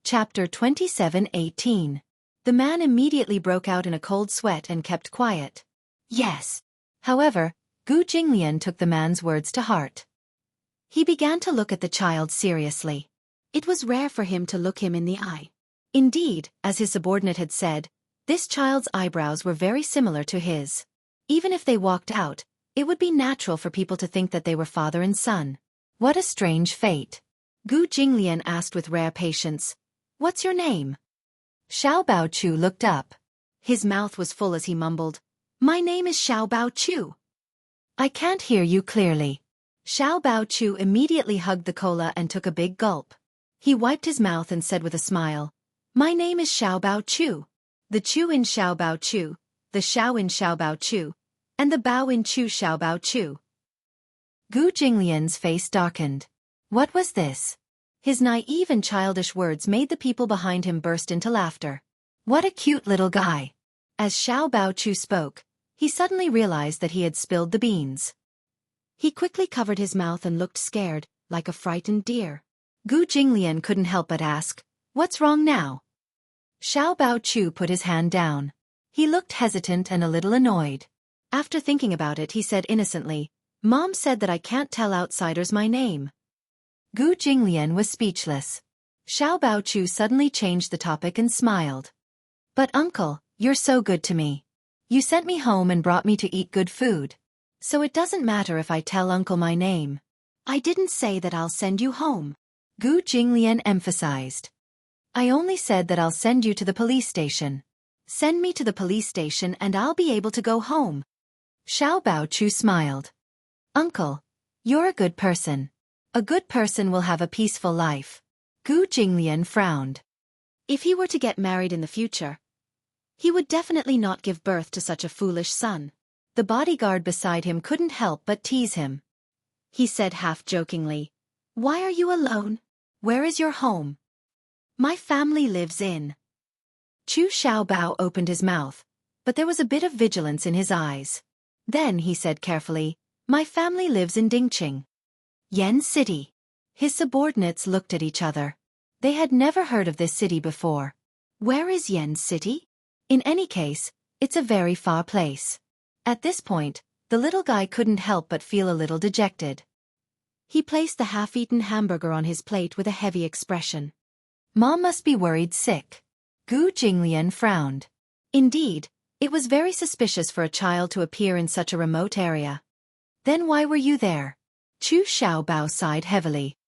Chapter 27:18. The man immediately broke out in a cold sweat and kept quiet. Yes. However, Gu Jinglian took the man's words to heart. He began to look at the child seriously. It was rare for him to look him in the eye. Indeed, as his subordinate had said, this child's eyebrows were very similar to his. Even if they walked out, it would be natural for people to think that they were father and son. What a strange fate. Gu Jinglian asked with rare patience, "What's your name?" Xiao Baochu looked up. His mouth was full as he mumbled, "My name is Xiao Baochu." "I can't hear you clearly." Xiao Baochu immediately hugged the cola and took a big gulp. He wiped his mouth and said with a smile, "My name is Xiao Baochu." The Chu in Xiao Baochu, the Xiao in Xiao Baochu, and the Bao in Chu Xiao Baochu. Gu Jinglian's face darkened. What was this? His naive and childish words made the people behind him burst into laughter. What a cute little guy. As Xiao Baochu spoke, he suddenly realized that he had spilled the beans. He quickly covered his mouth and looked scared, like a frightened deer. Gu Jinglian couldn't help but ask, "What's wrong now?" Xiao Baochu put his hand down. He looked hesitant and a little annoyed. After thinking about it, he said innocently, "Mom said that I can't tell outsiders my name." Gu Jinglian was speechless. Xiao Baochu suddenly changed the topic and smiled. "But uncle, you're so good to me. You sent me home and brought me to eat good food. So it doesn't matter if I tell uncle my name." "I didn't say that I'll send you home," Gu Jinglian emphasized. "I only said that I'll send you to the police station. Send me to the police station and I'll be able to go home." Xiao Baochu smiled. "Uncle, you're a good person. A good person will have a peaceful life." Gu Jinglian frowned. If he were to get married in the future, he would definitely not give birth to such a foolish son. The bodyguard beside him couldn't help but tease him. He said half-jokingly, "Why are you alone? Where is your home?" "My family lives in." Chu Xiaobao opened his mouth, but there was a bit of vigilance in his eyes. Then he said carefully, "My family lives in Dingqing, Yen City." His subordinates looked at each other. They had never heard of this city before. Where is Yen City? In any case, it's a very far place. At this point, the little guy couldn't help but feel a little dejected. He placed the half-eaten hamburger on his plate with a heavy expression. Mom must be worried sick. Gu Jinglian frowned. Indeed, it was very suspicious for a child to appear in such a remote area. "Then why were you there?" Chu Xiaobao sighed heavily.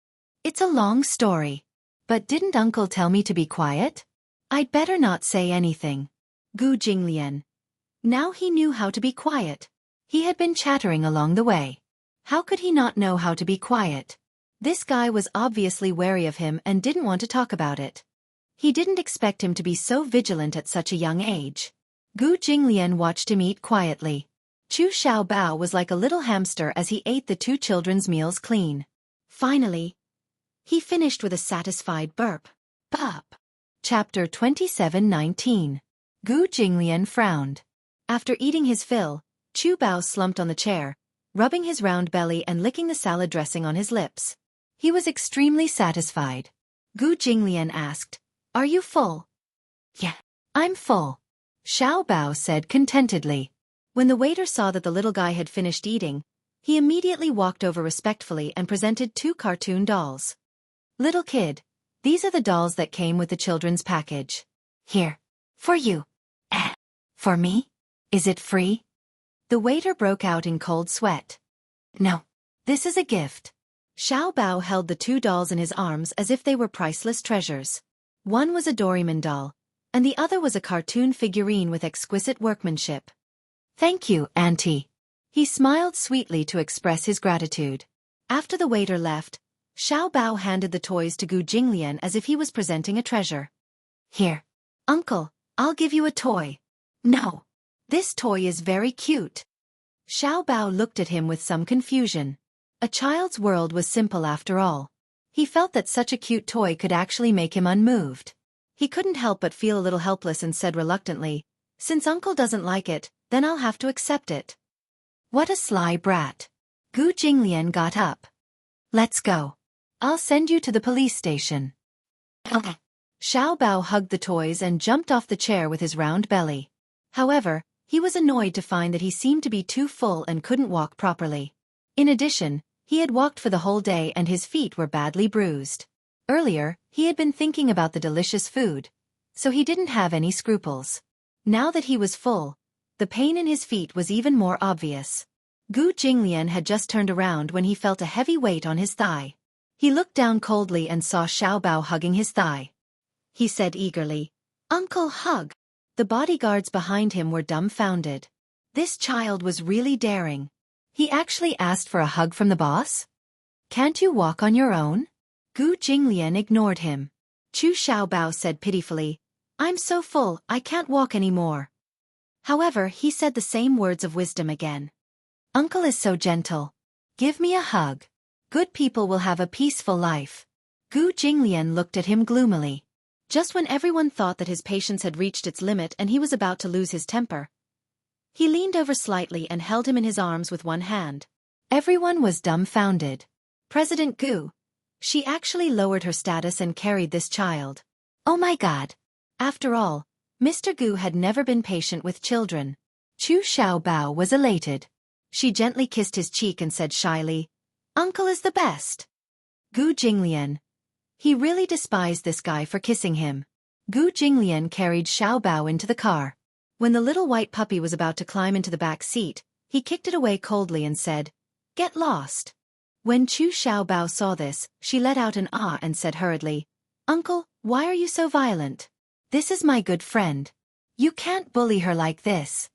"It's a long story. But didn't uncle tell me to be quiet? I'd better not say anything." Gu Jinglian. Now he knew how to be quiet. He had been chattering along the way. How could he not know how to be quiet? This guy was obviously wary of him and didn't want to talk about it. He didn't expect him to be so vigilant at such a young age. Gu Jinglian watched him eat quietly. Chu Xiaobao was like a little hamster as he ate the two children's meals clean. Finally, he finished with a satisfied burp. Pop. Chapter 27:19. Gu Jinglian frowned. After eating his fill, Chu Bao slumped on the chair, rubbing his round belly and licking the salad dressing on his lips. He was extremely satisfied. Gu Jinglian asked, "Are you full?" "Yeah, I'm full," Xiao Bao said contentedly. When the waiter saw that the little guy had finished eating, he immediately walked over respectfully and presented two cartoon dolls. "Little kid, these are the dolls that came with the children's package. Here. For you." "For me? Is it free?" The waiter broke out in cold sweat. "No. This is a gift." Xiao Bao held the two dolls in his arms as if they were priceless treasures. One was a Doraemon doll, and the other was a cartoon figurine with exquisite workmanship. "Thank you, Auntie." He smiled sweetly to express his gratitude. After the waiter left, Xiao Bao handed the toys to Gu Jinglian as if he was presenting a treasure. "Here. Uncle, I'll give you a toy." "No. This toy is very cute." Xiao Bao looked at him with some confusion. A child's world was simple after all. He felt that such a cute toy could actually make him unmoved. He couldn't help but feel a little helpless and said reluctantly, "Since uncle doesn't like it, then I'll have to accept it." What a sly brat. Gu Jinglian got up. "Let's go. I'll send you to the police station." Xiao Bao hugged the toys and jumped off the chair with his round belly. However, he was annoyed to find that he seemed to be too full and couldn't walk properly. In addition, he had walked for the whole day and his feet were badly bruised. Earlier, he had been thinking about the delicious food, so he didn't have any scruples. Now that he was full, the pain in his feet was even more obvious. Gu Jinglian had just turned around when he felt a heavy weight on his thigh. He looked down coldly and saw Xiao Bao hugging his thigh. He said eagerly, "Uncle, hug." The bodyguards behind him were dumbfounded. This child was really daring. He actually asked for a hug from the boss? Can't you walk on your own? Gu Jinglian ignored him. Chu Xiaobao said pitifully, "I'm so full, I can't walk anymore." However, he said the same words of wisdom again. "Uncle is so gentle. Give me a hug. Good people will have a peaceful life." Gu Jinglian looked at him gloomily. Just when everyone thought that his patience had reached its limit and he was about to lose his temper, he leaned over slightly and held him in his arms with one hand. Everyone was dumbfounded. President Gu. She actually lowered her status and carried this child. Oh my God. After all, Mr. Gu had never been patient with children. Chu Xiaobao was elated. She gently kissed his cheek and said shyly, "Uncle is the best." Gu Jinglian. He really despised this guy for kissing him. Gu Jinglian carried Xiaobao into the car. When the little white puppy was about to climb into the back seat, he kicked it away coldly and said, "Get lost." When Chu Xiaobao saw this, she let out an ah and said hurriedly, "Uncle, why are you so violent? This is my good friend. You can't bully her like this."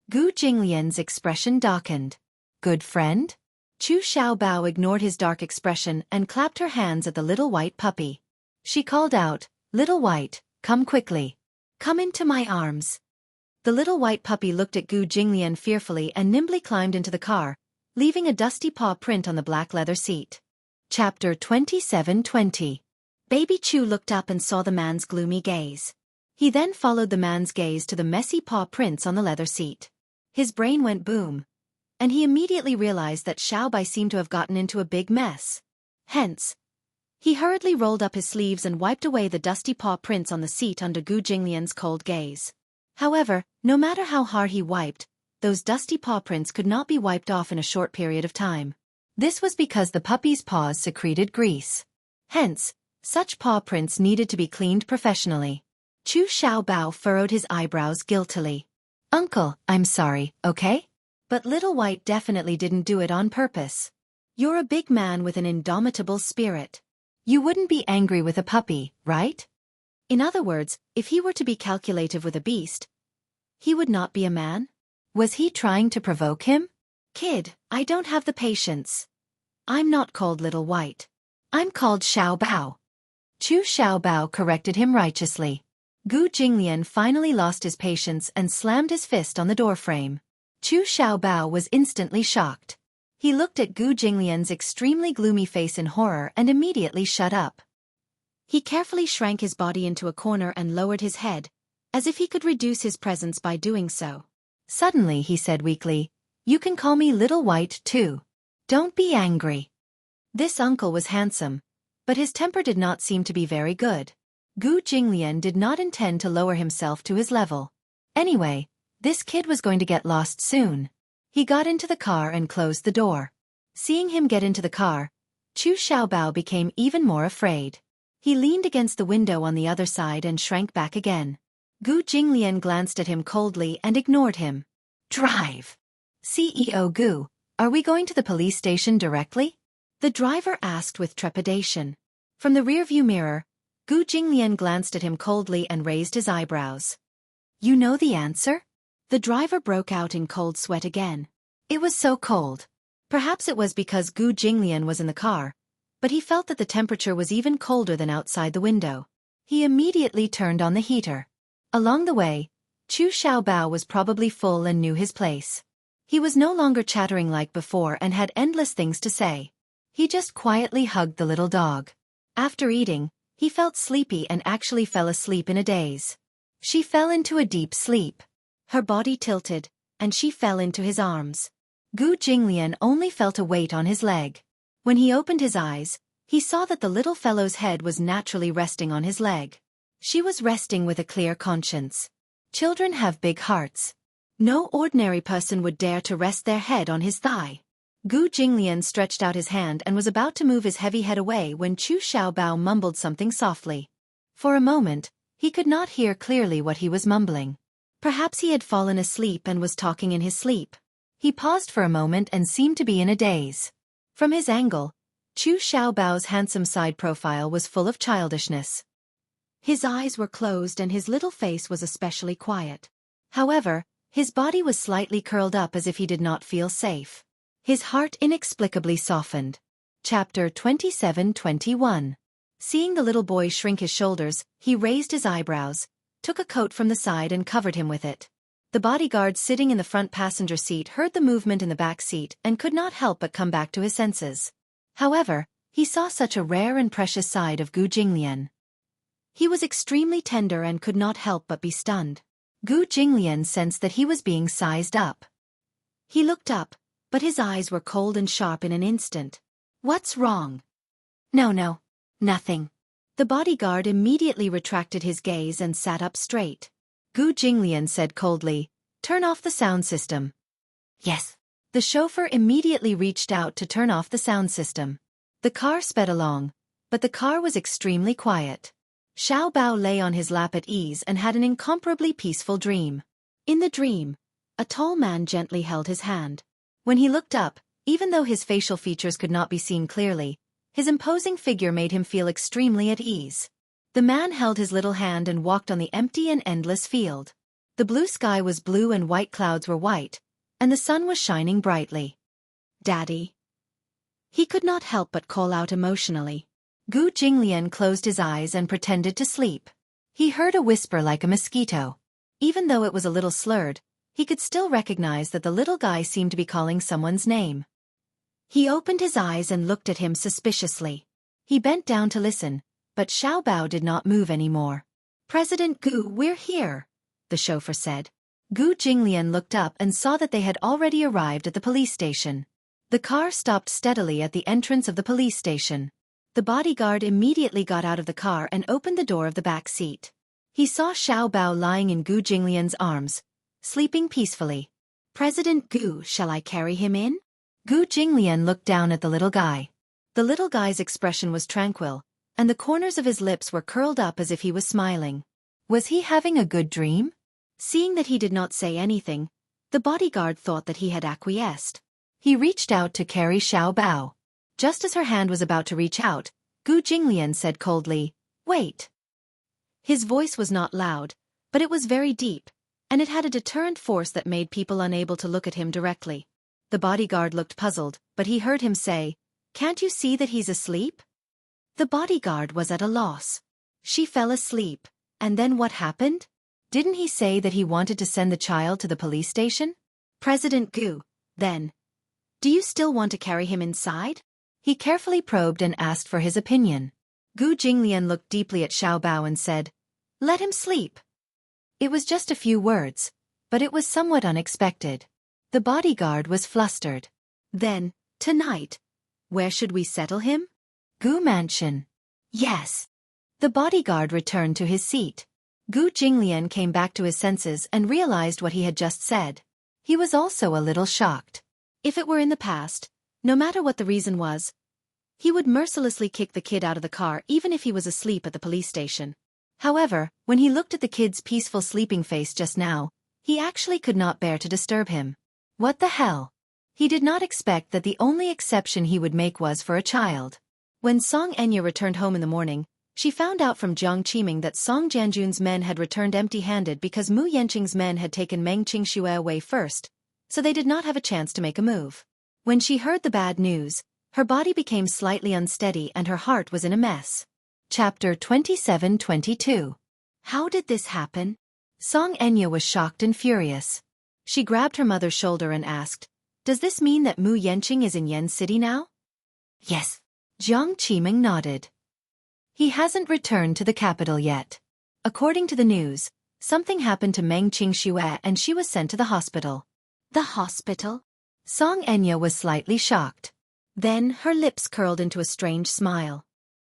Gu Jinglian's expression darkened. Good friend? Chu Xiaobao ignored his dark expression and clapped her hands at the little white puppy. She called out, "Little white, come quickly. Come into my arms." The little white puppy looked at Gu Jinglian fearfully and nimbly climbed into the car, leaving a dusty paw print on the black leather seat. Chapter 27:20. Baby Chu looked up and saw the man's gloomy gaze. He then followed the man's gaze to the messy paw prints on the leather seat. His brain went boom, and he immediately realized that Xiaobai seemed to have gotten into a big mess. Hence, he hurriedly rolled up his sleeves and wiped away the dusty paw prints on the seat under Gu Jinglian's cold gaze. However, no matter how hard he wiped, those dusty paw prints could not be wiped off in a short period of time. This was because the puppy's paws secreted grease. Hence, such paw prints needed to be cleaned professionally. Chu Xiaobao furrowed his eyebrows guiltily. "Uncle, I'm sorry, okay? But Little White definitely didn't do it on purpose. You're a big man with an indomitable spirit. You wouldn't be angry with a puppy, right? In other words, if he were to be calculative with a beast, he would not be a man? Was he trying to provoke him? Kid, I don't have the patience. I'm not called Little White. I'm called Xiaobao." Chu Xiaobao corrected him righteously. Gu Jinglian finally lost his patience and slammed his fist on the doorframe. Chu Xiaobao was instantly shocked. He looked at Gu Jinglian's extremely gloomy face in horror and immediately shut up. He carefully shrank his body into a corner and lowered his head, as if he could reduce his presence by doing so. Suddenly he said weakly, "You can call me Little White too. Don't be angry." This uncle was handsome, but his temper did not seem to be very good. Gu Jinglian did not intend to lower himself to his level. Anyway, this kid was going to get lost soon. He got into the car and closed the door. Seeing him get into the car, Chu Xiaobao became even more afraid. He leaned against the window on the other side and shrank back again. Gu Jinglian glanced at him coldly and ignored him. "Drive." "CEO Gu, are we going to the police station directly?" the driver asked with trepidation. From the rearview mirror, Gu Jinglian glanced at him coldly and raised his eyebrows. "You know the answer?" The driver broke out in cold sweat again. It was so cold. Perhaps it was because Gu Jinglian was in the car, but he felt that the temperature was even colder than outside the window. He immediately turned on the heater. Along the way, Chu Xiaobao was probably full and knew his place. He was no longer chattering like before and had endless things to say. He just quietly hugged the little dog. After eating, he felt sleepy and actually fell asleep in a daze. She fell into a deep sleep. Her body tilted, and she fell into his arms. Gu Jinglian only felt a weight on his leg. When he opened his eyes, he saw that the little fellow's head was naturally resting on his leg. She was resting with a clear conscience. Children have big hearts. No ordinary person would dare to rest their head on his thigh. Gu Jinglian stretched out his hand and was about to move his heavy head away when Chu Xiaobao mumbled something softly. For a moment, he could not hear clearly what he was mumbling. Perhaps he had fallen asleep and was talking in his sleep. He paused for a moment and seemed to be in a daze. From his angle, Chu Xiaobao's handsome side profile was full of childishness. His eyes were closed and his little face was especially quiet. However, his body was slightly curled up as if he did not feel safe. His heart inexplicably softened. Chapter 27-21. Seeing the little boy shrink his shoulders, he raised his eyebrows, took a coat from the side and covered him with it. The bodyguard sitting in the front passenger seat heard the movement in the back seat and could not help but come back to his senses. However, he saw such a rare and precious side of Gu Jinglian. He was extremely tender and could not help but be stunned. Gu Jinglian sensed that he was being sized up. He looked up, but his eyes were cold and sharp in an instant. "What's wrong?" No, nothing." The bodyguard immediately retracted his gaze and sat up straight. Gu Jinglian said coldly, "Turn off the sound system." "Yes." The chauffeur immediately reached out to turn off the sound system. The car sped along, but the car was extremely quiet. Xiao Bao lay on his lap at ease and had an incomparably peaceful dream. In the dream, a tall man gently held his hand. When he looked up, even though his facial features could not be seen clearly, his imposing figure made him feel extremely at ease. The man held his little hand and walked on the empty and endless field. The blue sky was blue and white clouds were white, and the sun was shining brightly. "Daddy." He could not help but call out emotionally. Gu Jinglian closed his eyes and pretended to sleep. He heard a whisper like a mosquito. Even though it was a little slurred, he could still recognize that the little guy seemed to be calling someone's name. He opened his eyes and looked at him suspiciously. He bent down to listen, but Xiao Bao did not move anymore. "President Gu, we're here," the chauffeur said. Gu Jinglian looked up and saw that they had already arrived at the police station. The car stopped steadily at the entrance of the police station. The bodyguard immediately got out of the car and opened the door of the back seat. He saw Xiao Bao lying in Gu Jinglian's arms, sleeping peacefully. "President Gu, shall I carry him in?" Gu Jinglian looked down at the little guy. The little guy's expression was tranquil, and the corners of his lips were curled up as if he was smiling. Was he having a good dream? Seeing that he did not say anything, the bodyguard thought that he had acquiesced. He reached out to carry Xiao Bao. Just as her hand was about to reach out, Gu Jinglian said coldly, "Wait." His voice was not loud, but it was very deep, and it had a deterrent force that made people unable to look at him directly. The bodyguard looked puzzled, but he heard him say, "Can't you see that he's asleep?" The bodyguard was at a loss. She fell asleep, and then what happened? Didn't he say that he wanted to send the child to the police station? "President Gu, then, do you still want to carry him inside?" He carefully probed and asked for his opinion. Gu Jinglian looked deeply at Xiao Bao and said, "Let him sleep." It was just a few words, but it was somewhat unexpected. The bodyguard was flustered. "Then, tonight, where should we settle him?" "Gu Mansion." "Yes." The bodyguard returned to his seat. Gu Jinglian came back to his senses and realized what he had just said. He was also a little shocked. If it were in the past, no matter what the reason was, he would mercilessly kick the kid out of the car even if he was asleep at the police station. However, when he looked at the kid's peaceful sleeping face just now, he actually could not bear to disturb him. What the hell? He did not expect that the only exception he would make was for a child. When Song Enya returned home in the morning, she found out from Jiang Qiming that Song Jianjun's men had returned empty-handed because Mu Yanqing's men had taken Meng Qingxue away first, so they did not have a chance to make a move. When she heard the bad news, her body became slightly unsteady and her heart was in a mess. Chapter 27-22. How did this happen? Song Enya was shocked and furious. She grabbed her mother's shoulder and asked, "Does this mean that Mu Yanqing is in Yen City now?" "Yes." Jiang Qiming nodded. "He hasn't returned to the capital yet. According to the news, something happened to Meng Qingxue and she was sent to the hospital." "The hospital?" Song Enya was slightly shocked. Then her lips curled into a strange smile.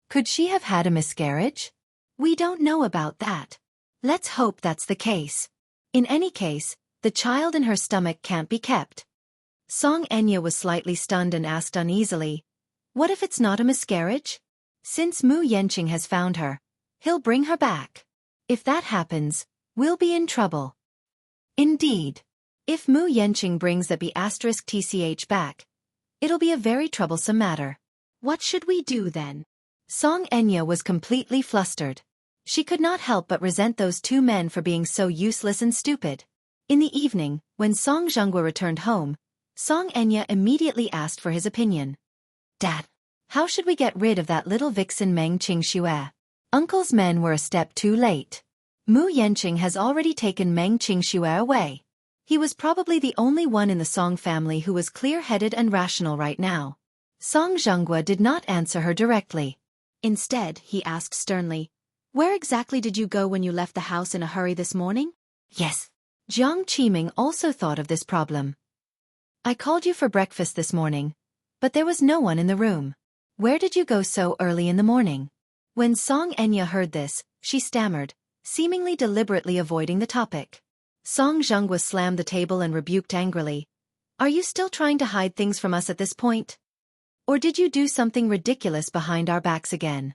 Could she have had a miscarriage? We don't know about that. Let's hope that's the case. In any case, the child in her stomach can't be kept. Song Enya was slightly stunned and asked uneasily, what if it's not a miscarriage? Since Mu Yenqing has found her, he'll bring her back. If that happens, we'll be in trouble. Indeed. If Mu Yenqing brings that B*TCH back, it'll be a very troublesome matter. What should we do then? Song Enya was completely flustered. She could not help but resent those two men for being so useless and stupid. In the evening, when Song Zhenghua returned home, Song Enya immediately asked for his opinion. Dad, how should we get rid of that little vixen Meng Qingxue? Uncle's men were a step too late. Mu Yenqing has already taken Meng Qingxue away. He was probably the only one in the Song family who was clear-headed and rational right now. Song Zhenghua did not answer her directly. Instead, he asked sternly, where exactly did you go when you left the house in a hurry this morning? Yes. Jiang Qiming also thought of this problem. I called you for breakfast this morning, but there was no one in the room. Where did you go so early in the morning? When Song Enya heard this, she stammered, seemingly deliberately avoiding the topic. Song Zhenghua slammed the table and rebuked angrily. Are you still trying to hide things from us at this point? Or did you do something ridiculous behind our backs again?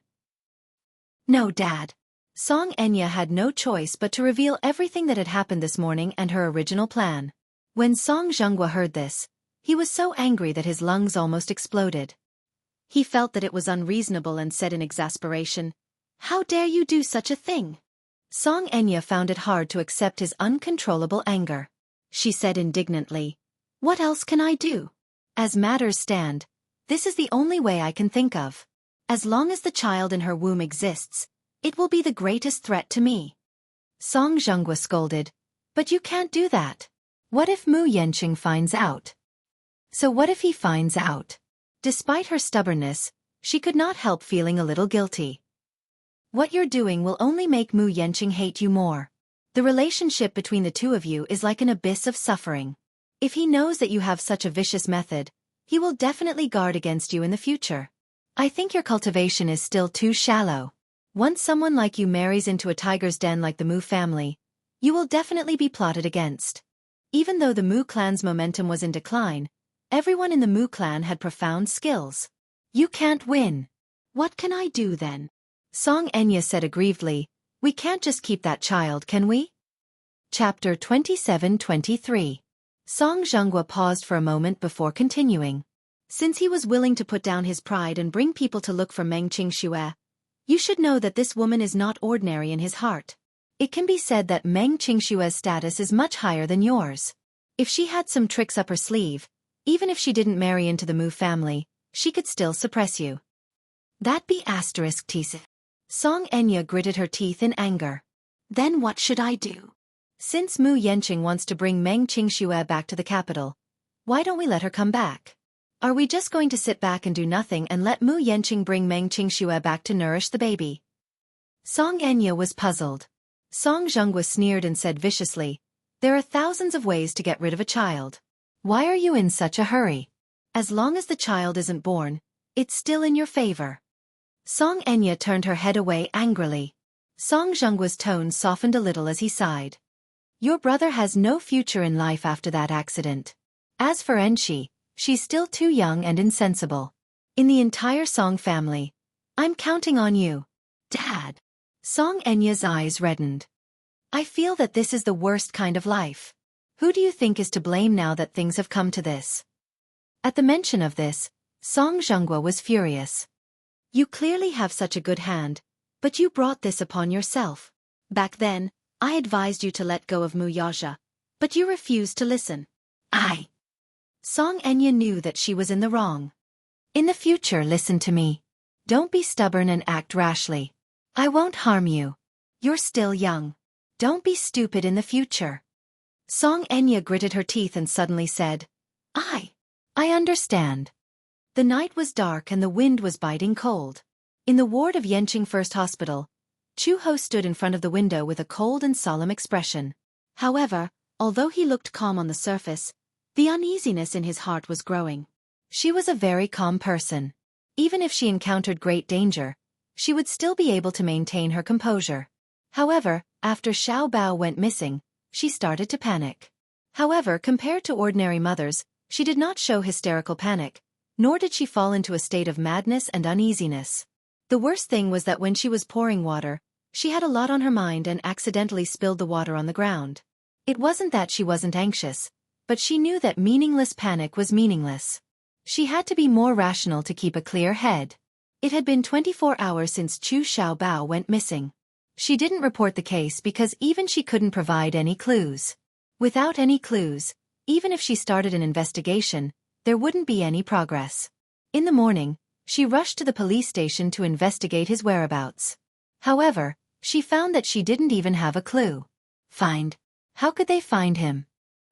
No, Dad. Song Enya had no choice but to reveal everything that had happened this morning and her original plan. When Song Zhenghua heard this, he was so angry that his lungs almost exploded. He felt that it was unreasonable and said in exasperation, how dare you do such a thing? Song Enya found it hard to accept his uncontrollable anger. She said indignantly, what else can I do? As matters stand, this is the only way I can think of. As long as the child in her womb exists, it will be the greatest threat to me. Song Zhenghua scolded, but you can't do that. What if Mu Yenqing finds out? So what if he finds out? Despite her stubbornness, she could not help feeling a little guilty. What you're doing will only make Mu Yenqing hate you more. The relationship between the two of you is like an abyss of suffering. If he knows that you have such a vicious method, he will definitely guard against you in the future. I think your cultivation is still too shallow. Once someone like you marries into a tiger's den like the Mu family, you will definitely be plotted against. Even though the Mu clan's momentum was in decline, everyone in the Mu clan had profound skills. You can't win. What can I do then? Song Enya said aggrievedly, we can't just keep that child, can we? Chapter 27-23. Song Zhenghua paused for a moment before continuing. Since he was willing to put down his pride and bring people to look for Meng Qingxue, you should know that this woman is not ordinary in his heart. It can be said that Meng Qingxue's status is much higher than yours. If she had some tricks up her sleeve, even if she didn't marry into the Mu family, she could still suppress you. That B*TC. Song Enya gritted her teeth in anger. Then what should I do? Since Mu Yenqing wants to bring Meng Qingxue back to the capital, why don't we let her come back? Are we just going to sit back and do nothing and let Mu Yenqing bring Meng Qingxue back to nourish the baby? Song Enya was puzzled. Song Zhenghua sneered and said viciously, there are thousands of ways to get rid of a child. Why are you in such a hurry? As long as the child isn't born, it's still in your favor. Song Enya turned her head away angrily. Song Zhenghua's tone softened a little as he sighed. Your brother has no future in life after that accident. As for Enshi, she's still too young and insensible. In the entire Song family, I'm counting on you. Dad. Song Enya's eyes reddened. I feel that this is the worst kind of life. Who do you think is to blame now that things have come to this? At the mention of this, Song Zhenghua was furious. You clearly have such a good hand, but you brought this upon yourself. Back then, I advised you to let go of Mu Yaja, but you refused to listen. Song Enya knew that she was in the wrong. In the future, listen to me. Don't be stubborn and act rashly. I won't harm you. You're still young. Don't be stupid in the future. Song Enya gritted her teeth and suddenly said, I understand. The night was dark and the wind was biting cold. In the ward of Yenqing First Hospital, Chu Ho stood in front of the window with a cold and solemn expression. However, although he looked calm on the surface, the uneasiness in his heart was growing. She was a very calm person. Even if she encountered great danger, she would still be able to maintain her composure. However, after Xiao Bao went missing, she started to panic. However, compared to ordinary mothers, she did not show hysterical panic, nor did she fall into a state of madness and uneasiness. The worst thing was that when she was pouring water, she had a lot on her mind and accidentally spilled the water on the ground. It wasn't that she wasn't anxious, but she knew that meaningless panic was meaningless. She had to be more rational to keep a clear head. It had been 24 hours since Chu Xiaobao went missing. She didn't report the case because even she couldn't provide any clues. Without any clues, even if she started an investigation, there wouldn't be any progress. In the morning, she rushed to the police station to investigate his whereabouts. However, she found that she didn't even have a clue. Find. How could they find him?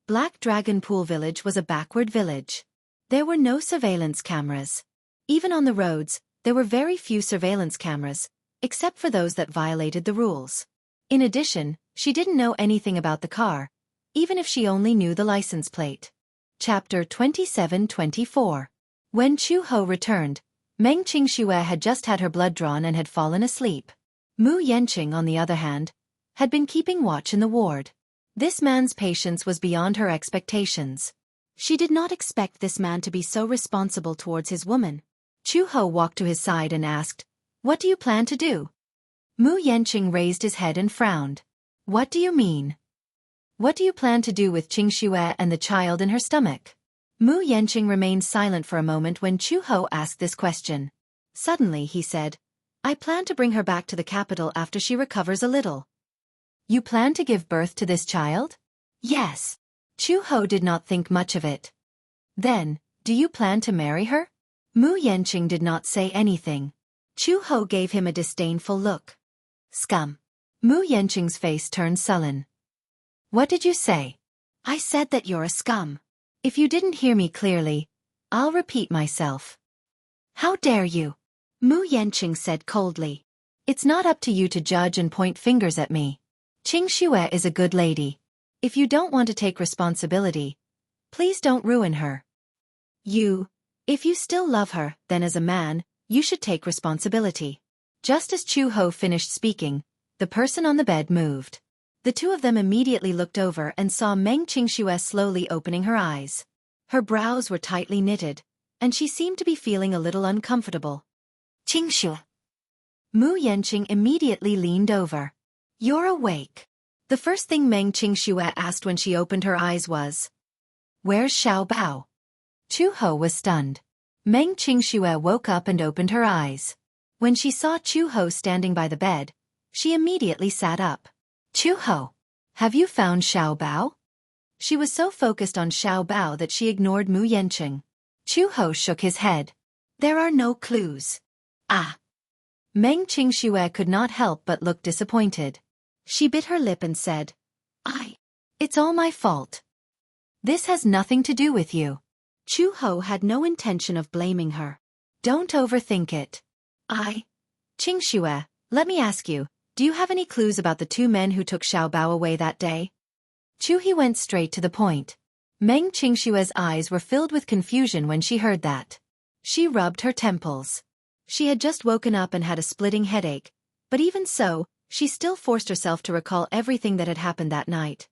Black Dragon Pool Village was a backward village. There were no surveillance cameras. Even on the roads, there were very few surveillance cameras, except for those that violated the rules. In addition, she didn't know anything about the car, even if she only knew the license plate. Chapter 27-24. When Chu Ho returned, Meng Qingxue had just had her blood drawn and had fallen asleep. Mu Yanqing, on the other hand, had been keeping watch in the ward. This man's patience was beyond her expectations. She did not expect this man to be so responsible towards his woman. Chu Ho walked to his side and asked, "What do you plan to do?" Mu Yanqing raised his head and frowned. "What do you mean? What do you plan to do with Qingxue and the child in her stomach?" Mu Yanqing remained silent for a moment when Chu Ho asked this question. Suddenly he said, "I plan to bring her back to the capital after she recovers a little." "You plan to give birth to this child?" "Yes." Chu Ho did not think much of it. "Then, do you plan to marry her?" Mu Yanqing did not say anything. Chu Ho gave him a disdainful look. "Scum." Mu Yanqing's face turned sullen. "What did you say?" "I said that you're a scum." "If you didn't hear me clearly, I'll repeat myself." "How dare you?" Mu Yanqing said coldly. "It's not up to you to judge and point fingers at me. Qingxue is a good lady. If you don't want to take responsibility, please don't ruin her. If you still love her, then as a man, you should take responsibility." Just as Chu Ho finished speaking, the person on the bed moved. The two of them immediately looked over and saw Meng Qingxue slowly opening her eyes. Her brows were tightly knitted, and she seemed to be feeling a little uncomfortable. "Qingxue." Mu Yanqing immediately leaned over. "You're awake." The first thing Meng Qingxue asked when she opened her eyes was, "Where's Xiao Bao?" Chu Ho was stunned. Meng Qingxue woke up and opened her eyes. When she saw Chu Ho standing by the bed, she immediately sat up. "Chu Ho, have you found Xiao Bao?" She was so focused on Xiao Bao that she ignored Mu Yanqing. Chu Ho shook his head. "There are no clues." "Ah." Meng Qingxue could not help but look disappointed. She bit her lip and said, It's all my fault. This has nothing to do with you." Chu Ho had no intention of blaming her. "Don't overthink it." Qingxue, let me ask you, do you have any clues about the two men who took Xiao Bao away that day?" Chu He went straight to the point. Meng Qingxue's eyes were filled with confusion when she heard that. She rubbed her temples. She had just woken up and had a splitting headache, but even so, she still forced herself to recall everything that had happened that night.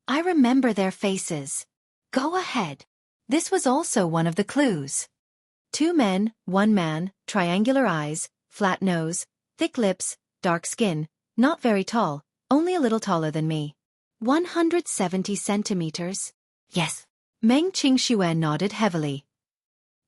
"I remember their faces." "Go ahead." This was also one of the clues. Two men, one man, triangular eyes, flat nose, thick lips, dark skin, not very tall, only a little taller than me. 170 centimeters? Yes. Meng Qingxue nodded heavily.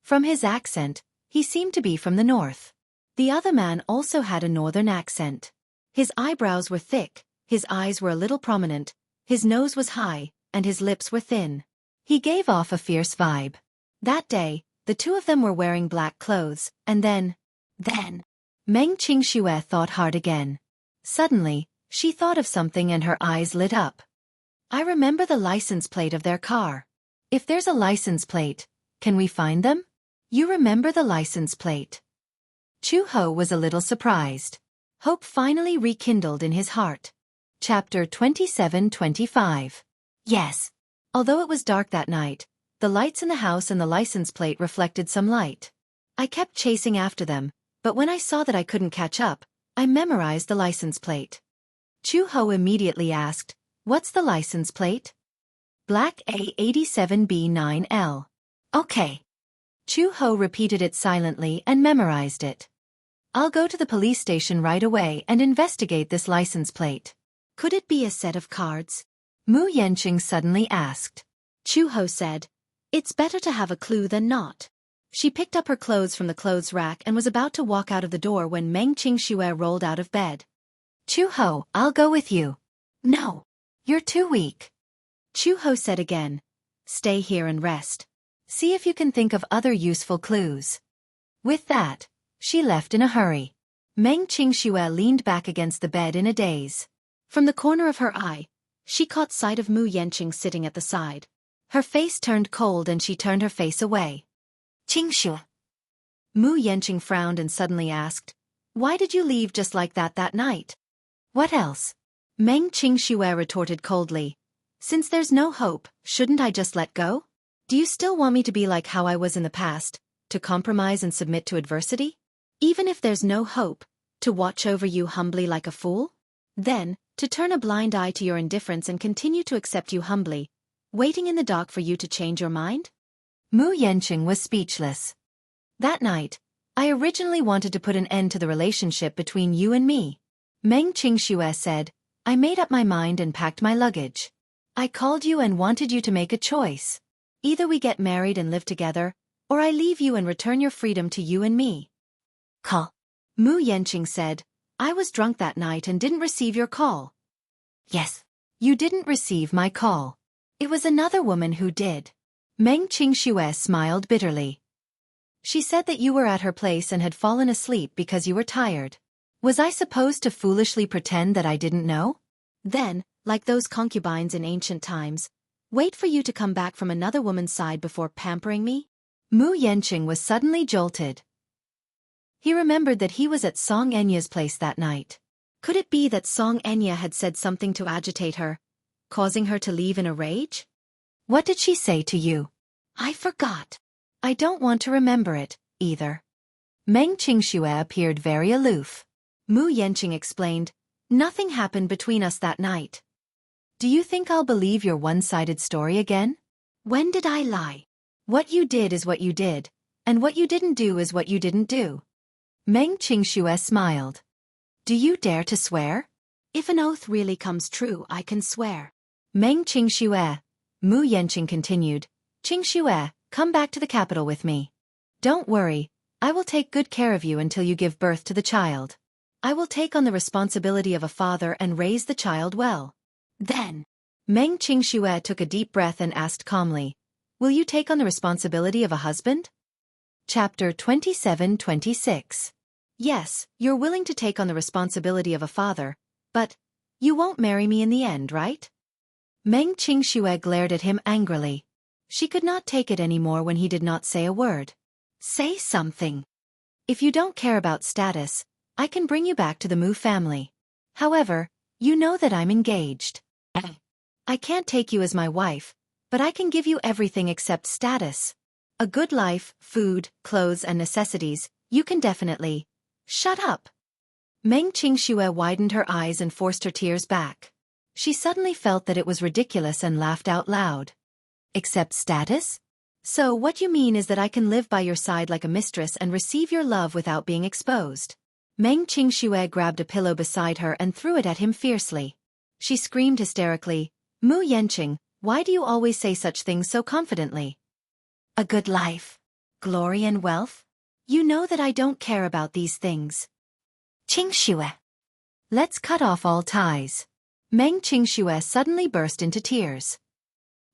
From his accent, he seemed to be from the north. The other man also had a northern accent. His eyebrows were thick, his eyes were a little prominent, his nose was high, and his lips were thin. He gave off a fierce vibe. That day, the two of them were wearing black clothes, and then, Meng Qingxue thought hard again. Suddenly, she thought of something and her eyes lit up. "I remember the license plate of their car. If there's a license plate, can we find them?" "You remember the license plate?" Chu Ho was a little surprised. Hope finally rekindled in his heart. Chapter 27-25. Yes. Although it was dark that night, the lights in the house and the license plate reflected some light. I kept chasing after them, but when I saw that I couldn't catch up, I memorized the license plate. Chu-ho immediately asked, "What's the license plate?" "Black A87B9L. Okay." Chu-ho repeated it silently and memorized it. "I'll go to the police station right away and investigate this license plate." "Could it be a set of cards?" Mu Yenching suddenly asked. Chu-ho said, "It's better to have a clue than not." She picked up her clothes from the clothes rack and was about to walk out of the door when Meng Qingxue rolled out of bed. "Chu-ho, I'll go with you." "No. You're too weak." Chu-ho said again, "Stay here and rest. See if you can think of other useful clues." With that, she left in a hurry. Meng Qingxue leaned back against the bed in a daze. From the corner of her eye, she caught sight of Mu Yenching sitting at the side. Her face turned cold and she turned her face away. "Qingxue." Mu Yenching frowned and suddenly asked, "Why did you leave just like that night?" "What else?" Meng Qingxue retorted coldly. "Since there's no hope, shouldn't I just let go? Do you still want me to be like how I was in the past, to compromise and submit to adversity? Even if there's no hope, to watch over you humbly like a fool? Then, to turn a blind eye to your indifference and continue to accept you humbly, waiting in the dock for you to change your mind?" Mu Yenching was speechless. "That night, I originally wanted to put an end to the relationship between you and me." Meng Qingxue said, "I made up my mind and packed my luggage. I called you and wanted you to make a choice. Either we get married and live together, or I leave you and return your freedom to you and me." "Call." Mu Yenching said, "I was drunk that night and didn't receive your call." "Yes. You didn't receive my call. It was another woman who did." Meng Qingxue smiled bitterly. "She said that you were at her place and had fallen asleep because you were tired. Was I supposed to foolishly pretend that I didn't know? Then, like those concubines in ancient times, wait for you to come back from another woman's side before pampering me?" Mu Yenching was suddenly jolted. He remembered that he was at Song Enya's place that night. Could it be that Song Enya had said something to agitate her, causing her to leave in a rage? "What did she say to you?" "I forgot. I don't want to remember it, either." Meng Qingxue appeared very aloof. Mu Yenching explained, "Nothing happened between us that night." "Do you think I'll believe your one-sided story again?" "When did I lie?" "What you did is what you did, and what you didn't do is what you didn't do." Meng Qingxue smiled. "Do you dare to swear?" "If an oath really comes true, I can swear." Meng Qingxue. Mu Yenching continued, "Qingxue, come back to the capital with me. Don't worry, I will take good care of you until you give birth to the child. I will take on the responsibility of a father and raise the child well. Then." Meng Qingxue took a deep breath and asked calmly, "Will you take on the responsibility of a husband?" Chapter 27-26. "Yes, you're willing to take on the responsibility of a father, but you won't marry me in the end, right?" Meng Qingxue glared at him angrily. She could not take it anymore when he did not say a word. "Say something. If you don't care about status, I can bring you back to the Mu family. However, you know that I'm engaged. I can't take you as my wife, but I can give you everything except status. A good life, food, clothes and necessities, you can definitely." "Shut up." Meng Qingxue widened her eyes and forced her tears back. She suddenly felt that it was ridiculous and laughed out loud. "Except status? So what you mean is that I can live by your side like a mistress and receive your love without being exposed?" Meng Qingxue grabbed a pillow beside her and threw it at him fiercely. She screamed hysterically, "Mu Yenching, why do you always say such things so confidently? A good life, glory and wealth? You know that I don't care about these things." "Qingxue. Let's cut off all ties." Meng Qingxue suddenly burst into tears.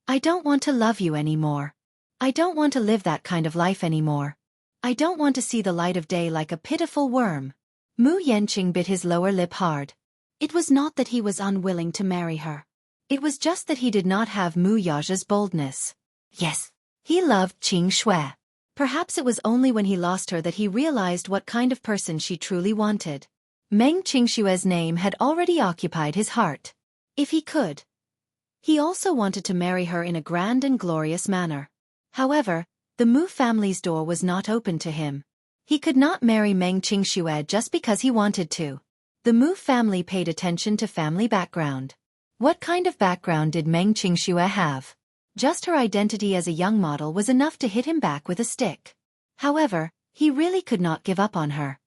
"I don't want to love you anymore. I don't want to live that kind of life anymore. I don't want to see the light of day like a pitiful worm." Mu Yenching bit his lower lip hard. It was not that he was unwilling to marry her. It was just that he did not have Mu Yaja's boldness. Yes, he loved Qing Shui. Perhaps it was only when he lost her that he realized what kind of person she truly wanted. Meng Qingshue's name had already occupied his heart. If he could. He also wanted to marry her in a grand and glorious manner. However, the Mu family's door was not open to him. He could not marry Meng Qingxue just because he wanted to. The Mu family paid attention to family background. What kind of background did Meng Qingxue have? Just her identity as a young model was enough to hit him back with a stick. However, he really could not give up on her.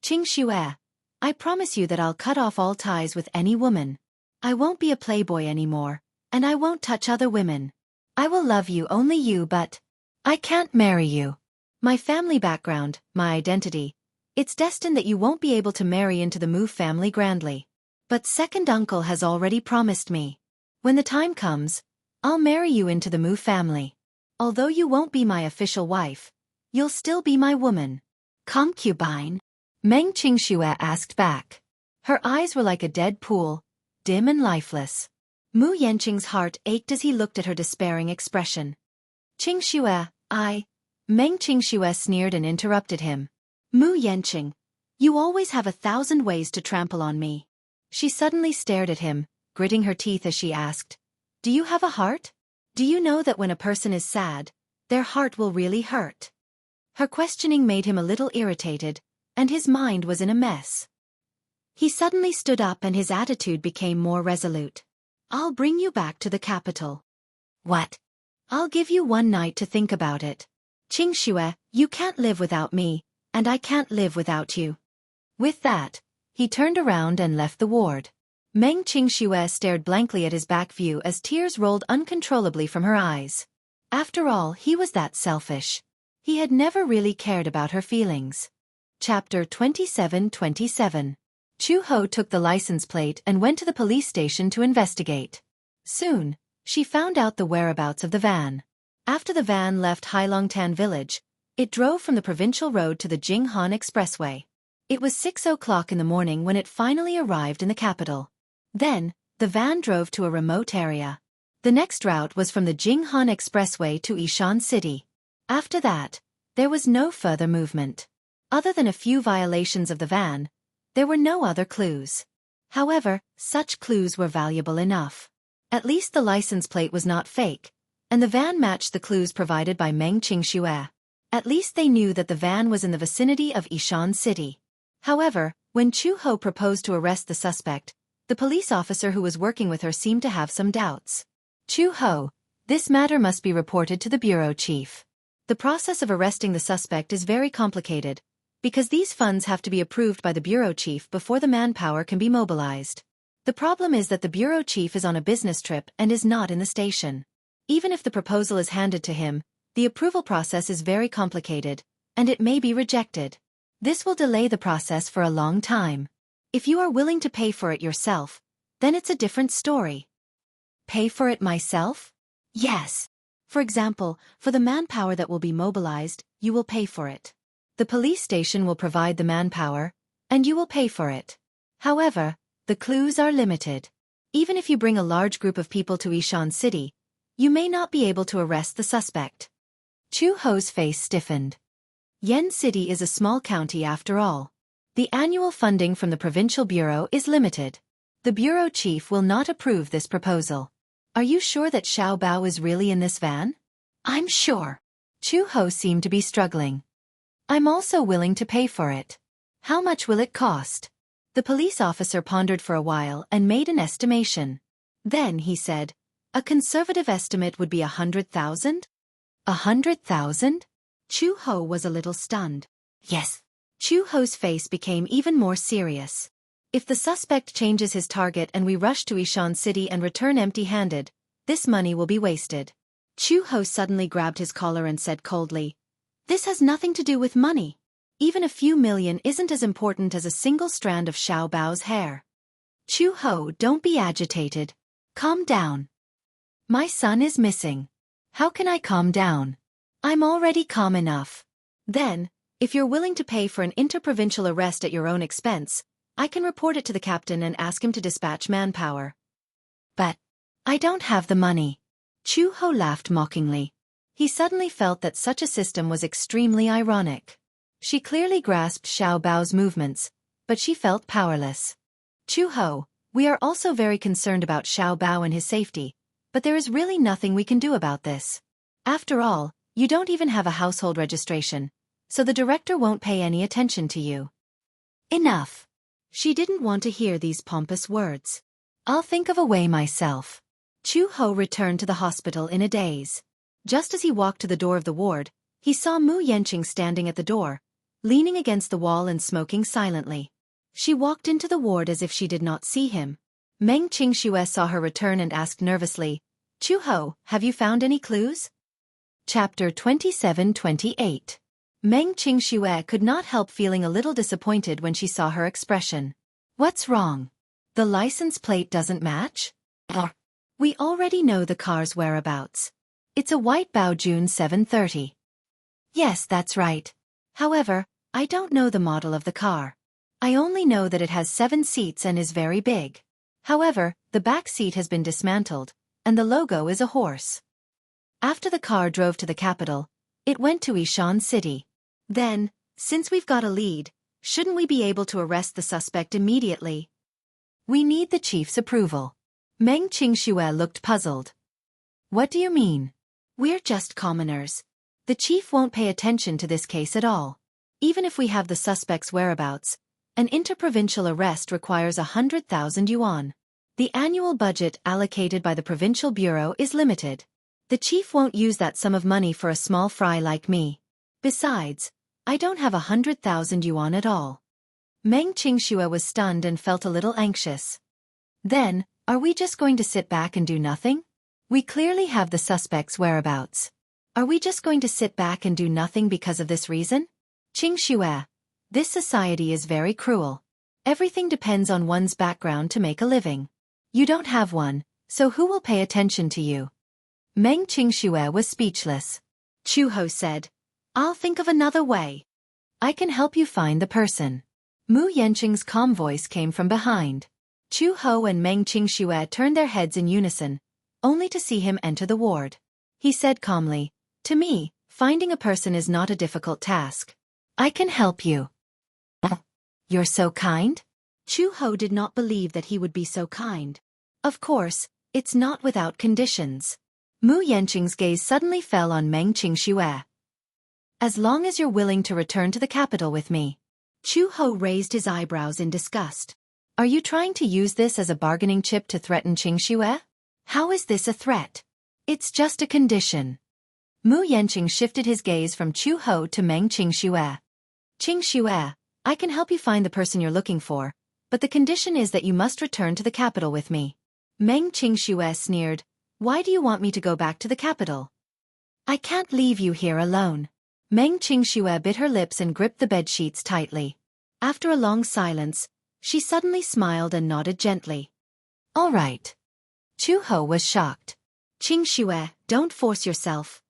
Qingxue, I promise you that I'll cut off all ties with any woman. I won't be a playboy anymore, and I won't touch other women. I will love you, only you, but I can't marry you. My family background, my identity. It's destined that you won't be able to marry into the Mu family grandly. But second uncle has already promised me. When the time comes, I'll marry you into the Mu family. Although you won't be my official wife, you'll still be my woman. Concubine? Meng Qingxue asked back. Her eyes were like a dead pool, dim and lifeless. Mu Yanqing's heart ached as he looked at her despairing expression. Qingxue, Meng Qingxue sneered and interrupted him. Mu Yanqing, you always have 1,000 ways to trample on me. She suddenly stared at him, gritting her teeth as she asked, Do you have a heart? Do you know that when a person is sad, their heart will really hurt? Her questioning made him a little irritated, and his mind was in a mess. He suddenly stood up and his attitude became more resolute. I'll bring you back to the capital. What? I'll give you one night to think about it. Qingxue, you can't live without me, and I can't live without you. With that, he turned around and left the ward. Meng Qingxue stared blankly at his back view as tears rolled uncontrollably from her eyes. After all, he was that selfish. He had never really cared about her feelings. Chapter 27:27. Chu Ho took the license plate and went to the police station to investigate. Soon, she found out the whereabouts of the van. After the van left Heilongtan village, it drove from the provincial road to the Jinghan Expressway. It was 6 o'clock in the morning when it finally arrived in the capital. Then, the van drove to a remote area. The next route was from the Jinghan Expressway to Ishan City. After that, there was no further movement. Other than a few violations of the van, there were no other clues. However, such clues were valuable enough. At least the license plate was not fake, and the van matched the clues provided by Meng Qingxue. At least they knew that the van was in the vicinity of Ishan City. However, when Chu Ho proposed to arrest the suspect, the police officer who was working with her seemed to have some doubts. Chu Ho, this matter must be reported to the bureau chief. The process of arresting the suspect is very complicated, because these funds have to be approved by the bureau chief before the manpower can be mobilized. The problem is that the bureau chief is on a business trip and is not in the station. Even if the proposal is handed to him, the approval process is very complicated, and it may be rejected. This will delay the process for a long time. If you are willing to pay for it yourself, then it's a different story. Pay for it myself? Yes. For example, for the manpower that will be mobilized, you will pay for it. The police station will provide the manpower, and you will pay for it. However, the clues are limited. Even if you bring a large group of people to Ishan City, you may not be able to arrest the suspect. Chu Ho's face stiffened. Yen City is a small county after all. The annual funding from the provincial bureau is limited. The bureau chief will not approve this proposal. Are you sure that Xiao Bao is really in this van? I'm sure. Chu Ho seemed to be struggling. I'm also willing to pay for it. How much will it cost? The police officer pondered for a while and made an estimation. Then he said, a conservative estimate would be 100,000? 100,000? Chu Ho was a little stunned. Yes. Chu Ho's face became even more serious. If the suspect changes his target and we rush to Ishan City and return empty-handed, this money will be wasted. Chu Ho suddenly grabbed his collar and said coldly, This has nothing to do with money. Even a few million isn't as important as a single strand of Xiao Bao's hair. Chu Ho, don't be agitated. Calm down. My son is missing. How can I calm down? I'm already calm enough. Then, if you're willing to pay for an interprovincial arrest at your own expense, I can report it to the captain and ask him to dispatch manpower. But I don't have the money. Chu Ho laughed mockingly. He suddenly felt that such a system was extremely ironic. She clearly grasped Xiao Bao's movements, but she felt powerless. Chu Ho, we are also very concerned about Xiao Bao and his safety, but there is really nothing we can do about this. After all, you don't even have a household registration, so the director won't pay any attention to you. Enough. She didn't want to hear these pompous words. I'll think of a way myself. Chu-ho returned to the hospital in a daze. Just as he walked to the door of the ward, he saw Mu Yenqing standing at the door, leaning against the wall and smoking silently. She walked into the ward as if she did not see him. Meng Qingxue saw her return and asked nervously, Chu-ho, have you found any clues? Chapter 27-28. Meng Qingxue could not help feeling a little disappointed when she saw her expression. What's wrong? The license plate doesn't match? We already know the car's whereabouts. It's a white Baojun 730. Yes, that's right. However, I don't know the model of the car. I only know that it has 7 seats and is very big. However, the back seat has been dismantled, and the logo is a horse. After the car drove to the capital, it went to Ishan City. Then, since we've got a lead, shouldn't we be able to arrest the suspect immediately? We need the chief's approval. Meng Qingxue looked puzzled. What do you mean? We're just commoners. The chief won't pay attention to this case at all. Even if we have the suspect's whereabouts, an interprovincial arrest requires 100,000 yuan. The annual budget allocated by the provincial bureau is limited. The chief won't use that sum of money for a small fry like me. Besides, I don't have 100,000 yuan at all. Meng Qingxue was stunned and felt a little anxious. Then, are we just going to sit back and do nothing? We clearly have the suspect's whereabouts. Are we just going to sit back and do nothing because of this reason? Qingxue, this society is very cruel. Everything depends on one's background to make a living. You don't have one, so who will pay attention to you? Meng Qingxue was speechless. Chu-ho said, I'll think of another way. I can help you find the person. Mu Yenqing's calm voice came from behind. Chu-ho and Meng Qingxue turned their heads in unison, only to see him enter the ward. He said calmly, To me, finding a person is not a difficult task. I can help you. You're so kind? Chu-ho did not believe that he would be so kind. Of course, it's not without conditions. Mu Yenqing's gaze suddenly fell on Meng Qingxue. As long as you're willing to return to the capital with me. Chu-ho raised his eyebrows in disgust. Are you trying to use this as a bargaining chip to threaten Qingxue? How is this a threat? It's just a condition. Mu Yenqing shifted his gaze from Chu-ho to Meng Qingxue. Qingxue, I can help you find the person you're looking for, but the condition is that you must return to the capital with me. Meng Qingxue sneered, Why do you want me to go back to the capital? I can't leave you here alone. Meng Qingxue bit her lips and gripped the bedsheets tightly. After a long silence, she suddenly smiled and nodded gently. All right. Chu-ho was shocked. Qingxue, don't force yourself.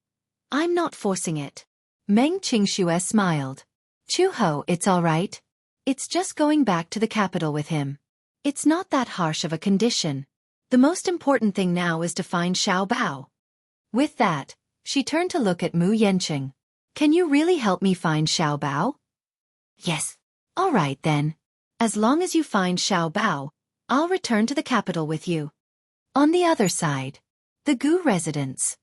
I'm not forcing it. Meng Qingxue smiled. Chu-ho, it's all right. It's just going back to the capital with him. It's not that harsh of a condition. The most important thing now is to find Xiao Bao. With that, she turned to look at Mu Yenqing. Can you really help me find Xiao Bao? Yes. All right then. As long as you find Xiao Bao, I'll return to the capital with you. On the other side, the Gu residence.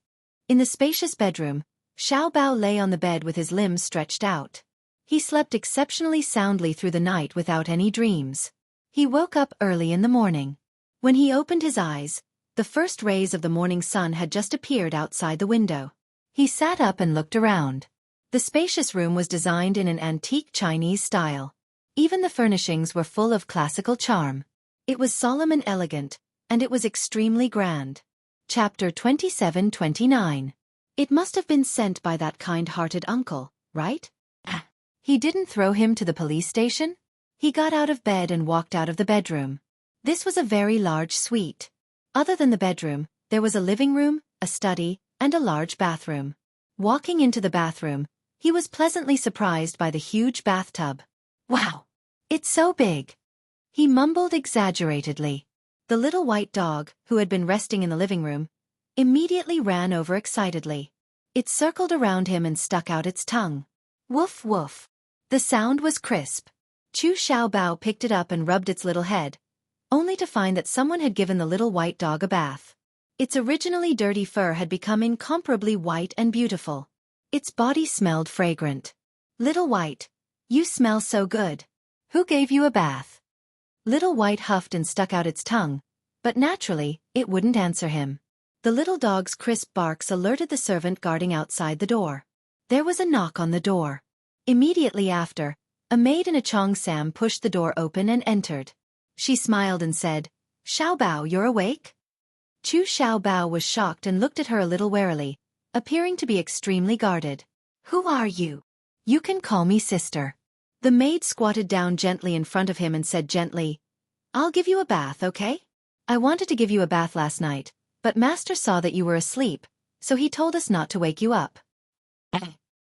In the spacious bedroom, Xiao Bao lay on the bed with his limbs stretched out. He slept exceptionally soundly through the night without any dreams. He woke up early in the morning. When he opened his eyes, the first rays of the morning sun had just appeared outside the window. He sat up and looked around. The spacious room was designed in an antique Chinese style. Even the furnishings were full of classical charm. It was solemn and elegant, and it was extremely grand. Chapter 27-29. It must have been sent by that kind-hearted uncle, right? He didn't throw him to the police station? He got out of bed and walked out of the bedroom. This was a very large suite. Other than the bedroom, there was a living room, a study, and a large bathroom. Walking into the bathroom, he was pleasantly surprised by the huge bathtub. Wow! It's so big! He mumbled exaggeratedly. The little white dog, who had been resting in the living room, immediately ran over excitedly. It circled around him and stuck out its tongue. Woof woof! The sound was crisp. Chu Xiaobao picked it up and rubbed its little head, only to find that someone had given the little white dog a bath. Its originally dirty fur had become incomparably white and beautiful. Its body smelled fragrant. Little White, you smell so good. Who gave you a bath? Little White huffed and stuck out its tongue, but naturally, it wouldn't answer him. The little dog's crisp barks alerted the servant guarding outside the door. There was a knock on the door. Immediately after, a maid in a cheongsam pushed the door open and entered. She smiled and said, "Xiaobao, you're awake?" Chu Xiaobao was shocked and looked at her a little warily, appearing to be extremely guarded. "Who are you?" "You can call me sister." The maid squatted down gently in front of him and said gently, "I'll give you a bath, okay? I wanted to give you a bath last night, but Master saw that you were asleep, so he told us not to wake you up."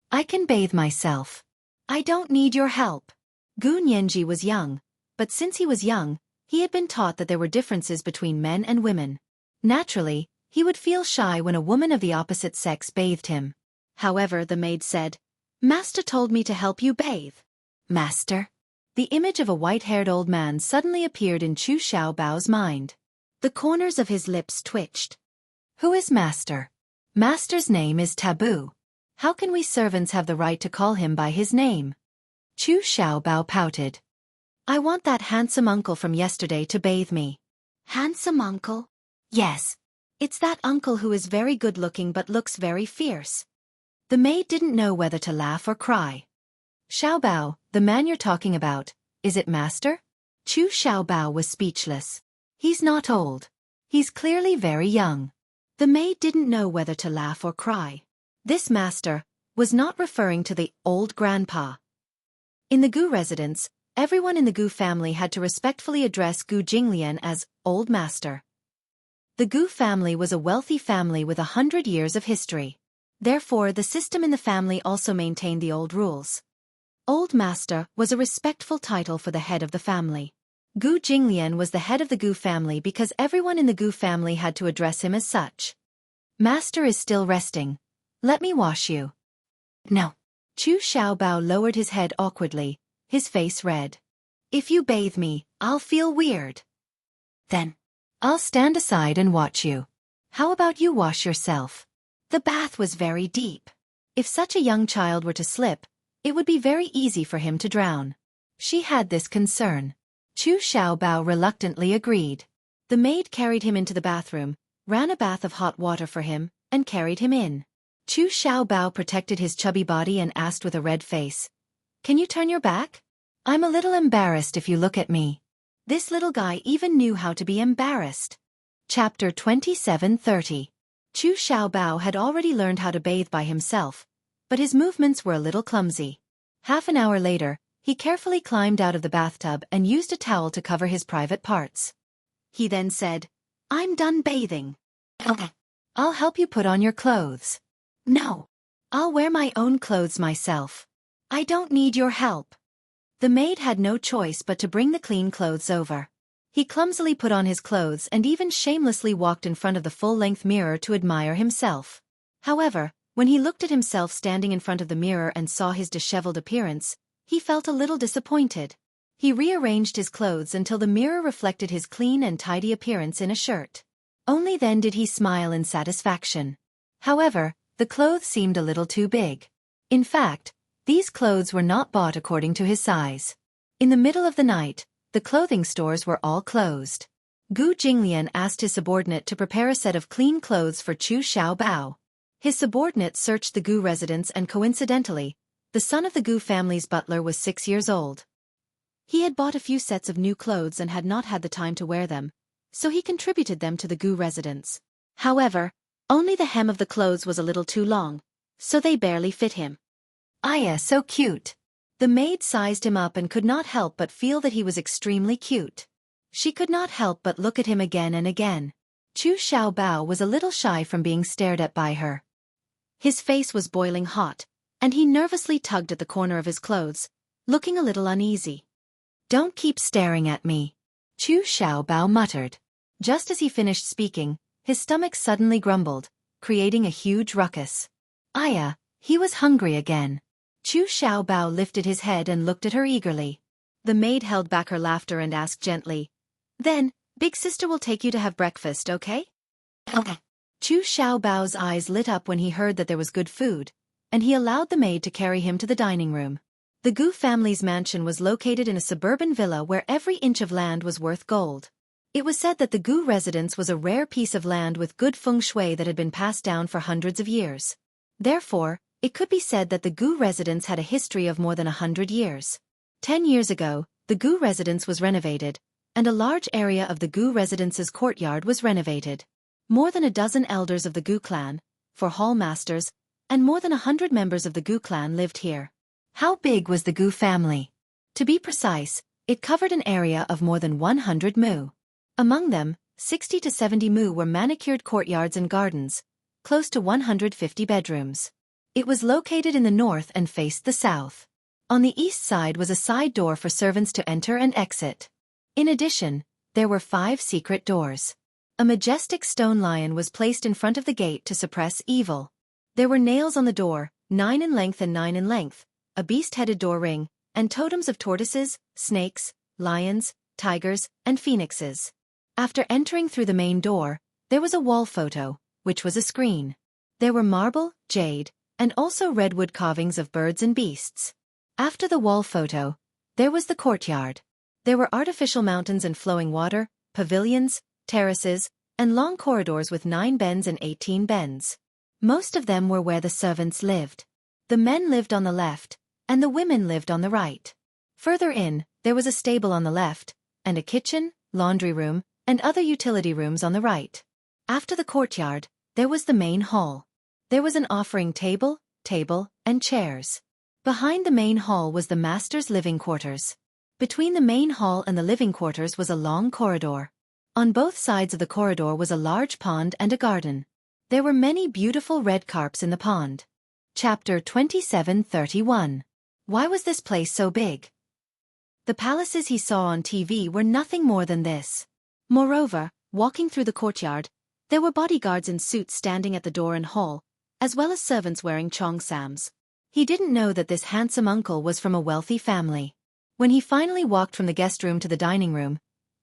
"I can bathe myself. I don't need your help." Gu Nianji was young, but since he was young, he had been taught that there were differences between men and women. Naturally, he would feel shy when a woman of the opposite sex bathed him. However, the maid said, "Master told me to help you bathe." Master? The image of a white-haired old man suddenly appeared in Chu Xiaobao's mind. The corners of his lips twitched. "Who is Master?" "Master's name is taboo. How can we servants have the right to call him by his name?" Chu Xiaobao pouted. "I want that handsome uncle from yesterday to bathe me." "Handsome uncle?" "Yes. It's that uncle who is very good-looking but looks very fierce." The maid didn't know whether to laugh or cry. "Xiaobao, the man you're talking about, is it Master?" Chu Xiaobao was speechless. "He's not old. He's clearly very young." The maid didn't know whether to laugh or cry. This Master was not referring to the old grandpa. In the Gu residence, everyone in the Gu family had to respectfully address Gu Jinglian as Old Master. The Gu family was a wealthy family with 100 years of history. Therefore, the system in the family also maintained the old rules. Old Master was a respectful title for the head of the family. Gu Jinglian was the head of the Gu family because everyone in the Gu family had to address him as such. "Master is still resting. Let me wash you." "No." Chu Xiaobao lowered his head awkwardly, his face red. "If you bathe me, I'll feel weird." "Then I'll stand aside and watch you. How about you wash yourself?" The bath was very deep. If such a young child were to slip, it would be very easy for him to drown. She had this concern. Chu Xiaobao reluctantly agreed. The maid carried him into the bathroom, ran a bath of hot water for him, and carried him in. Chu Xiaobao protected his chubby body and asked with a red face, "Can you turn your back? I'm a little embarrassed if you look at me." This little guy even knew how to be embarrassed. Chapter 27:30. Chu Xiaobao had already learned how to bathe by himself, but his movements were a little clumsy. Half an hour later, he carefully climbed out of the bathtub and used a towel to cover his private parts. He then said, "I'm done bathing." "Okay. I'll help you put on your clothes." "No. I'll wear my own clothes myself. I don't need your help." The maid had no choice but to bring the clean clothes over. He clumsily put on his clothes and even shamelessly walked in front of the full-length mirror to admire himself. However, when he looked at himself standing in front of the mirror and saw his disheveled appearance, he felt a little disappointed. He rearranged his clothes until the mirror reflected his clean and tidy appearance in a shirt. Only then did he smile in satisfaction. However, the clothes seemed a little too big. In fact, these clothes were not bought according to his size. In the middle of the night, the clothing stores were all closed. Gu Jinglian asked his subordinate to prepare a set of clean clothes for Chu Xiaobao. His subordinate searched the Gu residence and coincidentally, the son of the Gu family's butler was 6 years old. He had bought a few sets of new clothes and had not had the time to wear them, so he contributed them to the Gu residence. However, only the hem of the clothes was a little too long, so they barely fit him. "Aya, so cute." The maid sized him up and could not help but feel that he was extremely cute. She could not help but look at him again and again. Chu Xiaobao was a little shy from being stared at by her. His face was boiling hot, and he nervously tugged at the corner of his clothes, looking a little uneasy. "Don't keep staring at me," Chu Xiaobao muttered. Just as he finished speaking, his stomach suddenly grumbled, creating a huge ruckus. Aya, he was hungry again. Chu Xiaobao lifted his head and looked at her eagerly. The maid held back her laughter and asked gently, "Then, big sister will take you to have breakfast, okay?" "Okay." Chu Xiaobao's eyes lit up when he heard that there was good food, and he allowed the maid to carry him to the dining room. The Gu family's mansion was located in a suburban villa where every inch of land was worth gold. It was said that the Gu residence was a rare piece of land with good feng shui that had been passed down for hundreds of years. Therefore, it could be said that the Gu residence had a history of more than 100 years. 10 years ago, the Gu residence was renovated, and a large area of the Gu residence's courtyard was renovated. More than a dozen elders of the Gu clan, 4 hall masters, and more than 100 members of the Gu clan lived here. How big was the Gu family? To be precise, it covered an area of more than 100 mu. Among them, 60 to 70 mu were manicured courtyards and gardens, close to 150 bedrooms. It was located in the north and faced the south. On the east side was a side door for servants to enter and exit. In addition, there were 5 secret doors. A majestic stone lion was placed in front of the gate to suppress evil. There were nails on the door, 9 in length and 9 in length, a beast-headed door ring, and totems of tortoises, snakes, lions, tigers, and phoenixes. After entering through the main door, there was a wall photo, which was a screen. There were marble, jade, and also redwood carvings of birds and beasts. After the wall photo, there was the courtyard. There were artificial mountains and flowing water, pavilions, terraces, and long corridors with 9 bends and 18 bends. Most of them were where the servants lived. The men lived on the left, and the women lived on the right. Further in, there was a stable on the left, and a kitchen, laundry room, and other utility rooms on the right. After the courtyard, there was the main hall. There was an offering table, and chairs. Behind the main hall was the master's living quarters. Between the main hall and the living quarters was a long corridor. On both sides of the corridor was a large pond and a garden. There were many beautiful red carps in the pond. Chapter 27:31. Why was this place so big? The palaces he saw on TV were nothing more than this. Moreover, walking through the courtyard, there were bodyguards in suits standing at the door and hall, as well as servants wearing cheongsams. He didn't know that this handsome uncle was from a wealthy family. When he finally walked from the guest room to the dining room,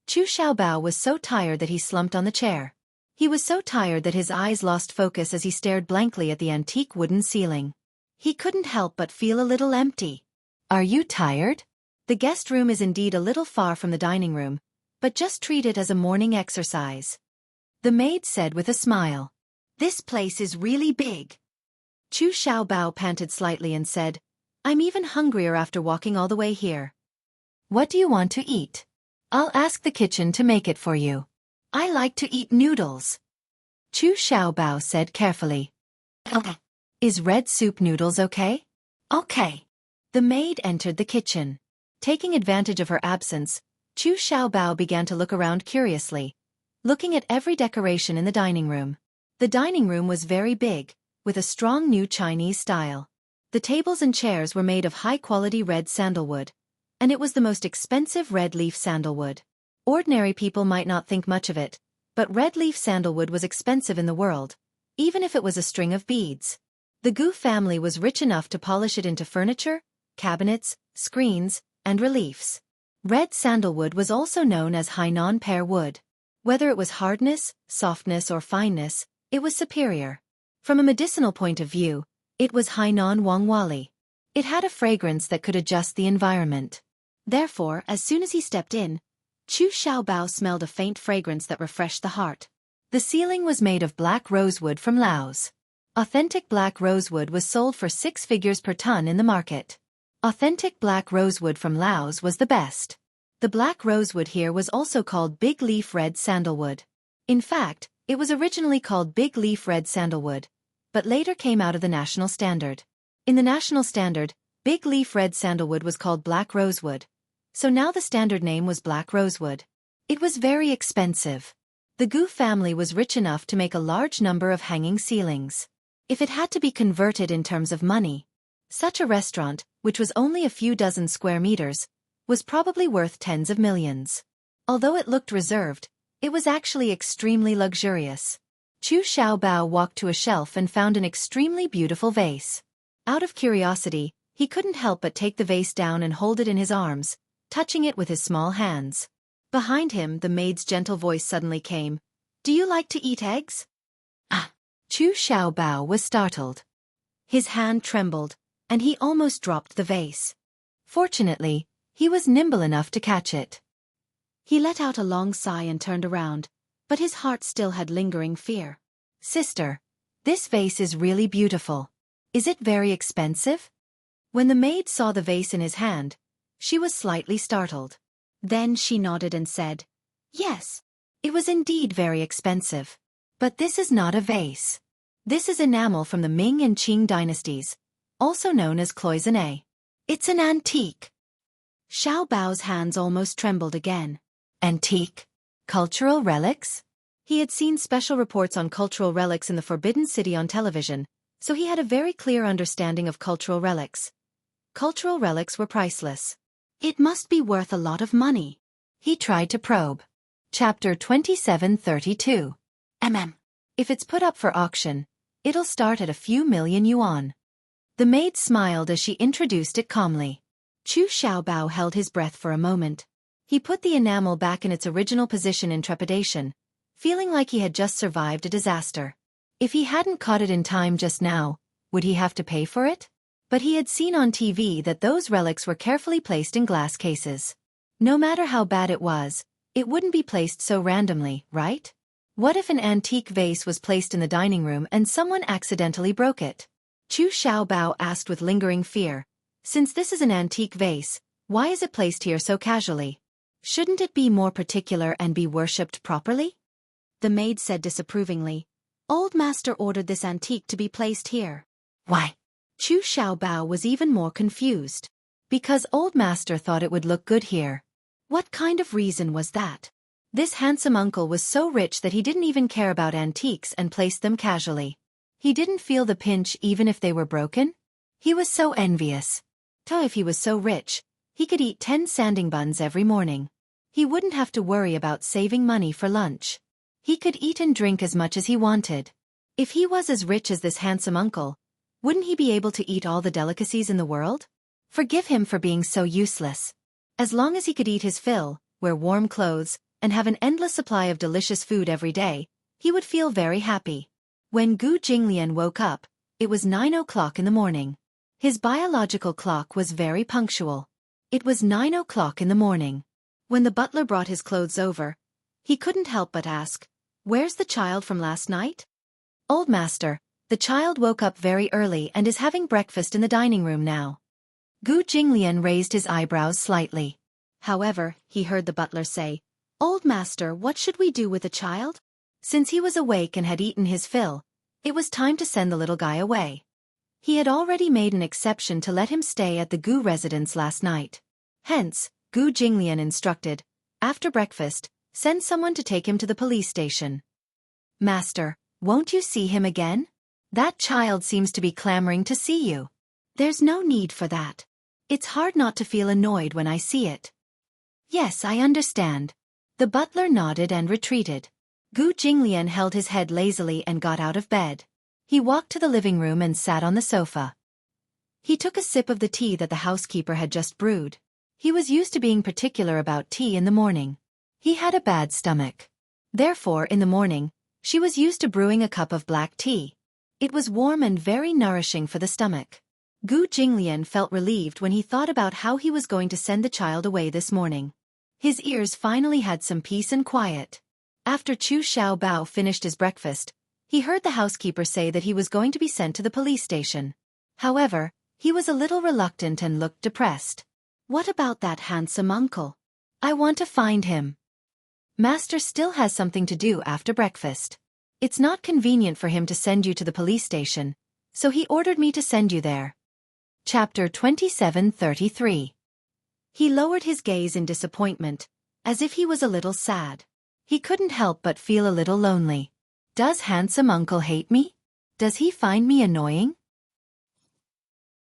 Chu Xiaobao was so tired that he slumped on the chair. He was so tired that his eyes lost focus as he stared blankly at the antique wooden ceiling. He couldn't help but feel a little empty. Are you tired? The guest room is indeed a little far from the dining room, but just treat it as a morning exercise. The maid said with a smile. This place is really big. Chu Xiaobao panted slightly and said, I'm even hungrier after walking all the way here. What do you want to eat? I'll ask the kitchen to make it for you. I like to eat noodles. Chu Xiaobao said carefully. Is red soup noodles okay? Okay. The maid entered the kitchen. Taking advantage of her absence, Chu Xiaobao began to look around curiously, looking at every decoration in the dining room. The dining room was very big, with a strong new Chinese style. The tables and chairs were made of high-quality red sandalwood, and it was the most expensive red leaf sandalwood. Ordinary people might not think much of it, but red leaf sandalwood was expensive in the world, even if it was a string of beads. The Gu family was rich enough to polish it into furniture, cabinets, screens, and reliefs. Red sandalwood was also known as Hainan pear wood. Whether it was hardness, softness, or fineness, it was superior. From a medicinal point of view, it was Hainan Wangwali. It had a fragrance that could adjust the environment. Therefore, as soon as he stepped in, Chu Xiaobao smelled a faint fragrance that refreshed the heart. The ceiling was made of black rosewood from Laos. Authentic black rosewood was sold for 6 figures per ton in the market. Authentic black rosewood from Laos was the best. The black rosewood here was also called big leaf red sandalwood. In fact, it was originally called big leaf red sandalwood, but later came out of the national standard. In the national standard, big leaf red sandalwood was called black rosewood, so now the standard name was black rosewood. It was very expensive. The Gu family was rich enough to make a large number of hanging ceilings. If it had to be converted in terms of money, such a restaurant, which was only a few dozen square meters, was probably worth tens of millions. Although it looked reserved, it was actually extremely luxurious. Chu Xiaobao walked to a shelf and found an extremely beautiful vase. Out of curiosity, he couldn't help but take the vase down and hold it in his arms, touching it with his small hands. Behind him, the maid's gentle voice suddenly came. Do you like to eat eggs? Ah! Chu Xiaobao was startled. His hand trembled, and he almost dropped the vase. Fortunately, he was nimble enough to catch it. He let out a long sigh and turned around, but his heart still had lingering fear. "Sister, this vase is really beautiful. Is it very expensive?" When the maid saw the vase in his hand, she was slightly startled. Then she nodded and said, "Yes, it was indeed very expensive. But this is not a vase. This is enamel from the Ming and Qing dynasties, also known as cloisonné. It's an antique." Xiao Bao's hands almost trembled again. Antique? Cultural relics? He had seen special reports on cultural relics in the Forbidden City on television, so he had a very clear understanding of cultural relics. Cultural relics were priceless. It must be worth a lot of money. He tried to probe. Chapter 2732. If it's put up for auction, it'll start at a few million yuan. The maid smiled as she introduced it calmly. Chu Xiaobao held his breath for a moment. He put the enamel back in its original position in trepidation, feeling like he had just survived a disaster. If he hadn't caught it in time just now, would he have to pay for it? But he had seen on TV that those relics were carefully placed in glass cases. No matter how bad it was, it wouldn't be placed so randomly, right? What if an antique vase was placed in the dining room and someone accidentally broke it? Chu Xiaobao asked with lingering fear. Since this is an antique vase, why is it placed here so casually? Shouldn't it be more particular and be worshipped properly? The maid said disapprovingly. Old Master ordered this antique to be placed here. Why? Chu Xiaobao was even more confused. Because Old Master thought it would look good here. What kind of reason was that? This handsome uncle was so rich that he didn't even care about antiques and placed them casually. He didn't feel the pinch even if they were broken? He was so envious. If he was so rich, he could eat 10 sanding buns every morning. He wouldn't have to worry about saving money for lunch. He could eat and drink as much as he wanted. If he was as rich as this handsome uncle, wouldn't he be able to eat all the delicacies in the world? Forgive him for being so useless. As long as he could eat his fill, wear warm clothes, and have an endless supply of delicious food every day, he would feel very happy. When Gu Jinglian woke up, it was 9 o'clock in the morning. His biological clock was very punctual. It was 9 o'clock in the morning. When the butler brought his clothes over, he couldn't help but ask, "Where's the child from last night?" "Old Master, the child woke up very early and is having breakfast in the dining room now." Gu Jinglian raised his eyebrows slightly. However, he heard the butler say, "Old Master, what should we do with the child?" Since he was awake and had eaten his fill, it was time to send the little guy away. He had already made an exception to let him stay at the Gu residence last night. Hence, Gu Jinglian instructed, after breakfast, send someone to take him to the police station. "Master, won't you see him again? That child seems to be clamoring to see you." "There's no need for that. It's hard not to feel annoyed when I see it." "Yes, I understand." The butler nodded and retreated. Gu Jinglian held his head lazily and got out of bed. He walked to the living room and sat on the sofa. He took a sip of the tea that the housekeeper had just brewed. He was used to being particular about tea in the morning. He had a bad stomach. Therefore, in the morning, she was used to brewing a cup of black tea. It was warm and very nourishing for the stomach. Gu Jinglian felt relieved when he thought about how he was going to send the child away this morning. His ears finally had some peace and quiet. After Chu Xiaobao finished his breakfast, he heard the housekeeper say that he was going to be sent to the police station. However, he was a little reluctant and looked depressed. "What about that handsome uncle? I want to find him." Master still has something to do after breakfast. It's not convenient for him to send you to the police station, so he ordered me to send you there. Chapter 2733. He lowered his gaze in disappointment, as if he was a little sad. He couldn't help but feel a little lonely. Does handsome uncle hate me? Does he find me annoying?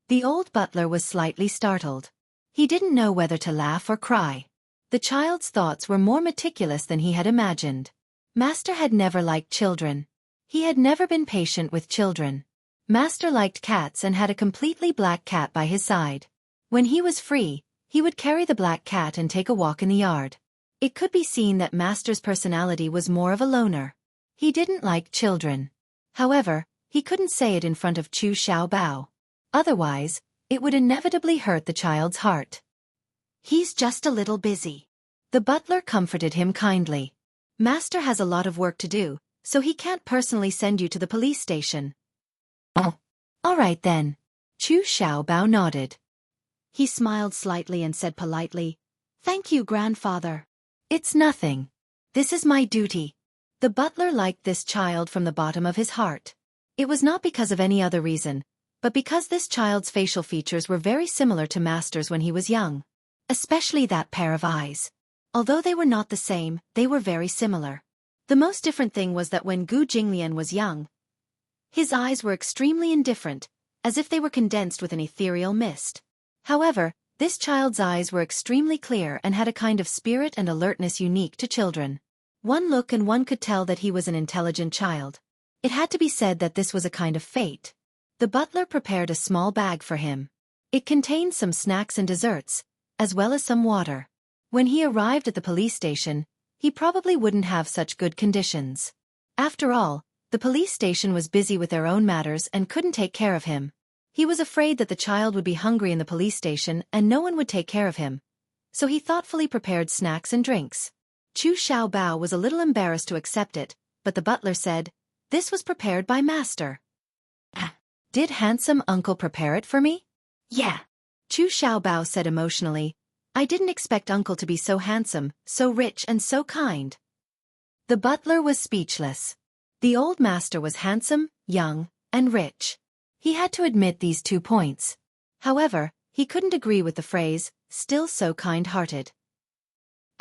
The old butler was slightly startled. He didn't know whether to laugh or cry. The child's thoughts were more meticulous than he had imagined. Master had never liked children. He had never been patient with children. Master liked cats and had a completely black cat by his side. When he was free, he would carry the black cat and take a walk in the yard. It could be seen that Master's personality was more of a loner. He didn't like children. However, he couldn't say it in front of Chu Xiaobao. Otherwise, it would inevitably hurt the child's heart. He's just a little busy. The butler comforted him kindly. Master has a lot of work to do, so he can't personally send you to the police station. Oh, all right then. Chu Xiaobao nodded. He smiled slightly and said politely, "Thank you, grandfather. It's nothing. This is my duty." The butler liked this child from the bottom of his heart. It was not because of any other reason, but because this child's facial features were very similar to Master's when he was young. Especially that pair of eyes. Although they were not the same, they were very similar. The most different thing was that when Gu Jinglian was young, his eyes were extremely indifferent, as if they were condensed with an ethereal mist. However, this child's eyes were extremely clear and had a kind of spirit and alertness unique to children. One look and one could tell that he was an intelligent child. It had to be said that this was a kind of fate. The butler prepared a small bag for him. It contained some snacks and desserts, as well as some water. When he arrived at the police station, he probably wouldn't have such good conditions. After all, the police station was busy with their own matters and couldn't take care of him. He was afraid that the child would be hungry in the police station and no one would take care of him. So he thoughtfully prepared snacks and drinks. Chu Xiaobao was a little embarrassed to accept it, but the butler said, "This was prepared by Master." "Did handsome uncle prepare it for me?" "Yeah." Chu Xiaobao said emotionally, "I didn't expect uncle to be so handsome, so rich and so kind." The butler was speechless. The old master was handsome, young, and rich. He had to admit these 2 points. However, he couldn't agree with the phrase, "still so kind-hearted."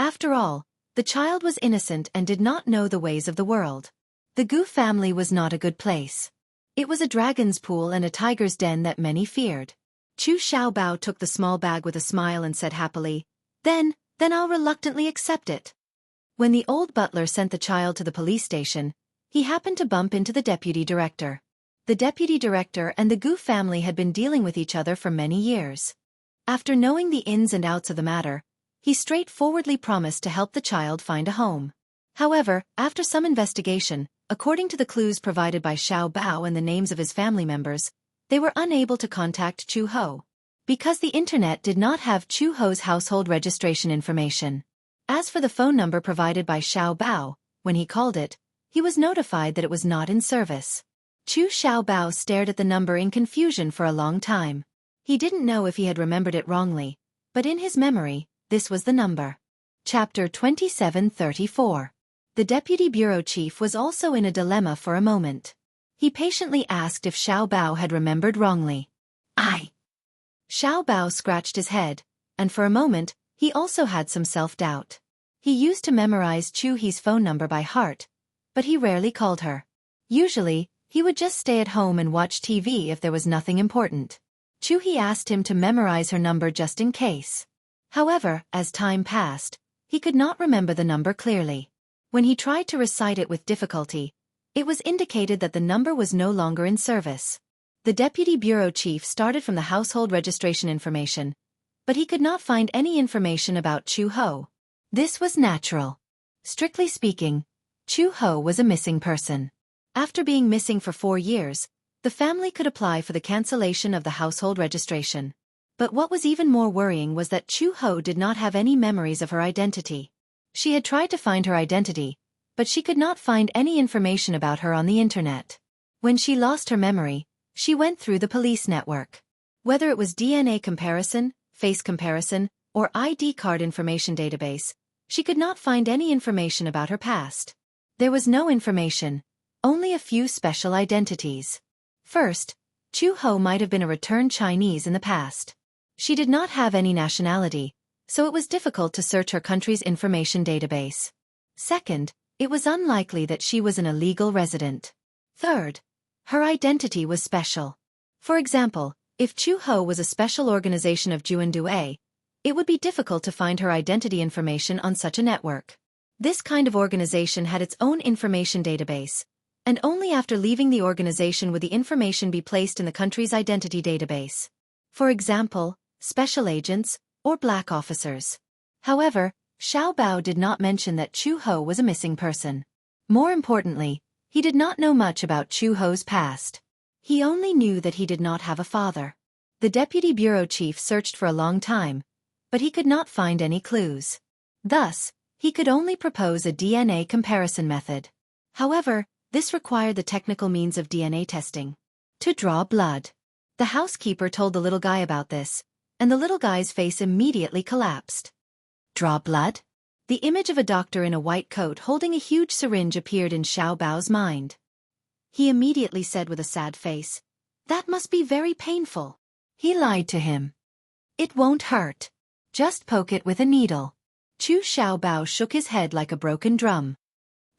After all, the child was innocent and did not know the ways of the world. The Gu family was not a good place. It was a dragon's pool and a tiger's den that many feared. Chu Xiaobao took the small bag with a smile and said happily, Then I'll reluctantly accept it." When the old butler sent the child to the police station, he happened to bump into the deputy director. The deputy director and the Gu family had been dealing with each other for many years. After knowing the ins and outs of the matter, he straightforwardly promised to help the child find a home. However, after some investigation, according to the clues provided by Xiao Bao and the names of his family members, they were unable to contact Chu Ho. Because the internet did not have Chu Ho's household registration information. As for the phone number provided by Xiao Bao, when he called it, he was notified that it was not in service. Chu Xiaobao stared at the number in confusion for a long time. He didn't know if he had remembered it wrongly, but in his memory, this was the number. Chapter 2734. The deputy bureau chief was also in a dilemma for a moment. He patiently asked if Xiaobao had remembered wrongly. Xiaobao scratched his head, and for a moment, he also had some self-doubt. He used to memorize Chu He's phone number by heart, but he rarely called her. Usually, he would just stay at home and watch TV if there was nothing important. Chu He asked him to memorize her number just in case. However, as time passed, he could not remember the number clearly. When he tried to recite it with difficulty, it was indicated that the number was no longer in service. The deputy bureau chief started from the household registration information, but he could not find any information about Chu Ho. This was natural. Strictly speaking, Chu Ho was a missing person. After being missing for 4 years, the family could apply for the cancellation of the household registration. But what was even more worrying was that Chu Ho did not have any memories of her identity. She had tried to find her identity, but she could not find any information about her on the internet. When she lost her memory, she went through the police network. Whether it was DNA comparison, face comparison, or ID card information database, she could not find any information about her past. There was no information, only a few special identities. First, Chu Ho might have been a returned Chinese in the past. She did not have any nationality, so it was difficult to search her country's information database. Second, it was unlikely that she was an illegal resident. Third, her identity was special. For example, if Chu Ho was a special organization of Juandue, it would be difficult to find her identity information on such a network. This kind of organization had its own information database, and only after leaving the organization would the information be placed in the country's identity database. For example, special agents, or black officers. However, Xiao Bao did not mention that Chu Ho was a missing person. More importantly, he did not know much about Chu Ho's past. He only knew that he did not have a father. The deputy bureau chief searched for a long time, but he could not find any clues. Thus, he could only propose a DNA comparison method. However, this required the technical means of DNA testing. To draw blood. The housekeeper told the little guy about this, and the little guy's face immediately collapsed. Draw blood? The image of a doctor in a white coat holding a huge syringe appeared in Xiao Bao's mind. He immediately said with a sad face, "That must be very painful." He lied to him. "It won't hurt. Just poke it with a needle." Chu Xiaobao shook his head like a broken drum.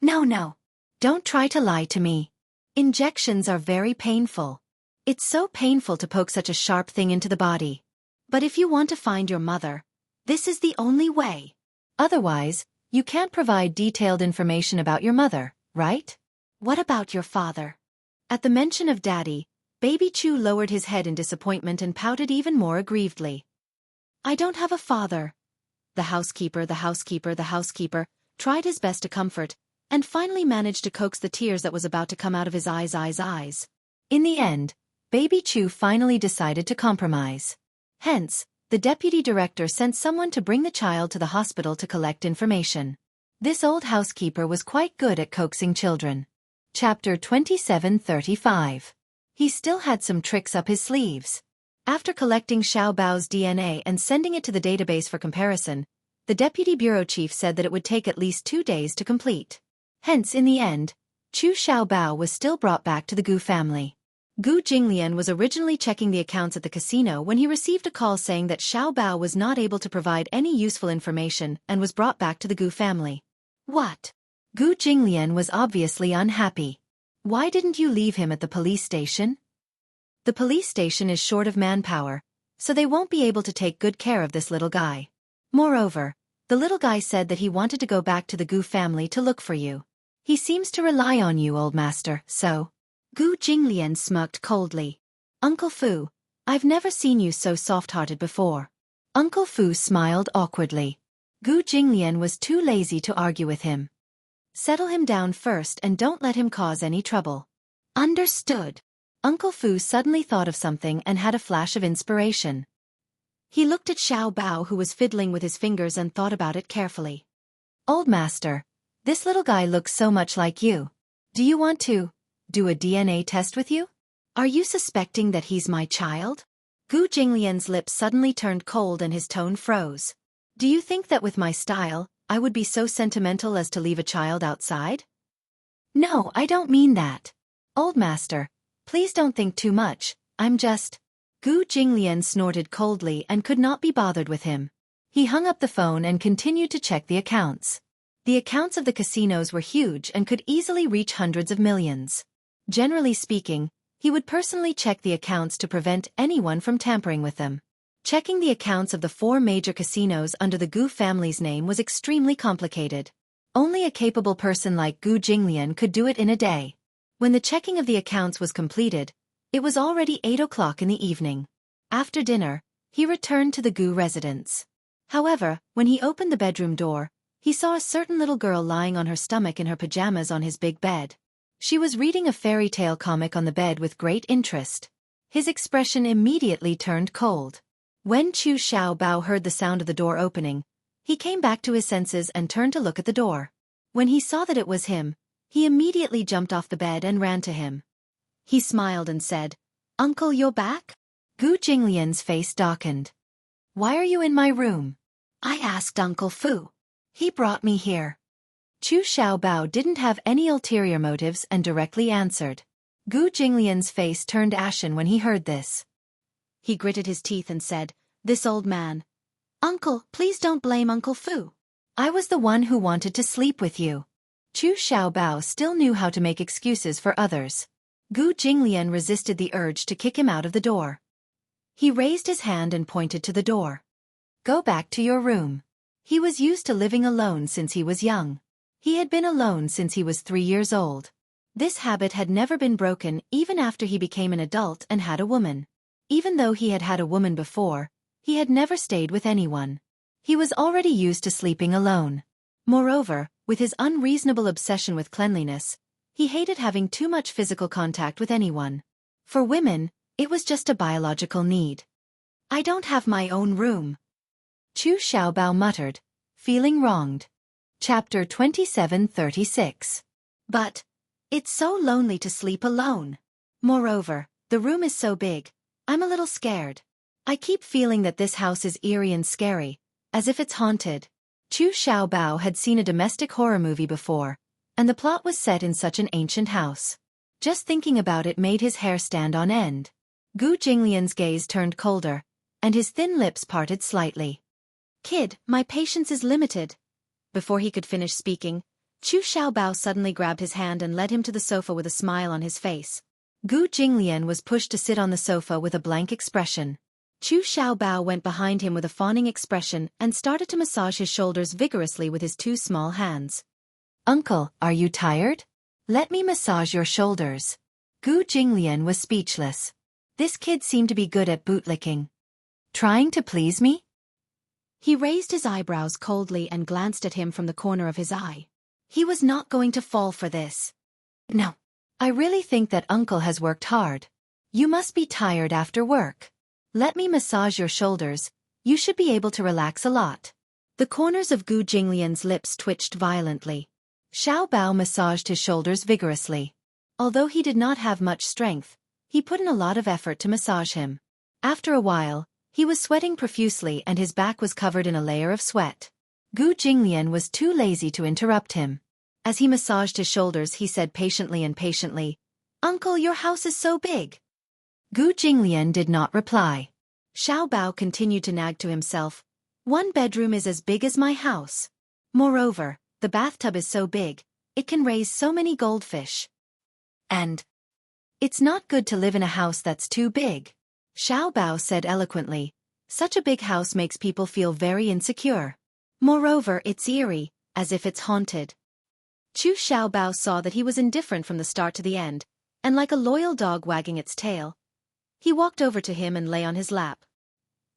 No. Don't try to lie to me. Injections are very painful. It's so painful to poke such a sharp thing into the body. But if you want to find your mother, this is the only way. Otherwise, you can't provide detailed information about your mother, right? What about your father? At the mention of Daddy, Baby Chu lowered his head in disappointment and pouted even more aggrievedly. "I don't have a father." The housekeeper tried his best to comfort, and finally managed to coax the tears that was about to come out of his eyes. In the end, Baby Chu finally decided to compromise. Hence, the deputy director sent someone to bring the child to the hospital to collect information. This old housekeeper was quite good at coaxing children. Chapter 2735. He still had some tricks up his sleeves. After collecting Xiao Bao's DNA and sending it to the database for comparison, the deputy bureau chief said that it would take at least 2 days to complete. Hence, in the end, Chu Xiaobao was still brought back to the Gu family. Gu Jinglian was originally checking the accounts at the casino when he received a call saying that Xiaobao was not able to provide any useful information and was brought back to the Gu family. What? Gu Jinglian was obviously unhappy. Why didn't you leave him at the police station? The police station is short of manpower, so they won't be able to take good care of this little guy. Moreover, the little guy said that he wanted to go back to the Gu family to look for you. He seems to rely on you, old master, so... Gu Jinglian smirked coldly. "Uncle Fu, I've never seen you so soft-hearted before." Uncle Fu smiled awkwardly. Gu Jinglian was too lazy to argue with him. "Settle him down first and don't let him cause any trouble." Understood. Uncle Fu suddenly thought of something and had a flash of inspiration. He looked at Xiao Bao, who was fiddling with his fingers, and thought about it carefully. "Old master, this little guy looks so much like you. Do you want to do a DNA test with you? Are you suspecting that he's my child?" Gu Jinglian's lips suddenly turned cold and his tone froze. "Do you think that with my style, I would be so sentimental as to leave a child outside?" "No, I don't mean that. Old master, please don't think too much, I'm just..." Gu Jinglian snorted coldly and could not be bothered with him. He hung up the phone and continued to check the accounts. The accounts of the casinos were huge and could easily reach hundreds of millions. Generally speaking, he would personally check the accounts to prevent anyone from tampering with them. Checking the accounts of the 4 major casinos under the Gu family's name was extremely complicated. Only a capable person like Gu Jinglian could do it in a day. When the checking of the accounts was completed, it was already 8 o'clock in the evening. After dinner, he returned to the Gu residence. However, when he opened the bedroom door, he saw a certain little girl lying on her stomach in her pajamas on his big bed. She was reading a fairy tale comic on the bed with great interest. His expression immediately turned cold. When Chu Xiaobao heard the sound of the door opening, he came back to his senses and turned to look at the door. When he saw that it was him, he immediately jumped off the bed and ran to him. He smiled and said, "Uncle, you're back?" Gu Jinglian's face darkened. "Why are you in my room?" "I asked Uncle Fu. He brought me here." Chu Xiaobao didn't have any ulterior motives and directly answered. Gu Jinglian's face turned ashen when he heard this. He gritted his teeth and said, "This old man. Uncle, please don't blame Uncle Fu. I was the one who wanted to sleep with you." Chu Xiaobao still knew how to make excuses for others. Gu Jinglian resisted the urge to kick him out of the door. He raised his hand and pointed to the door. "Go back to your room." He was used to living alone since he was young. He had been alone since he was 3 years old. This habit had never been broken even after he became an adult and had a woman. Even though he had had a woman before, he had never stayed with anyone. He was already used to sleeping alone. Moreover, with his unreasonable obsession with cleanliness, he hated having too much physical contact with anyone. For women, it was just a biological need. I don't have my own room, Chu Xiaobao muttered, feeling wronged. Chapter 27:36. But it's so lonely to sleep alone. Moreover, the room is so big, I'm a little scared. I keep feeling that this house is eerie and scary, as if it's haunted. Chu Xiaobao had seen a domestic horror movie before, and the plot was set in such an ancient house. Just thinking about it made his hair stand on end. Gu Jinglian's gaze turned colder, and his thin lips parted slightly. Kid, my patience is limited. Before he could finish speaking, Chu Xiaobao suddenly grabbed his hand and led him to the sofa with a smile on his face. Gu Jinglian was pushed to sit on the sofa with a blank expression. Chu Xiaobao went behind him with a fawning expression and started to massage his shoulders vigorously with his two small hands. Uncle, are you tired? Let me massage your shoulders. Gu Jinglian was speechless. This kid seemed to be good at bootlicking. Trying to please me? He raised his eyebrows coldly and glanced at him from the corner of his eye. He was not going to fall for this. No. I really think that Uncle has worked hard. You must be tired after work. Let me massage your shoulders, you should be able to relax a lot. The corners of Gu Jinglian's lips twitched violently. Xiao Bao massaged his shoulders vigorously. Although he did not have much strength, he put in a lot of effort to massage him. After a while, he was sweating profusely and his back was covered in a layer of sweat. Gu Jinglian was too lazy to interrupt him. As he massaged his shoulders he said patiently, Uncle, your house is so big. Gu Jinglian did not reply. Xiao Bao continued to nag to himself, one bedroom is as big as my house. Moreover, the bathtub is so big, it can raise so many goldfish. And it's not good to live in a house that's too big. Xiao Bao said eloquently, such a big house makes people feel very insecure. Moreover, it's eerie, as if it's haunted. Chu Xiaobao saw that he was indifferent from the start to the end, and like a loyal dog wagging its tail, he walked over to him and lay on his lap.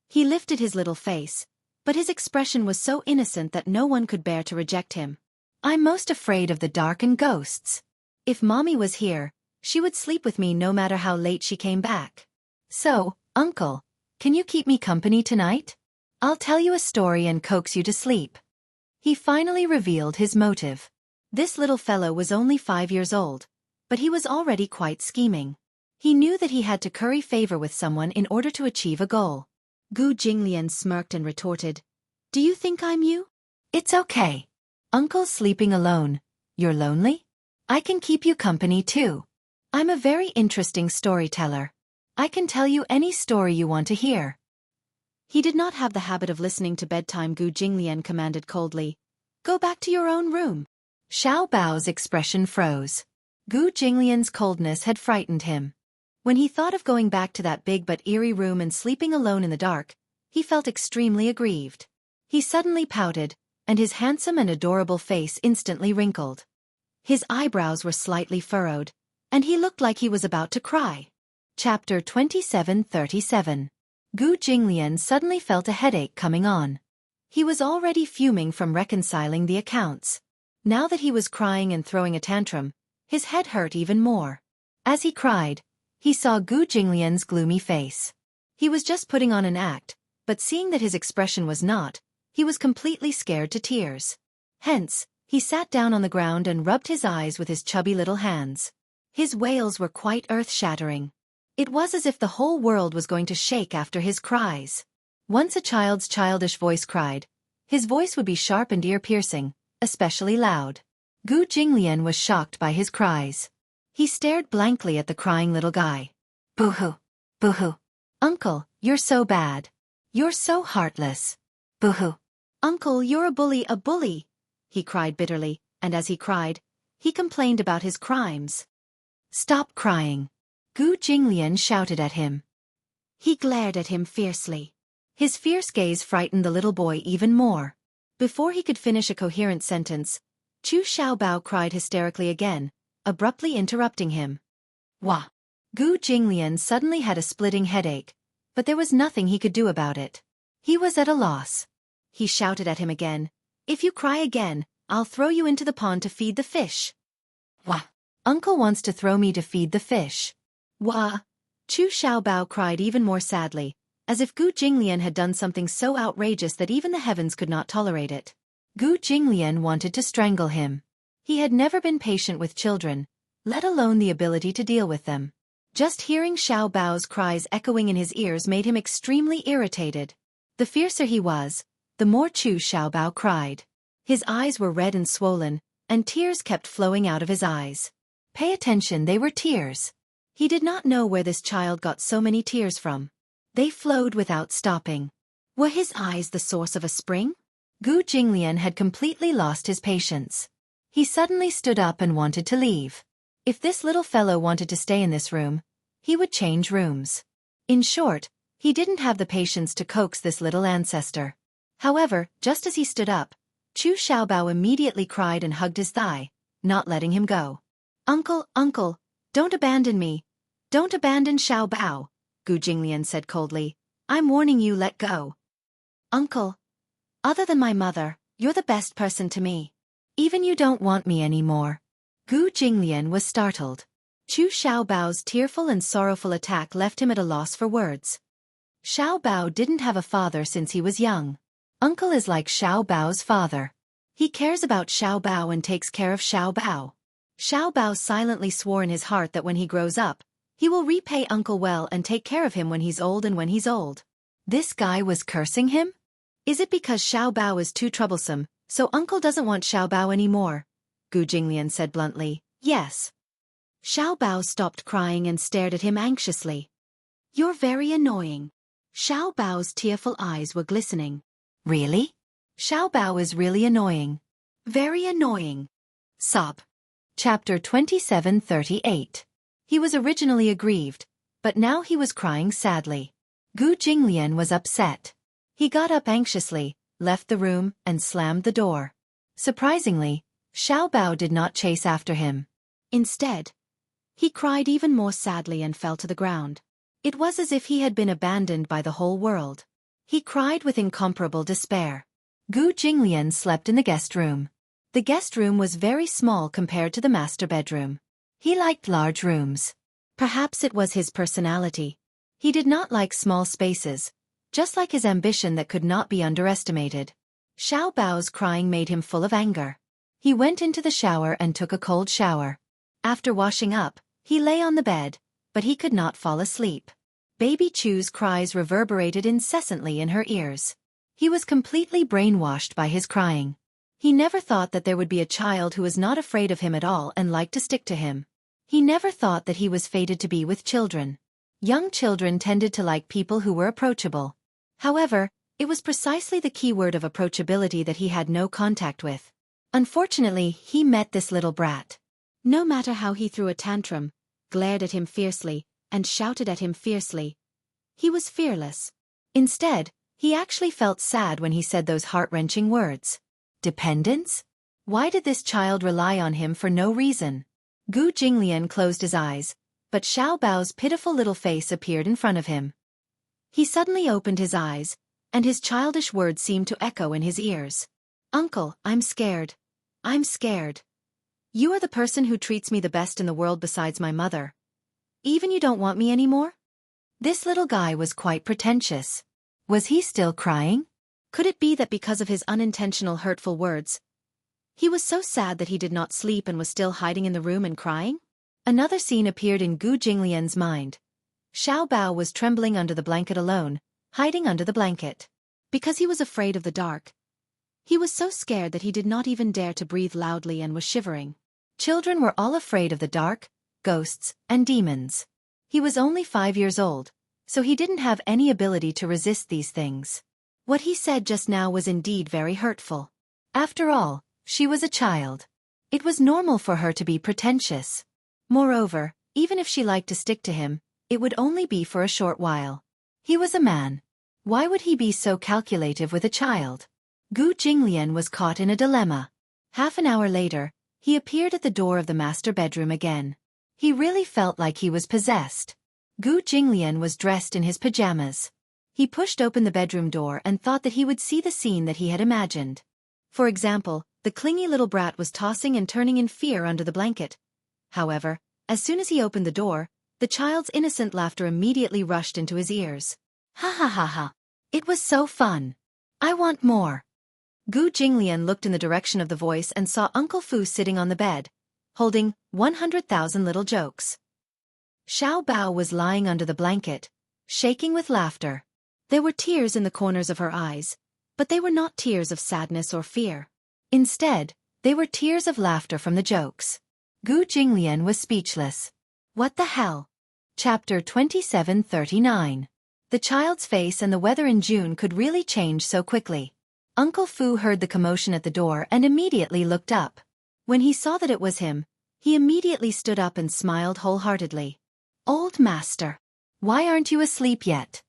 He lifted his little face, but his expression was so innocent that no one could bear to reject him. I'm most afraid of the dark and ghosts. If Mommy was here, she would sleep with me no matter how late she came back. So, Uncle, can you keep me company tonight? I'll tell you a story and coax you to sleep. He finally revealed his motive. This little fellow was only 5 years old, but he was already quite scheming. He knew that he had to curry favor with someone in order to achieve a goal. Gu Jinglian smirked and retorted, Do you think I'm you? It's okay. Uncle's sleeping alone. You're lonely? I can keep you company too. I'm a very interesting storyteller. I can tell you any story you want to hear. He did not have the habit of listening to bedtime. Gu Jinglian commanded coldly, Go back to your own room. Xiao Bao's expression froze. Gu Jinglian's coldness had frightened him. When he thought of going back to that big but eerie room and sleeping alone in the dark, he felt extremely aggrieved. He suddenly pouted, and his handsome and adorable face instantly wrinkled. His eyebrows were slightly furrowed, and he looked like he was about to cry. Chapter 27:37. Gu Jinglian suddenly felt a headache coming on. He was already fuming from reconciling the accounts. Now that he was crying and throwing a tantrum, his head hurt even more. As he cried, he saw Gu Jinglian's gloomy face. He was just putting on an act, but seeing that his expression was not, he was completely scared to tears. Hence, he sat down on the ground and rubbed his eyes with his chubby little hands. His wails were quite earth-shattering. It was as if the whole world was going to shake after his cries. Once a child's childish voice cried, his voice would be sharp and ear-piercing, especially loud. Gu Jinglian was shocked by his cries. He stared blankly at the crying little guy. Boo-hoo. Boo-hoo. Uncle, you're so bad. You're so heartless. Boo-hoo. Uncle, you're a bully, he cried bitterly, and as he cried, he complained about his crimes. Stop crying. Gu Jinglian shouted at him. He glared at him fiercely. His fierce gaze frightened the little boy even more. Before he could finish a coherent sentence, Chu Xiaobao cried hysterically again, abruptly interrupting him. Wah! Gu Jinglian suddenly had a splitting headache, but there was nothing he could do about it. He was at a loss. He shouted at him again, If you cry again, I'll throw you into the pond to feed the fish. Wah! Uncle wants to throw me to feed the fish. Wah! Chu Xiaobao cried even more sadly, as if Gu Jinglian had done something so outrageous that even the heavens could not tolerate it. Gu Jinglian wanted to strangle him. He had never been patient with children, let alone the ability to deal with them. Just hearing Xiaobao's cries echoing in his ears made him extremely irritated. The fiercer he was, the more Chu Xiaobao cried. His eyes were red and swollen, and tears kept flowing out of his eyes. Pay attention, they were tears. He did not know where this child got so many tears from. They flowed without stopping. Were his eyes the source of a spring? Gu Jinglian had completely lost his patience. He suddenly stood up and wanted to leave. If this little fellow wanted to stay in this room, he would change rooms. In short, he didn't have the patience to coax this little ancestor. However, just as he stood up, Chu Xiaobao immediately cried and hugged his thigh, not letting him go. Uncle, uncle, don't abandon me. Don't abandon Xiaobao, Gu Jinglian said coldly. I'm warning you, let go. Uncle. Other than my mother, you're the best person to me. Even you don't want me anymore. Gu Jinglian was startled. Chu Xiaobao's tearful and sorrowful attack left him at a loss for words. Xiaobao didn't have a father since he was young. Uncle is like Xiaobao's father. He cares about Xiaobao and takes care of Xiaobao. Xiaobao silently swore in his heart that when he grows up, he will repay Uncle well and take care of him when he's old and when he's old. This guy was cursing him? Is it because Xiaobao is too troublesome, so Uncle doesn't want Xiaobao anymore? Gu Jinglian said bluntly. Yes. Xiaobao stopped crying and stared at him anxiously. You're very annoying. Xiaobao's tearful eyes were glistening. Really? Xiaobao is really annoying. Very annoying. Sob. Chapter 2738. He was originally aggrieved, but now he was crying sadly. Gu Jinglian was upset. He got up anxiously, left the room, and slammed the door. Surprisingly, Xiaobao did not chase after him. Instead, he cried even more sadly and fell to the ground. It was as if he had been abandoned by the whole world. He cried with incomparable despair. Gu Jinglian slept in the guest room. The guest room was very small compared to the master bedroom. He liked large rooms. Perhaps it was his personality. He did not like small spaces, just like his ambition that could not be underestimated. Xiaobao's crying made him full of anger. He went into the shower and took a cold shower. After washing up, he lay on the bed, but he could not fall asleep. Baby Chu's cries reverberated incessantly in her ears. He was completely brainwashed by his crying. He never thought that there would be a child who was not afraid of him at all and liked to stick to him. He never thought that he was fated to be with children. Young children tended to like people who were approachable. However, it was precisely the key word of approachability that he had no contact with. Unfortunately, he met this little brat. No matter how he threw a tantrum, glared at him fiercely, and shouted at him fiercely, he was fearless. Instead, he actually felt sad when he said those heart-wrenching words. Dependence? Why did this child rely on him for no reason? Gu Jinglian closed his eyes, but Xiaobao's pitiful little face appeared in front of him. He suddenly opened his eyes, and his childish words seemed to echo in his ears. Uncle, I'm scared. I'm scared. You are the person who treats me the best in the world besides my mother. Even you don't want me anymore? This little guy was quite pretentious. Was he still crying? Could it be that because of his unintentional hurtful words, he was so sad that he did not sleep and was still hiding in the room and crying? Another scene appeared in Gu Jinglian's mind. Xiaobao was trembling under the blanket alone, hiding under the blanket. Because he was afraid of the dark, he was so scared that he did not even dare to breathe loudly and was shivering. Children were all afraid of the dark, ghosts, and demons. He was only 5 years old, so he didn't have any ability to resist these things. What he said just now was indeed very hurtful. After all, she was a child. It was normal for her to be pretentious. Moreover, even if she liked to stick to him, it would only be for a short while. He was a man. Why would he be so calculative with a child? Gu Jinglian was caught in a dilemma. Half an hour later, he appeared at the door of the master bedroom again. He really felt like he was possessed. Gu Jinglian was dressed in his pajamas. He pushed open the bedroom door and thought that he would see the scene that he had imagined. For example, the clingy little brat was tossing and turning in fear under the blanket. However, as soon as he opened the door, The child's innocent laughter immediately rushed into his ears. Ha ha ha ha. It was so fun. I want more. Gu Jinglian looked in the direction of the voice and saw Uncle Fu sitting on the bed, holding 100,000 little jokes. Xiao Bao was lying under the blanket, shaking with laughter. There were tears in the corners of her eyes, but they were not tears of sadness or fear. Instead, they were tears of laughter from the jokes. Gu Jinglian was speechless. What the hell? Chapter 2739. The child's face and the weather in June could really change so quickly. Uncle Fu heard the commotion at the door and immediately looked up. When he saw that it was him, he immediately stood up and smiled wholeheartedly. Old master, why aren't you asleep yet?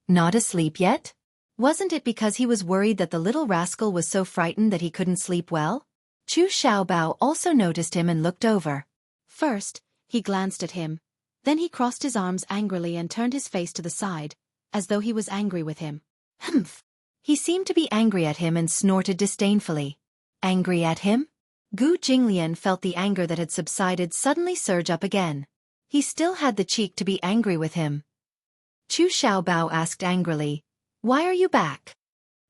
Not asleep yet? Wasn't it because he was worried that the little rascal was so frightened that he couldn't sleep well? Chu Xiaobao also noticed him and looked over. First, he glanced at him. Then he crossed his arms angrily and turned his face to the side, as though he was angry with him. Humph! He seemed to be angry at him and snorted disdainfully. Angry at him? Gu Jinglian felt the anger that had subsided suddenly surge up again. He still had the cheek to be angry with him. Chu Xiaobao asked angrily, "Why are you back?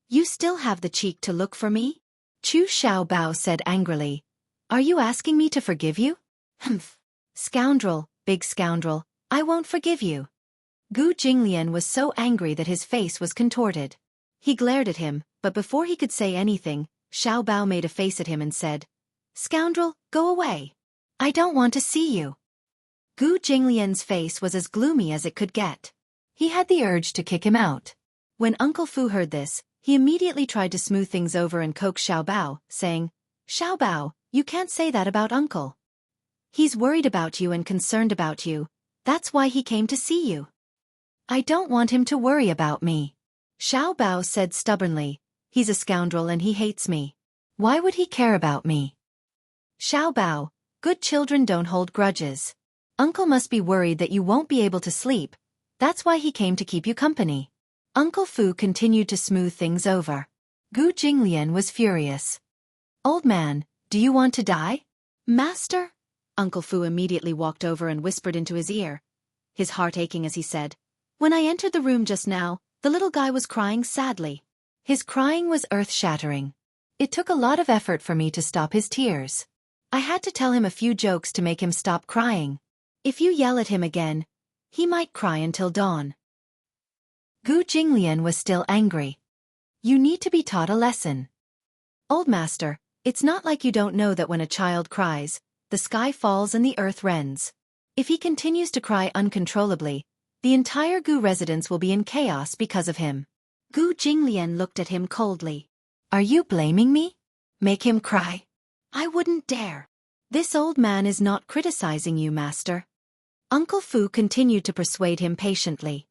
You still have the cheek to look for me?" Chu Xiaobao said angrily, "Are you asking me to forgive you?" Humph! Scoundrel, big scoundrel, I won't forgive you. Gu Jinglian was so angry that his face was contorted. He glared at him, but before he could say anything, Xiaobao made a face at him and said, "Scoundrel, go away. I don't want to see you." Gu Jinglian's face was as gloomy as it could get. He had the urge to kick him out. When Uncle Fu heard this, he immediately tried to smooth things over and coax Xiaobao, saying, "Xiaobao, you can't say that about Uncle. He's worried about you and concerned about you. That's why he came to see you." "I don't want him to worry about me," Xiaobao said stubbornly. "He's a scoundrel and he hates me. Why would he care about me?" "Xiaobao, good children don't hold grudges. Uncle must be worried that you won't be able to sleep. That's why he came to keep you company." Uncle Fu continued to smooth things over. Gu Jinglian was furious. "Old man, do you want to die?" "Master?" Uncle Fu immediately walked over and whispered into his ear, his heart aching as he said, "When I entered the room just now, the little guy was crying sadly. His crying was earth-shattering. It took a lot of effort for me to stop his tears. I had to tell him a few jokes to make him stop crying. If you yell at him again, he might cry until dawn." Gu Jinglian was still angry. "You need to be taught a lesson. Old master, it's not like you don't know that when a child cries, the sky falls and the earth rends. If he continues to cry uncontrollably, the entire Gu residence will be in chaos because of him." Gu Jinglian looked at him coldly. "Are you blaming me? Make him cry? I wouldn't dare. This old man is not criticizing you, master." Uncle Fu continued to persuade him patiently.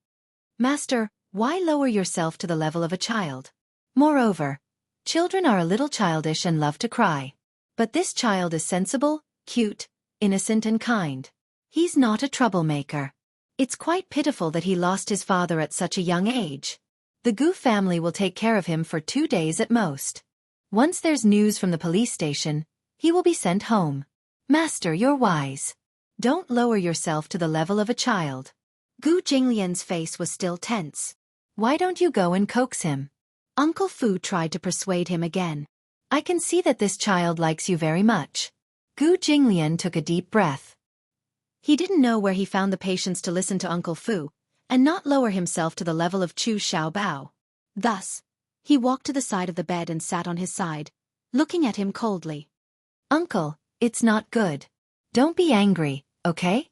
"Master, why lower yourself to the level of a child? Moreover, children are a little childish and love to cry. But this child is sensible, cute, innocent and kind. He's not a troublemaker. It's quite pitiful that he lost his father at such a young age. The Gu family will take care of him for 2 days at most. Once there's news from the police station, he will be sent home. Master, you're wise. Don't lower yourself to the level of a child." Gu Jinglian's face was still tense. "Why don't you go and coax him?" Uncle Fu tried to persuade him again. "I can see that this child likes you very much." Gu Jinglian took a deep breath. He didn't know where he found the patience to listen to Uncle Fu, and not lower himself to the level of Chu Xiaobao. Thus, he walked to the side of the bed and sat on his side, looking at him coldly. "Uncle, it's not good. Don't be angry, okay?"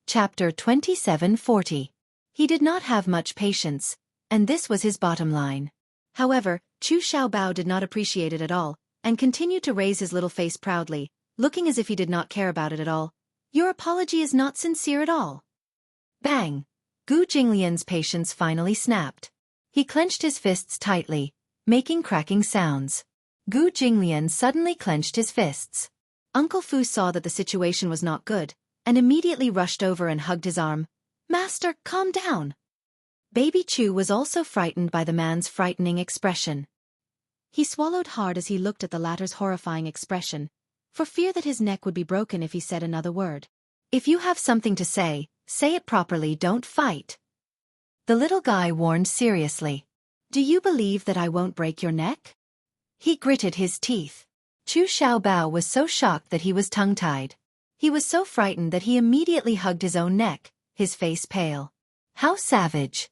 Chapter 2740. He did not have much patience, and this was his bottom line. However, Chu Xiaobao did not appreciate it at all, and continued to raise his little face proudly, looking as if he did not care about it at all. "Your apology is not sincere at all." Bang! Gu Jinglian's patience finally snapped. He clenched his fists tightly, making cracking sounds. Gu Jinglian suddenly clenched his fists. Uncle Fu saw that the situation was not good, and immediately rushed over and hugged his arm. "Master, calm down." Baby Chu was also frightened by the man's frightening expression. He swallowed hard as he looked at the latter's horrifying expression, for fear that his neck would be broken if he said another word. "If you have something to say, Say it properly, don't fight. The little guy warned seriously. Do you believe that I won't break your neck? He gritted his teeth. Chu Xiaobao was so shocked that he was tongue-tied. He was so frightened that he immediately hugged his own neck, his face pale. How savage!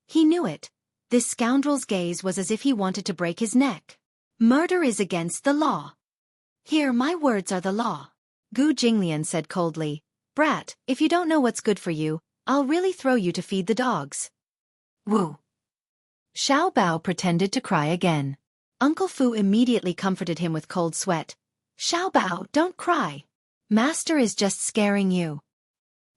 He knew it. This scoundrel's gaze was as if he wanted to break his neck. Murder is against the law. Here, my words are the law. Gu Jinglian said coldly. Brat, if you don't know what's good for you, I'll really throw you to feed the dogs. Woo! Xiao Bao pretended to cry again. Uncle Fu immediately comforted him with cold sweat. Xiao Bao, don't cry. Master is just scaring you.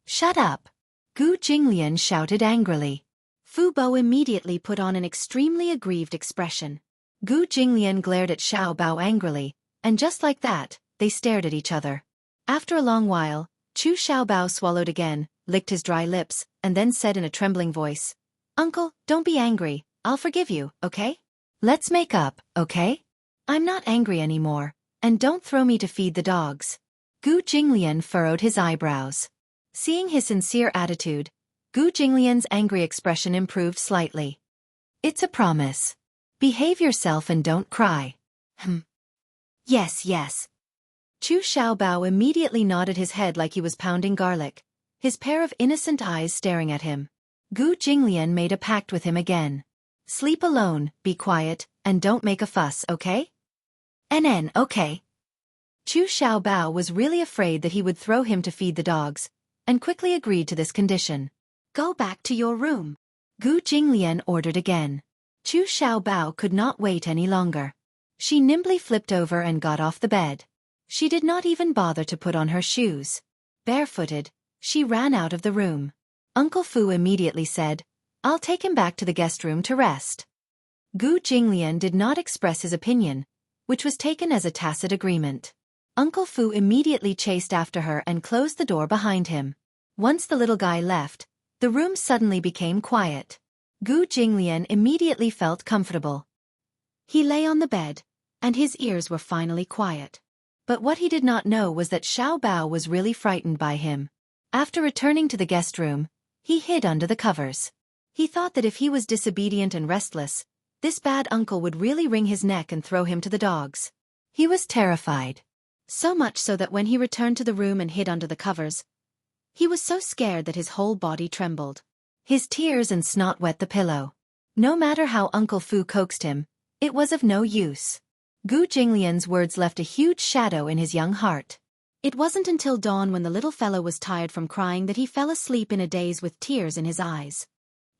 Shut up! Gu Jinglian shouted angrily. Fu Bo immediately put on an extremely aggrieved expression. Gu Jinglian glared at Xiao Bao angrily, and just like that, they stared at each other. After a long while, Chu Xiaobao swallowed again, licked his dry lips, and then said in a trembling voice, Uncle, don't be angry, I'll forgive you, okay? Let's make up, okay? I'm not angry anymore, and don't throw me to feed the dogs. Gu Jinglian furrowed his eyebrows. Seeing his sincere attitude, Gu Jinglian's angry expression improved slightly. It's a promise. Behave yourself and don't cry. Yes, yes. Chu Xiaobao immediately nodded his head like he was pounding garlic, his pair of innocent eyes staring at him. Gu Jinglian made a pact with him again. Sleep alone, be quiet, and don't make a fuss, okay? Okay. Chu Xiaobao was really afraid that he would throw him to feed the dogs, and quickly agreed to this condition. Go back to your room. Gu Jinglian ordered again. Chu Xiaobao could not wait any longer. She nimbly flipped over and got off the bed. She did not even bother to put on her shoes. Barefooted, she ran out of the room. Uncle Fu immediately said, I'll take him back to the guest room to rest. Gu Jinglian did not express his opinion, which was taken as a tacit agreement. Uncle Fu immediately chased after her and closed the door behind him. Once the little guy left, the room suddenly became quiet. Gu Jinglian immediately felt comfortable. He lay on the bed, and his ears were finally quiet. But what he did not know was that Xiao Bao was really frightened by him. After returning to the guest room, he hid under the covers. He thought that if he was disobedient and restless, this bad uncle would really wring his neck and throw him to the dogs. He was terrified. So much so that when he returned to the room and hid under the covers, he was so scared that his whole body trembled. His tears and snot wet the pillow. No matter how Uncle Fu coaxed him, it was of no use. Gu Jinglian's words left a huge shadow in his young heart. It wasn't until dawn when the little fellow was tired from crying that he fell asleep in a daze with tears in his eyes.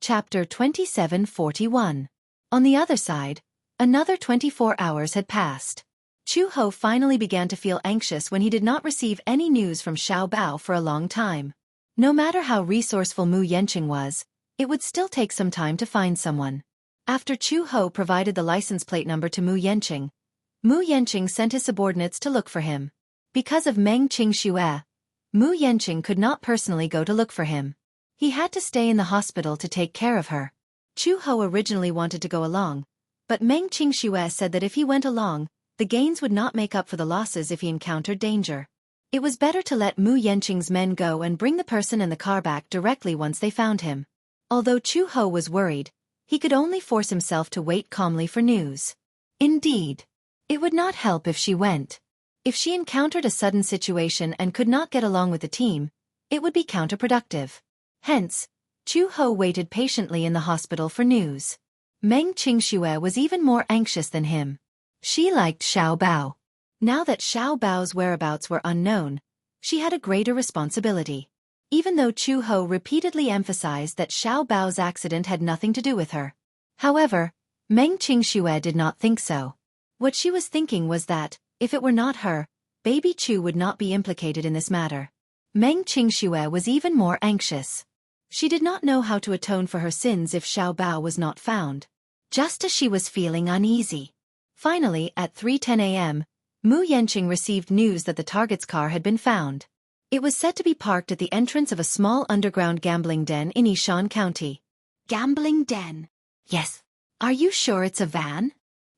Chapter 2741. On the other side, another 24 hours had passed. Chu Ho finally began to feel anxious when he did not receive any news from Xiao Bao for a long time. No matter how resourceful Mu Yanqing was, it would still take some time to find someone. After Chu Ho provided the license plate number to Mu Yanqing sent his subordinates to look for him. Because of Meng Qingxue, Mu Yanqing could not personally go to look for him. He had to stay in the hospital to take care of her. Chu Ho originally wanted to go along, but Meng Qingxue said that if he went along, the gains would not make up for the losses if he encountered danger. It was better to let Mu Yanqing's men go and bring the person in the car back directly once they found him. Although Chu Ho was worried, he could only force himself to wait calmly for news. Indeed, it would not help if she went. If she encountered a sudden situation and could not get along with the team, it would be counterproductive. Hence, Chu Ho waited patiently in the hospital for news. Meng Qingxue was even more anxious than him. She liked Xiao Bao. Now that Xiao Bao's whereabouts were unknown, she had a greater responsibility. Even though Chu Ho repeatedly emphasized that Xiao Bao's accident had nothing to do with her. However, Meng Qingxue did not think so. What she was thinking was that, if it were not her, baby Chu would not be implicated in this matter. Meng Qingxue was even more anxious. She did not know how to atone for her sins if Xiao Bao was not found. Just as she was feeling uneasy. Finally, at 3:10 a.m., Mu Yanqing received news that the target's car had been found. It was said to be parked at the entrance of a small underground gambling den in Yishan County. Gambling den? Yes. Are you sure it's a van?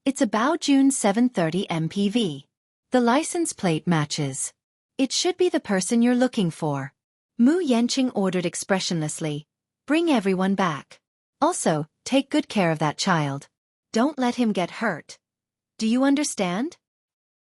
It's a Baojun 730 MPV. The license plate matches. It should be the person you're looking for. Mu Yanqing ordered expressionlessly. Bring everyone back. Also, take good care of that child. Don't let him get hurt. Do you understand?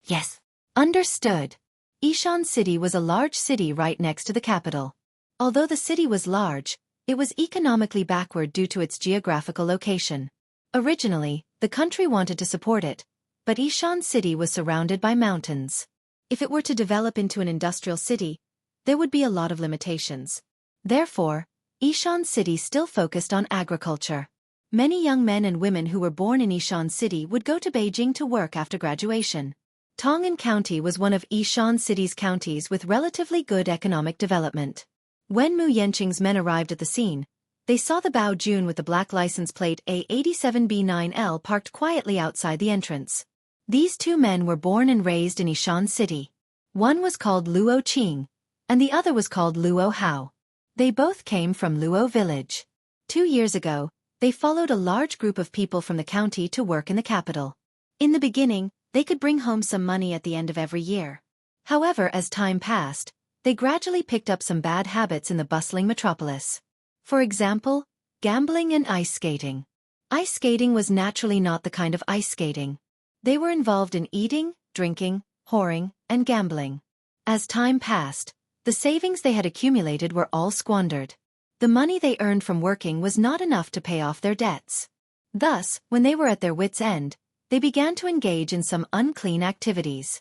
Yes. Understood. Ishan City was a large city right next to the capital. Although the city was large, it was economically backward due to its geographical location. Originally, the country wanted to support it, but Ishan City was surrounded by mountains. If it were to develop into an industrial city, there would be a lot of limitations. Therefore, Ishan City still focused on agriculture. Many young men and women who were born in Ishan City would go to Beijing to work after graduation. Tong'an County was one of Ishan City's counties with relatively good economic development. When Mu Yanqing's men arrived at the scene, they saw the Bao Jun with the black license plate A87B9L parked quietly outside the entrance. These two men were born and raised in Ishan City. One was called Luo Qing, and the other was called Luo Hao. They both came from Luo village. 2 years ago, they followed a large group of people from the county to work in the capital. In the beginning, they could bring home some money at the end of every year. However, as time passed, they gradually picked up some bad habits in the bustling metropolis. For example, gambling and ice skating. Ice skating was naturally not the kind of ice skating. They were involved in eating, drinking, whoring, and gambling. As time passed, the savings they had accumulated were all squandered. The money they earned from working was not enough to pay off their debts. Thus, when they were at their wits' end, they began to engage in some unclean activities.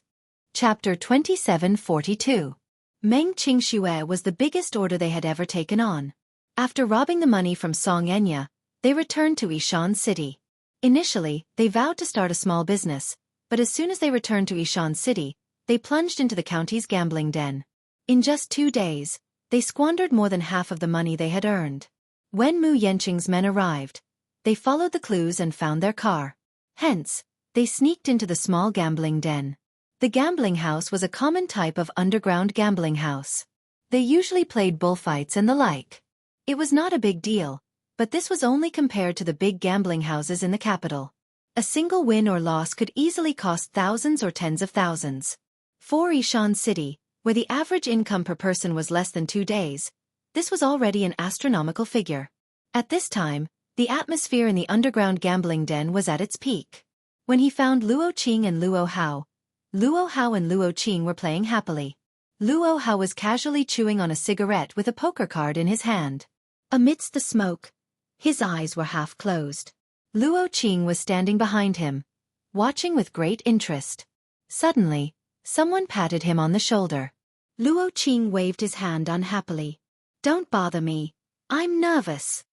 Chapter 2742. Meng Qingxue was the biggest order they had ever taken on. After robbing the money from Song Enya, they returned to Ishan City. Initially, they vowed to start a small business, but as soon as they returned to Ishan City, they plunged into the county's gambling den. In just 2 days, they squandered more than half of the money they had earned. When Mu Yanqing's men arrived, they followed the clues and found their car. Hence, they sneaked into the small gambling den. The gambling house was a common type of underground gambling house. They usually played bullfights and the like. It was not a big deal, but this was only compared to the big gambling houses in the capital. A single win or loss could easily cost thousands or tens of thousands. For Ishan City, where the average income per person was less than 2 days, this was already an astronomical figure. At this time, the atmosphere in the underground gambling den was at its peak. When he found Luo Qing and Luo Hao and Luo Qing were playing happily. Luo Hao was casually chewing on a cigarette with a poker card in his hand. Amidst the smoke, his eyes were half closed. Luo Qing was standing behind him, watching with great interest. Suddenly, someone patted him on the shoulder. Luo Qing waved his hand unhappily. "Don't bother me. I'm nervous."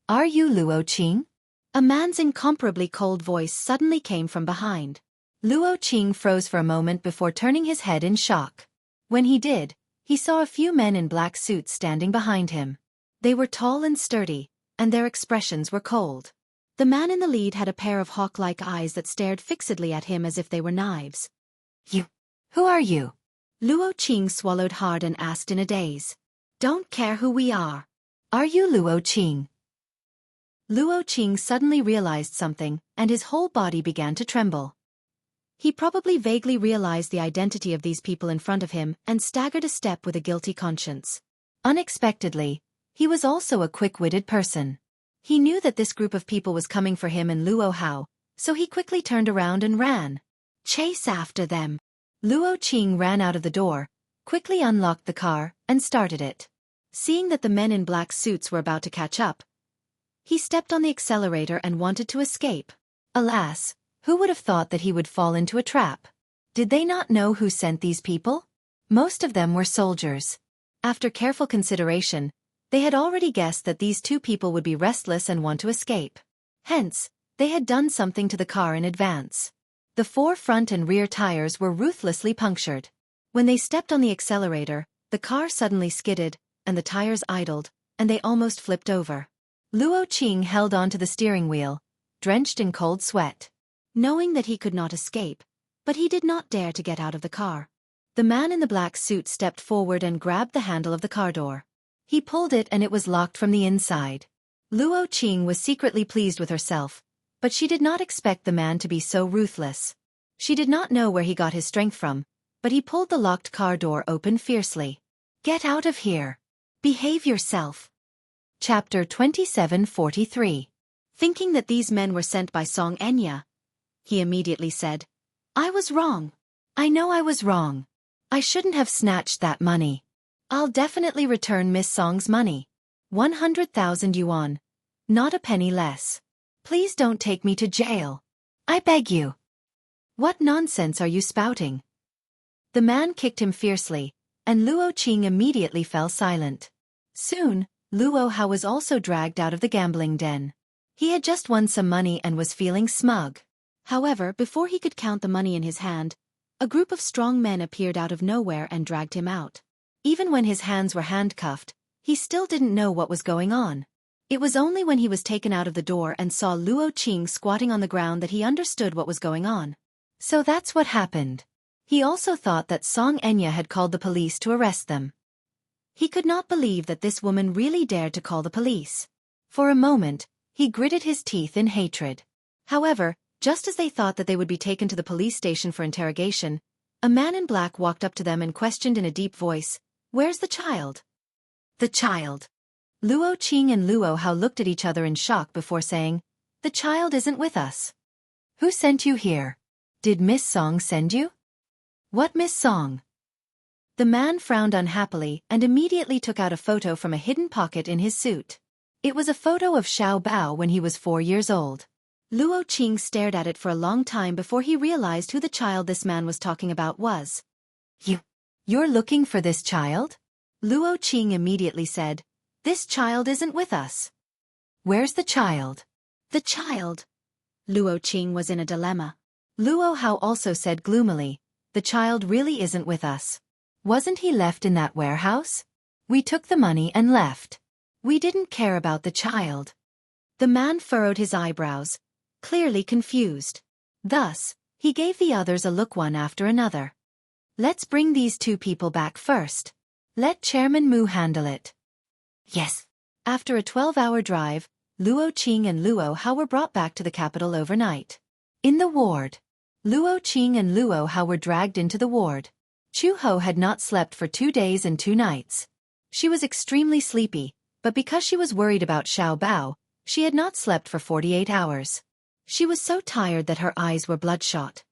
"Are you Luo Qing?" A man's incomparably cold voice suddenly came from behind. Luo Qing froze for a moment before turning his head in shock. When he did, he saw a few men in black suits standing behind him. They were tall and sturdy, and their expressions were cold. The man in the lead had a pair of hawk-like eyes that stared fixedly at him as if they were knives. Who are you?" Luo Qing swallowed hard and asked in a daze. "Don't care who we are." "Are you Luo Qing?" Luo Qing suddenly realized something, and his whole body began to tremble. He probably vaguely realized the identity of these people in front of him and staggered a step with a guilty conscience. Unexpectedly, he was also a quick-witted person. He knew that this group of people was coming for him and Luo Hao, so he quickly turned around and ran. "Chase after them." Luo Qing ran out of the door, quickly unlocked the car, and started it. Seeing that the men in black suits were about to catch up, he stepped on the accelerator and wanted to escape. Alas, who would have thought that he would fall into a trap? Did they not know who sent these people? Most of them were soldiers. After careful consideration, they had already guessed that these two people would be restless and want to escape. Hence, they had done something to the car in advance. The 4 front and rear tires were ruthlessly punctured. When they stepped on the accelerator, the car suddenly skidded, and the tires idled, and they almost flipped over. Luo Qing held on to the steering wheel, drenched in cold sweat. Knowing that he could not escape, but he did not dare to get out of the car. The man in the black suit stepped forward and grabbed the handle of the car door. He pulled it and it was locked from the inside. Luo Qing was secretly pleased with herself, but she did not expect the man to be so ruthless. She did not know where he got his strength from, but he pulled the locked car door open fiercely. "Get out of here!" Behave yourself. Chapter 27:43. Thinking that these men were sent by Song Enya, he immediately said, I was wrong. I know I was wrong. I shouldn't have snatched that money. I'll definitely return Miss Song's money. 100,000 yuan. Not a penny less. Please don't take me to jail. I beg you. What nonsense are you spouting? The man kicked him fiercely, and Luo Qing immediately fell silent. Soon, Luo Hao was also dragged out of the gambling den. He had just won some money and was feeling smug. However, before he could count the money in his hand, a group of strong men appeared out of nowhere and dragged him out. Even when his hands were handcuffed, he still didn't know what was going on. It was only when he was taken out of the door and saw Luo Qing squatting on the ground that he understood what was going on. So that's what happened. He also thought that Song Enya had called the police to arrest them. He could not believe that this woman really dared to call the police. For a moment, he gritted his teeth in hatred. However, just as they thought that they would be taken to the police station for interrogation, a man in black walked up to them and questioned in a deep voice, Where's the child? The child. Luo Qing and Luo Hao looked at each other in shock before saying, The child isn't with us. Who sent you here? Did Miss Song send you? What Miss Song? The man frowned unhappily and immediately took out a photo from a hidden pocket in his suit. It was a photo of Xiao Bao when he was 4 years old. Luo Qing stared at it for a long time before he realized who the child this man was talking about was. You're looking for this child? Luo Qing immediately said, This child isn't with us. Where's the child? The child. Luo Qing was in a dilemma. Luo Hao also said gloomily, The child really isn't with us. Wasn't he left in that warehouse? We took the money and left. We didn't care about the child. The man furrowed his eyebrows, clearly confused. Thus, he gave the others a look one after another. Let's bring these two people back first. Let Chairman Mu handle it. Yes. After a 12-hour drive, Luo Qing and Luo Hao were brought back to the capital overnight. In the ward, Luo Qing and Luo Hao were dragged into the ward. Chu Ho had not slept for 2 days and 2 nights. She was extremely sleepy, but because she was worried about Xiao Bao, she had not slept for 48 hours. She was so tired that her eyes were bloodshot.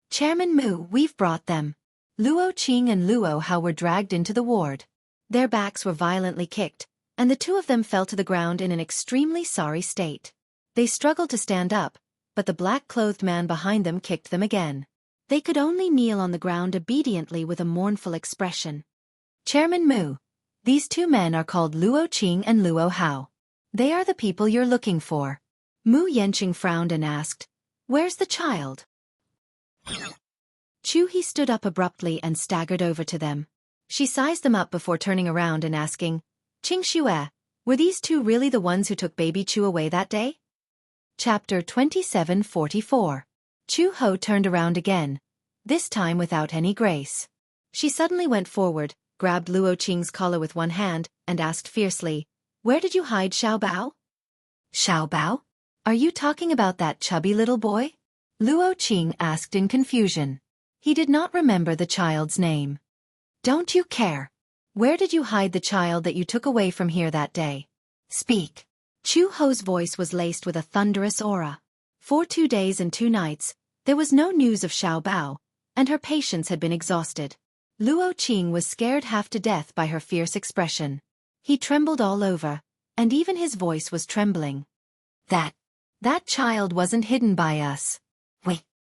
Chairman Mu, we've brought them. Luo Qing and Luo Hao were dragged into the ward. Their backs were violently kicked, and the two of them fell to the ground in an extremely sorry state. They struggled to stand up, but the black-clothed man behind them kicked them again. They could only kneel on the ground obediently with a mournful expression. Chairman Mu, these two men are called Luo Qing and Luo Hao. They are the people you're looking for. Mu Yanqing frowned and asked, Where's the child? Chu He stood up abruptly and staggered over to them. She sized them up before turning around and asking, Qing Xue, were these two really the ones who took baby Chu away that day? Chapter 27:44. Chu Ho turned around again, this time without any grace. She suddenly went forward, grabbed Luo Qing's collar with one hand, and asked fiercely, Where did you hide Xiao Bao? Xiao Bao? Are you talking about that chubby little boy? Luo Qing asked in confusion. He did not remember the child's name. Don't you care? Where did you hide the child that you took away from here that day? Speak. Chu Ho's voice was laced with a thunderous aura. For 2 days and 2 nights, there was no news of Xiao Bao, and her patience had been exhausted. Luo Qing was scared half to death by her fierce expression. He trembled all over, and even his voice was trembling. That child wasn't hidden by us.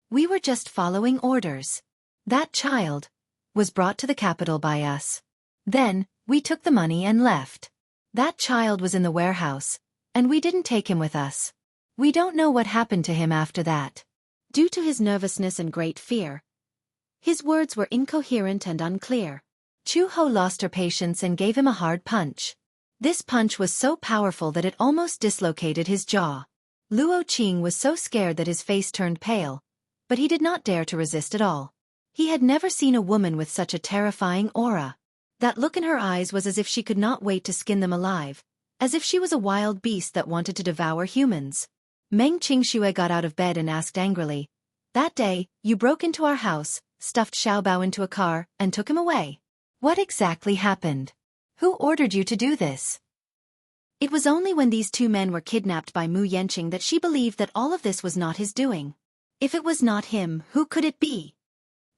We were just following orders. That child was brought to the capital by us. Then, we took the money and left. That child was in the warehouse, and we didn't take him with us. We don't know what happened to him after that. Due to his nervousness and great fear, his words were incoherent and unclear. Chu Ho lost her patience and gave him a hard punch. This punch was so powerful that it almost dislocated his jaw. Luo Qing was so scared that his face turned pale, but he did not dare to resist at all. He had never seen a woman with such a terrifying aura. That look in her eyes was as if she could not wait to skin them alive, as if she was a wild beast that wanted to devour humans. Meng Qingxue got out of bed and asked angrily, That day, you broke into our house, stuffed Xiao Bao into a car, and took him away. What exactly happened? Who ordered you to do this? It was only when these two men were kidnapped by Mu Yenqing that she believed that all of this was not his doing. If it was not him, who could it be?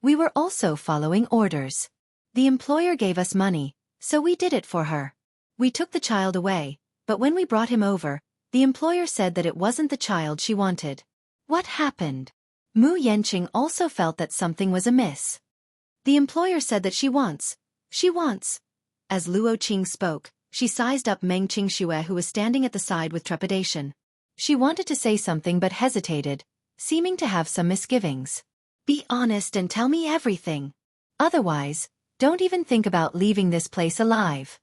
We were also following orders. The employer gave us money, so we did it for her. We took the child away, but when we brought him over, the employer said that it wasn't the child she wanted. What happened? Mu Yenqing also felt that something was amiss. The employer said that she wants. As Luo Qing spoke, she sized up Meng Qingxue, who was standing at the side with trepidation. She wanted to say something but hesitated, seeming to have some misgivings. Be honest and tell me everything. Otherwise, don't even think about leaving this place alive.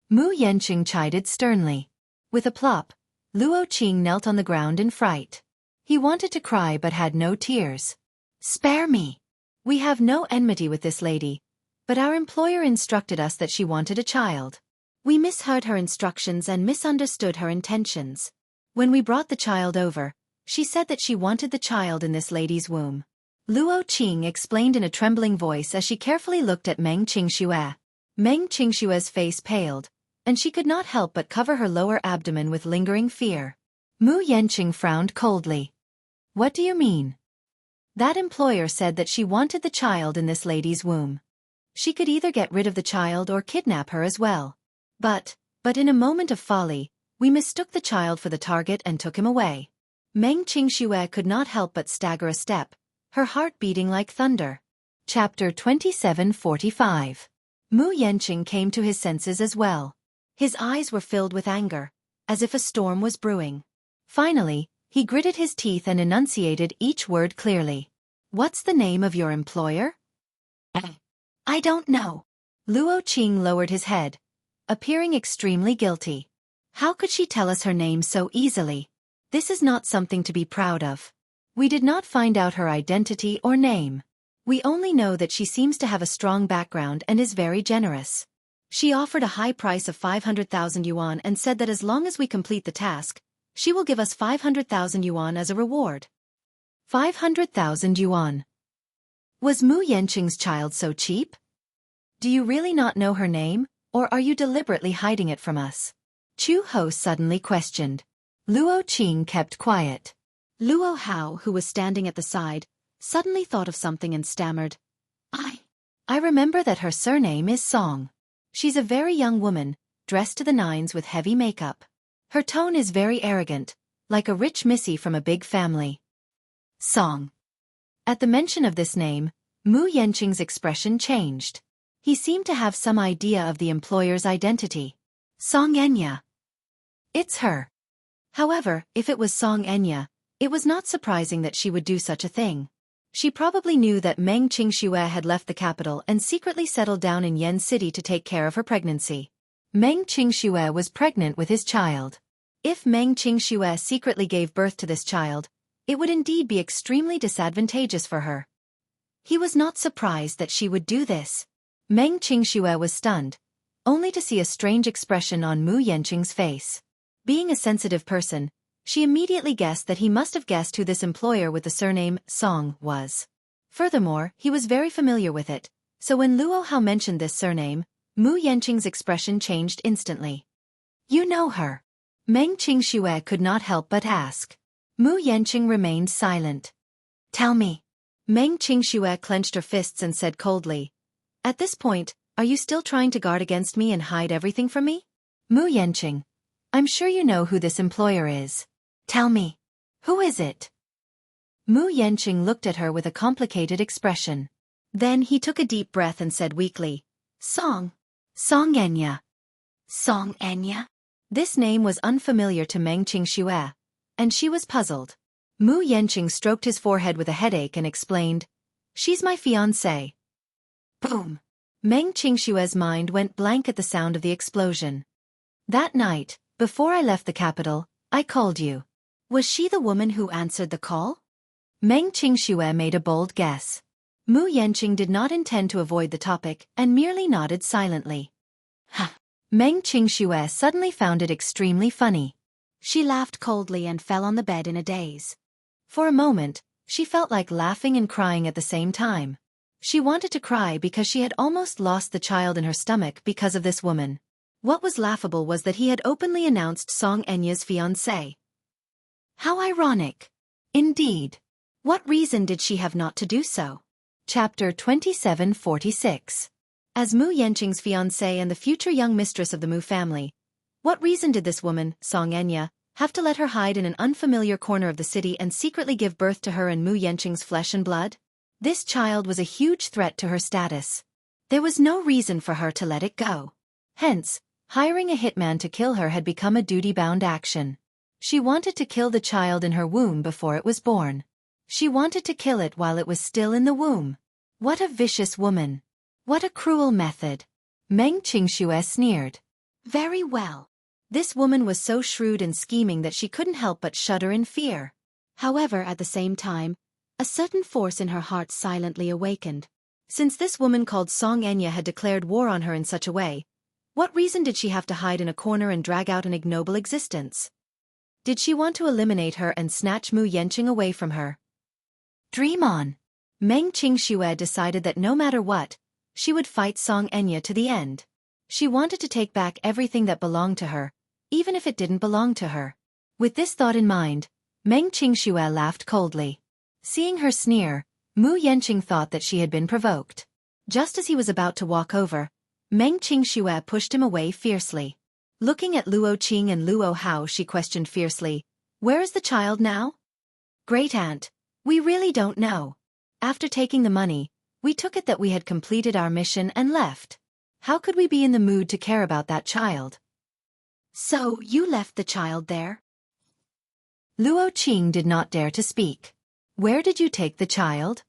Mu Yenqing chided sternly. With a plop, Luo Qing knelt on the ground in fright. He wanted to cry but had no tears. Spare me. We have no enmity with this lady, but our employer instructed us that she wanted a child. We misheard her instructions and misunderstood her intentions. When we brought the child over, she said that she wanted the child in this lady's womb. Luo Qing explained in a trembling voice as she carefully looked at Meng Qingxue. Meng Qingxue's face paled, and she could not help but cover her lower abdomen with lingering fear. Mu Yenqing frowned coldly. What do you mean? That employer said that she wanted the child in this lady's womb. She could either get rid of the child or kidnap her as well. But in a moment of folly, we mistook the child for the target and took him away. Meng Qingxue could not help but stagger a step, her heart beating like thunder. Chapter 2745. Mu Yenqing came to his senses as well. His eyes were filled with anger, as if a storm was brewing. Finally, he gritted his teeth and enunciated each word clearly. What's the name of your employer? I don't know. Luo Qing lowered his head, appearing extremely guilty. How could she tell us her name so easily? This is not something to be proud of. We did not find out her identity or name. We only know that she seems to have a strong background and is very generous. She offered a high price of 500,000 yuan and said that as long as we complete the task, she will give us 500,000 yuan as a reward. 500,000 yuan. Was Mu Yenqing's child so cheap? Do you really not know her name, or are you deliberately hiding it from us? Chu Ho suddenly questioned. Luo Qing kept quiet. Luo Hao, who was standing at the side, suddenly thought of something and stammered. I remember that her surname is Song. She's a very young woman, dressed to the nines with heavy makeup. Her tone is very arrogant, like a rich missy from a big family. Song. At the mention of this name, Mu Yenqing's expression changed. He seemed to have some idea of the employer's identity. Song Enya. It's her. However, if it was Song Enya, it was not surprising that she would do such a thing. She probably knew that Meng Qingxue had left the capital and secretly settled down in Yen City to take care of her pregnancy. Meng Qingxue was pregnant with his child. If Meng Qingxue secretly gave birth to this child, it would indeed be extremely disadvantageous for her. He was not surprised that she would do this. Meng Qingxue was stunned, only to see a strange expression on Mu Yenqing's face. Being a sensitive person, she immediately guessed that he must have guessed who this employer with the surname Song was. Furthermore, he was very familiar with it, so when Luo Hao mentioned this surname, Mu Yenqing's expression changed instantly. You know her? Meng Qingxue could not help but ask. Mu Yenqing remained silent. Tell me. Meng Qingxue clenched her fists and said coldly. At this point, are you still trying to guard against me and hide everything from me? Mu Yenqing. I'm sure you know who this employer is. Tell me. Who is it? Mu Yenqing looked at her with a complicated expression. Then he took a deep breath and said weakly, Song Enya. Song Enya? This name was unfamiliar to Meng Qingxue, and she was puzzled. Mu Yenqing stroked his forehead with a headache and explained, She's my fiancée. Boom. Meng Qingxue's mind went blank at the sound of the explosion. That night, before I left the capital, I called you. Was she the woman who answered the call? Meng Qingxue made a bold guess. Mu Yenqing did not intend to avoid the topic and merely nodded silently. Meng Qingxue suddenly found it extremely funny. She laughed coldly and fell on the bed in a daze. For a moment, she felt like laughing and crying at the same time. She wanted to cry because she had almost lost the child in her stomach because of this woman. What was laughable was that he had openly announced Song Enya's fiancé. How ironic. Indeed. What reason did she have not to do so? Chapter 2746. As Mu Yanqing's fiancé and the future young mistress of the Mu family, what reason did this woman, Song Enya, have to let her hide in an unfamiliar corner of the city and secretly give birth to her and Mu Yanqing's flesh and blood? This child was a huge threat to her status. There was no reason for her to let it go. Hence, hiring a hitman to kill her had become a duty-bound action. She wanted to kill the child in her womb before it was born. She wanted to kill it while it was still in the womb. What a vicious woman. What a cruel method. Meng Qingxue sneered. Very well. This woman was so shrewd and scheming that she couldn't help but shudder in fear. However, at the same time, a certain force in her heart silently awakened. Since this woman called Song Enya had declared war on her in such a way, what reason did she have to hide in a corner and drag out an ignoble existence? Did she want to eliminate her and snatch Mu Yanqing away from her? Dream on. Meng Qingxue decided that no matter what, she would fight Song Enya to the end. She wanted to take back everything that belonged to her, even if it didn't belong to her. With this thought in mind, Meng Qingxue laughed coldly. Seeing her sneer, Mu Yanqing thought that she had been provoked. Just as he was about to walk over, Meng Qingxue pushed him away fiercely. Looking at Luo Qing and Luo Hao, she questioned fiercely, "Where is the child now?" "Great Aunt, we really don't know. After taking the money, we took it that we had completed our mission and left. How could we be in the mood to care about that child?" "So, you left the child there?" Luo Qing did not dare to speak. "Where did you take the child?"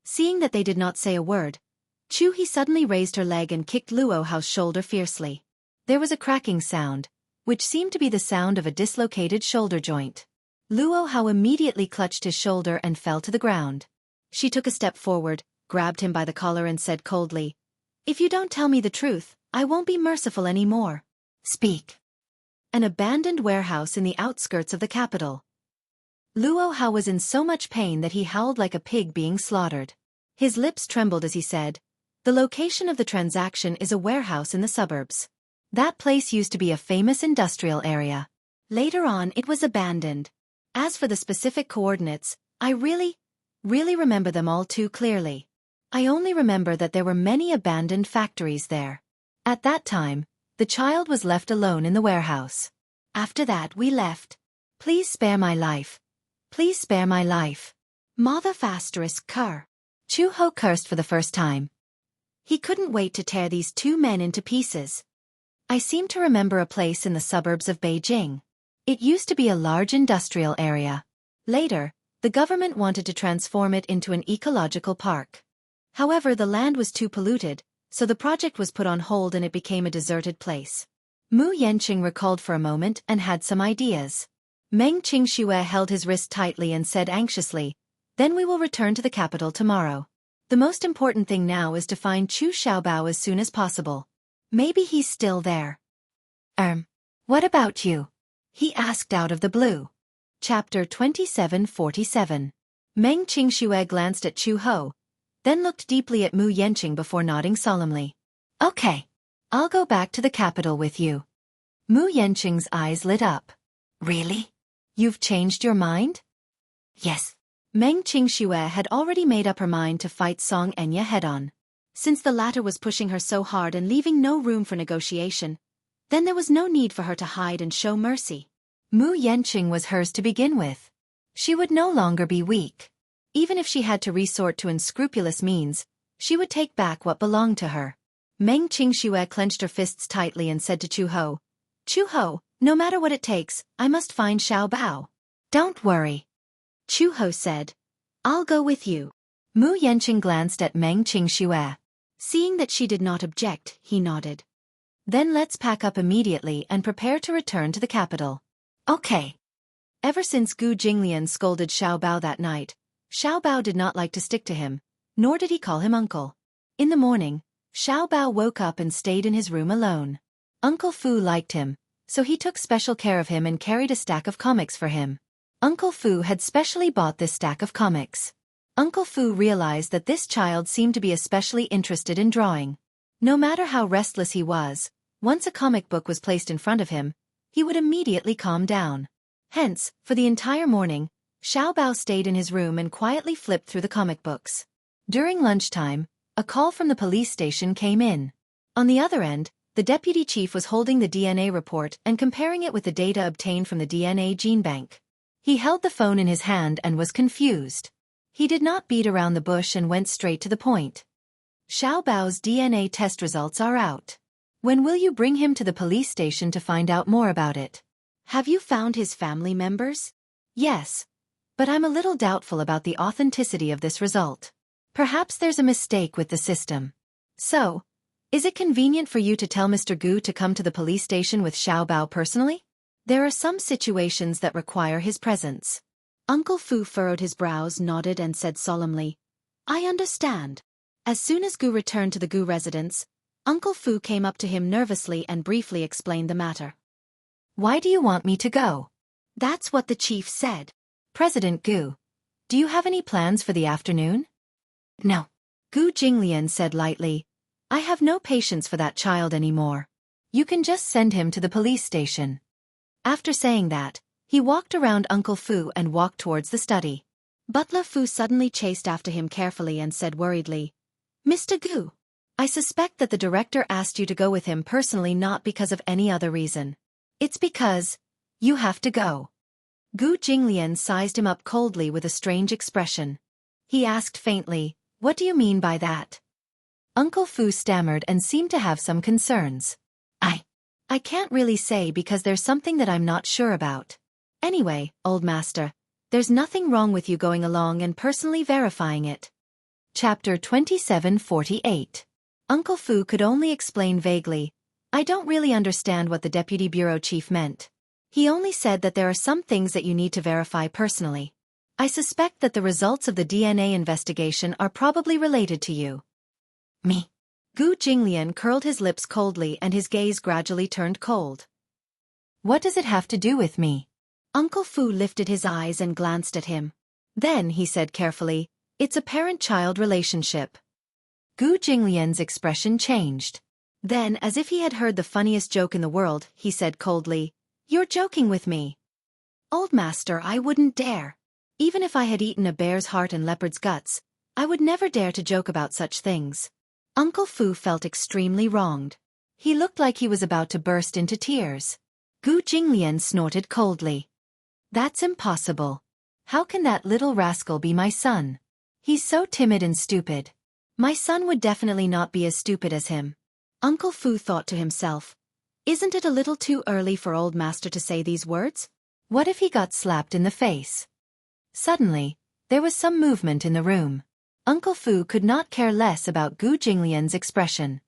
Seeing that they did not say a word, Chu He suddenly raised her leg and kicked Luo Hao's shoulder fiercely. There was a cracking sound, which seemed to be the sound of a dislocated shoulder joint. Luo Hao immediately clutched his shoulder and fell to the ground. She took a step forward, grabbed him by the collar and said coldly, "If you don't tell me the truth, I won't be merciful anymore. Speak." An abandoned warehouse in the outskirts of the capital. Luo Hao was in so much pain that he howled like a pig being slaughtered. His lips trembled as he said, "The location of the transaction is a warehouse in the suburbs. That place used to be a famous industrial area. Later on it was abandoned. As for the specific coordinates, I really remember them all too clearly. I only remember that there were many abandoned factories there. At that time, the child was left alone in the warehouse. After that we left. Please spare my life. Please spare my life." Mother ****. Chu Ho cursed for the first time. He couldn't wait to tear these two men into pieces. I seem to remember a place in the suburbs of Beijing. It used to be a large industrial area. Later, the government wanted to transform it into an ecological park. However, the land was too polluted, so the project was put on hold and it became a deserted place. Mu Yanqing recalled for a moment and had some ideas. Meng Qingxue held his wrist tightly and said anxiously, "Then we will return to the capital tomorrow. The most important thing now is to find Chu Xiaobao as soon as possible. Maybe he's still there." What about you?" he asked out of the blue. Chapter 2747. Meng Qingxue glanced at Chu Ho, then looked deeply at Mu Yanqing before nodding solemnly. "Okay. I'll go back to the capital with you." Mu Yanqing's eyes lit up. "Really? You've changed your mind?" "Yes." Meng Qingxue had already made up her mind to fight Song Enya head-on. Since the latter was pushing her so hard and leaving no room for negotiation, then there was no need for her to hide and show mercy. Mu Yanqing was hers to begin with. She would no longer be weak. Even if she had to resort to unscrupulous means, she would take back what belonged to her. Meng Qingxue clenched her fists tightly and said to Chu Ho, "Chu Ho, no matter what it takes, I must find Xiaobao." "Don't worry," Chu Ho said. "I'll go with you." Mu Yanqing glanced at Meng Qingxue. Seeing that she did not object, he nodded. "Then let's pack up immediately and prepare to return to the capital." "Okay." Ever since Gu Jinglian scolded Xiaobao that night, Xiaobao did not like to stick to him, nor did he call him uncle. In the morning, Xiaobao woke up and stayed in his room alone. Uncle Fu liked him, so he took special care of him and carried a stack of comics for him. Uncle Fu had specially bought this stack of comics. Uncle Fu realized that this child seemed to be especially interested in drawing. No matter how restless he was, Once a comic book was placed in front of him, he would immediately calm down. Hence, for the entire morning, Xiao Bao stayed in his room and quietly flipped through the comic books. During lunchtime, a call from the police station came in. On the other end, the deputy chief was holding the DNA report and comparing it with the data obtained from the DNA gene bank. He held the phone in his hand and was confused. He did not beat around the bush and went straight to the point. Xiao Bao's DNA test results are out. When will you bring him to the police station to find out more about it? Have you found his family members? Yes. But I'm a little doubtful about the authenticity of this result. Perhaps there's a mistake with the system. So, is it convenient for you to tell Mr. Gu to come to the police station with Xiao Bao personally? There are some situations that require his presence. Uncle Fu furrowed his brows, nodded and said solemnly, I understand. As soon as Gu returned to the Gu residence, Uncle Fu came up to him nervously and briefly explained the matter. Why do you want me to go? That's what the chief said. President Gu, do you have any plans for the afternoon? No. Gu Jinglian said lightly, I have no patience for that child anymore. You can just send him to the police station. After saying that, he walked around Uncle Fu and walked towards the study. Butler Fu suddenly chased after him carefully and said worriedly, Mr. Gu, I suspect that the director asked you to go with him personally, not because of any other reason. It's because you have to go. Gu Jinglian sized him up coldly with a strange expression. He asked faintly, What do you mean by that? Uncle Fu stammered and seemed to have some concerns. I can't really say because there's something that I'm not sure about. Anyway, old master, there's nothing wrong with you going along and personally verifying it. Chapter 2748. Uncle Fu could only explain vaguely, I don't really understand what the deputy bureau chief meant. He only said that there are some things that you need to verify personally. I suspect that the results of the DNA investigation are probably related to you. Me? Gu Jinglian curled his lips coldly and his gaze gradually turned cold. What does it have to do with me? Uncle Fu lifted his eyes and glanced at him. Then he said carefully, It's a parent-child relationship. Gu Jinglian's expression changed. Then, as if he had heard the funniest joke in the world, he said coldly, You're joking with me. Old master, I wouldn't dare. Even if I had eaten a bear's heart and leopard's guts, I would never dare to joke about such things. Uncle Fu felt extremely wronged. He looked like he was about to burst into tears. Gu Jinglian snorted coldly. That's impossible. How can that little rascal be my son? He's so timid and stupid. My son would definitely not be as stupid as him. Uncle Fu thought to himself, Isn't it a little too early for old master to say these words? What if he got slapped in the face? Suddenly, there was some movement in the room. Uncle Fu could not care less about Gu Jinglian's expression.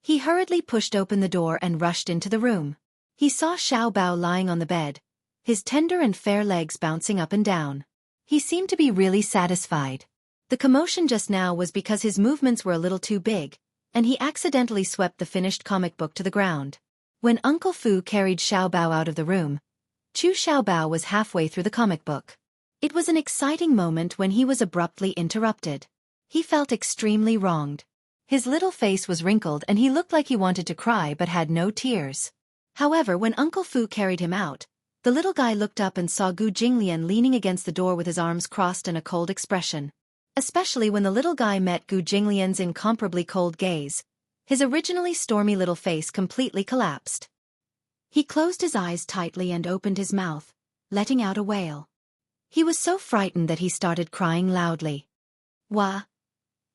He hurriedly pushed open the door and rushed into the room. He saw Xiao Bao lying on the bed, his tender and fair legs bouncing up and down. He seemed to be really satisfied. The commotion just now was because his movements were a little too big, and he accidentally swept the finished comic book to the ground. When Uncle Fu carried Xiao Bao out of the room, Chu Xiao Bao was halfway through the comic book. It was an exciting moment when he was abruptly interrupted. He felt extremely wronged. His little face was wrinkled and he looked like he wanted to cry but had no tears. However, when Uncle Fu carried him out, the little guy looked up and saw Gu Jinglian leaning against the door with his arms crossed and a cold expression. Especially when the little guy met Gu Jinglian's incomparably cold gaze, his originally stormy little face completely collapsed. He closed his eyes tightly and opened his mouth, letting out a wail. He was so frightened that he started crying loudly. Wah!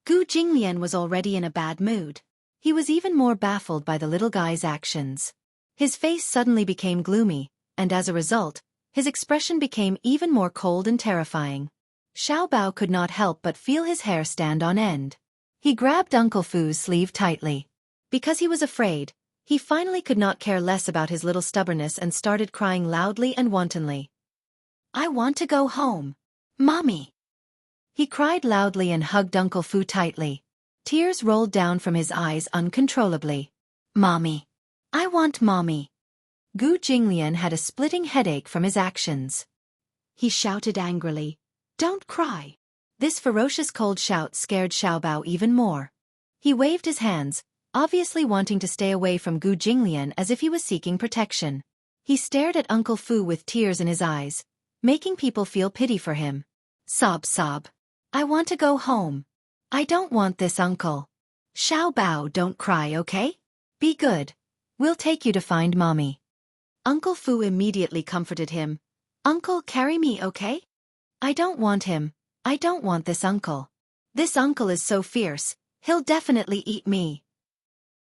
Gu Jinglian was already in a bad mood. He was even more baffled by the little guy's actions. His face suddenly became gloomy, and as a result, his expression became even more cold and terrifying. Xiao Bao could not help but feel his hair stand on end. He grabbed Uncle Fu's sleeve tightly. Because he was afraid, he finally could not care less about his little stubbornness and started crying loudly and wantonly. I want to go home. Mommy! He cried loudly and hugged Uncle Fu tightly. Tears rolled down from his eyes uncontrollably. Mommy! I want Mommy! Gu Jinglian had a splitting headache from his actions. He shouted angrily, Don't cry! This ferocious cold shout scared Xiao Bao even more. He waved his hands, obviously wanting to stay away from Gu Jinglian as if he was seeking protection. He stared at Uncle Fu with tears in his eyes, making people feel pity for him. Sob sob. I want to go home. I don't want this, uncle. Xiao Bao, don't cry, okay? Be good. We'll take you to find mommy. Uncle Fu immediately comforted him. Uncle, carry me, okay? I don't want him. I don't want this uncle. This uncle is so fierce, he'll definitely eat me.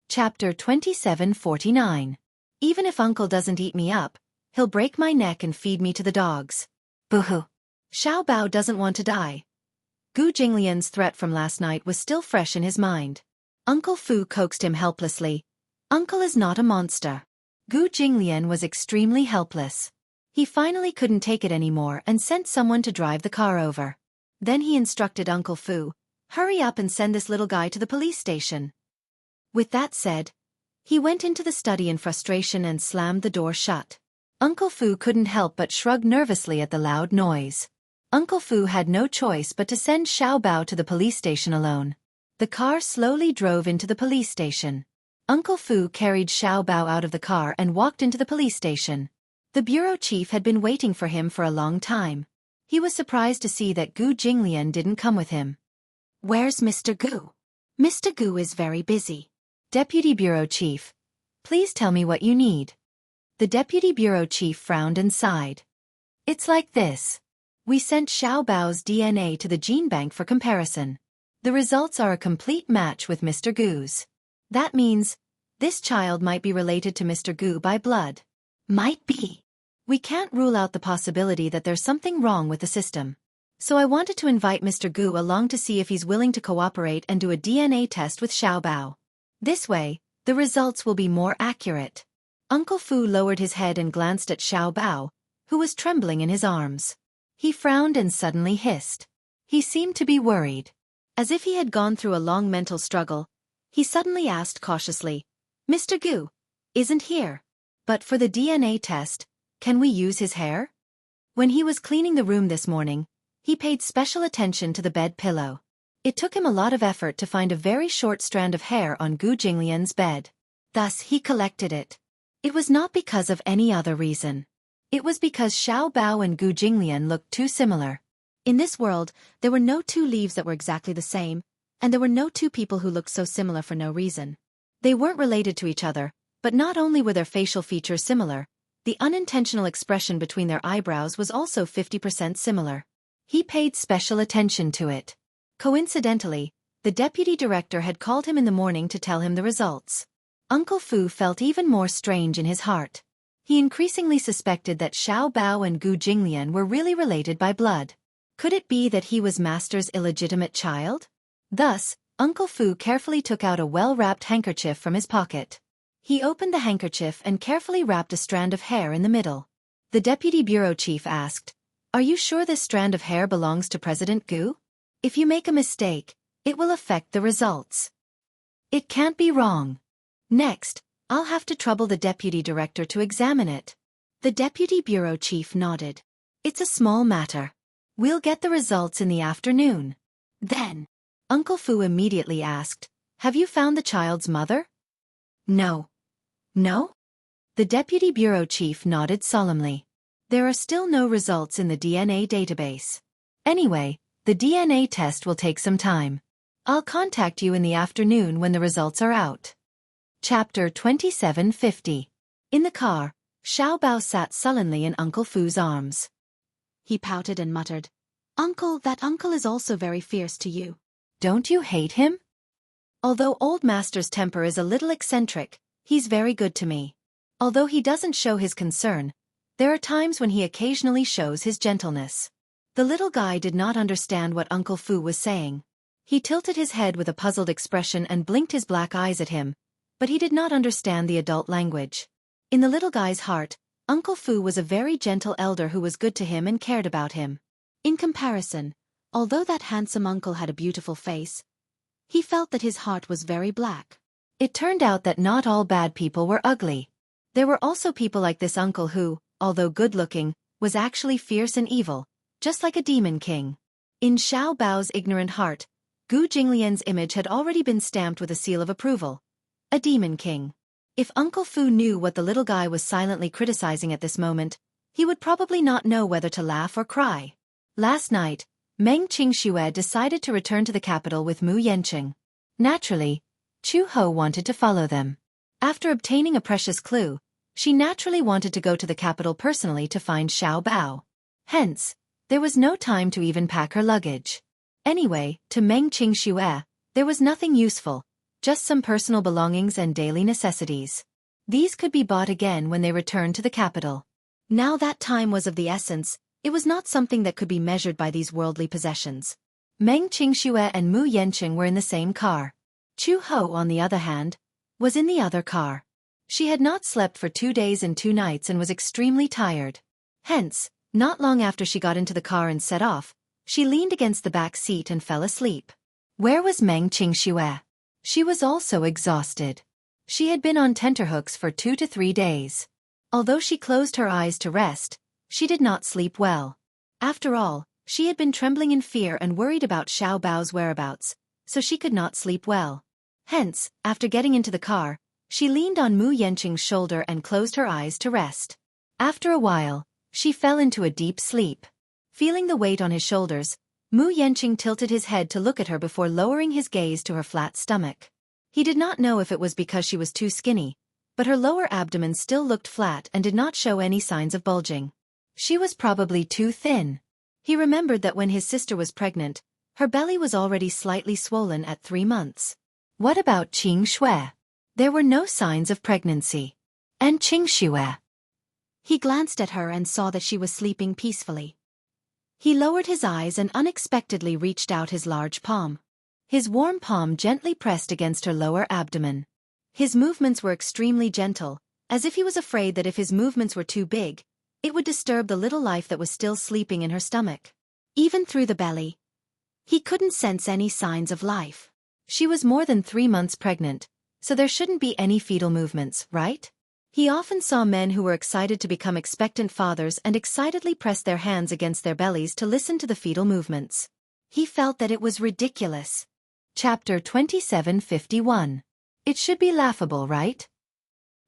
Chapter 2749. Even if uncle doesn't eat me up, he'll break my neck and feed me to the dogs. Boo-hoo. Xiao Bao doesn't want to die. Gu Jinglian's threat from last night was still fresh in his mind. Uncle Fu coaxed him helplessly. Uncle is not a monster. Gu Jinglian was extremely helpless. He finally couldn't take it anymore and sent someone to drive the car over. Then he instructed Uncle Fu, hurry up and send this little guy to the police station. With that said, he went into the study in frustration and slammed the door shut. Uncle Fu couldn't help but shrug nervously at the loud noise. Uncle Fu had no choice but to send Xiao Bao to the police station alone. The car slowly drove into the police station. Uncle Fu carried Xiao Bao out of the car and walked into the police station. The bureau chief had been waiting for him for a long time. He was surprised to see that Gu Jinglian didn't come with him. Where's Mr. Gu? Mr. Gu is very busy. Deputy Bureau Chief, please tell me what you need. The Deputy Bureau Chief frowned and sighed. It's like this. We sent Xiao Bao's DNA to the gene bank for comparison. The results are a complete match with Mr. Gu's. That means, this child might be related to Mr. Gu by blood. Might be. We can't rule out the possibility that there's something wrong with the system. So I wanted to invite Mr. Gu along to see if he's willing to cooperate and do a DNA test with Xiao Bao. This way, the results will be more accurate. Uncle Fu lowered his head and glanced at Xiao Bao, who was trembling in his arms. He frowned and suddenly hissed. He seemed to be worried. As if he had gone through a long mental struggle, he suddenly asked cautiously, Mr. Gu, isn't here. But for the DNA test, can we use his hair? When he was cleaning the room this morning, he paid special attention to the bed pillow. It took him a lot of effort to find a very short strand of hair on Gu Jinglian's bed. Thus he collected it. It was not because of any other reason. It was because Xiao Bao and Gu Jinglian looked too similar. In this world, there were no two leaves that were exactly the same, and there were no two people who looked so similar for no reason. They weren't related to each other, but not only were their facial features similar, the unintentional expression between their eyebrows was also 50% similar. He paid special attention to it. Coincidentally, the deputy director had called him in the morning to tell him the results. Uncle Fu felt even more strange in his heart. He increasingly suspected that Xiao Bao and Gu Jinglian were really related by blood. Could it be that he was Master's illegitimate child? Thus, Uncle Fu carefully took out a well-wrapped handkerchief from his pocket. He opened the handkerchief and carefully wrapped a strand of hair in the middle. The deputy bureau chief asked, Are you sure this strand of hair belongs to President Gu? If you make a mistake, it will affect the results. It can't be wrong. Next, I'll have to trouble the deputy director to examine it. The deputy bureau chief nodded. It's a small matter. We'll get the results in the afternoon. Then, Uncle Fu immediately asked, Have you found the child's mother? No. No? The deputy bureau chief nodded solemnly. There are still no results in the DNA database. Anyway, the DNA test will take some time. I'll contact you in the afternoon when the results are out. Chapter 2750. In the car, Xiao Bao sat sullenly in Uncle Fu's arms. He pouted and muttered, Uncle, that uncle is also very fierce to you. Don't you hate him? Although old master's temper is a little eccentric, he's very good to me. Although he doesn't show his concern, there are times when he occasionally shows his gentleness. The little guy did not understand what Uncle Fu was saying. He tilted his head with a puzzled expression and blinked his black eyes at him, but he did not understand the adult language. In the little guy's heart, Uncle Fu was a very gentle elder who was good to him and cared about him. In comparison, although that handsome uncle had a beautiful face, he felt that his heart was very black. It turned out that not all bad people were ugly. There were also people like this uncle who, although good-looking, was actually fierce and evil, just like a demon king. In Xiao Bao's ignorant heart, Gu Jinglian's image had already been stamped with a seal of approval, A demon king. If Uncle Fu knew what the little guy was silently criticizing at this moment, he would probably not know whether to laugh or cry. Last night, Meng Qingxue decided to return to the capital with Mu Yanqing. Naturally, Chu Ho wanted to follow them. After obtaining a precious clue, she naturally wanted to go to the capital personally to find Xiao Bao. Hence, there was no time to even pack her luggage. Anyway, to Meng Qingxue, there was nothing useful, just some personal belongings and daily necessities. These could be bought again when they returned to the capital. Now that time was of the essence, it was not something that could be measured by these worldly possessions. Meng Qingxue and Mu Yanqing were in the same car. Chu Ho, on the other hand, was in the other car. She had not slept for 2 days and 2 nights and was extremely tired. Hence, not long after she got into the car and set off, she leaned against the back seat and fell asleep. Where was Meng Qingxue? She was also exhausted. She had been on tenterhooks for 2 to 3 days. Although she closed her eyes to rest, she did not sleep well. After all, she had been trembling in fear and worried about Xiao Bao's whereabouts, so she could not sleep well. Hence, after getting into the car, she leaned on Mu Yanqing's shoulder and closed her eyes to rest. After a while, she fell into a deep sleep. Feeling the weight on his shoulders, Mu Yanqing tilted his head to look at her before lowering his gaze to her flat stomach. He did not know if it was because she was too skinny, but her lower abdomen still looked flat and did not show any signs of bulging. She was probably too thin. He remembered that when his sister was pregnant, her belly was already slightly swollen at 3 months. What about Qingxue? There were no signs of pregnancy. And Qingxue? He glanced at her and saw that she was sleeping peacefully. He lowered his eyes and unexpectedly reached out his large palm. His warm palm gently pressed against her lower abdomen. His movements were extremely gentle, as if he was afraid that if his movements were too big, it would disturb the little life that was still sleeping in her stomach. Even through the belly, he couldn't sense any signs of life. She was more than 3 months pregnant, so there shouldn't be any fetal movements, right? He often saw men who were excited to become expectant fathers and excitedly pressed their hands against their bellies to listen to the fetal movements. He felt that it was ridiculous. Chapter 2751. It should be laughable, right?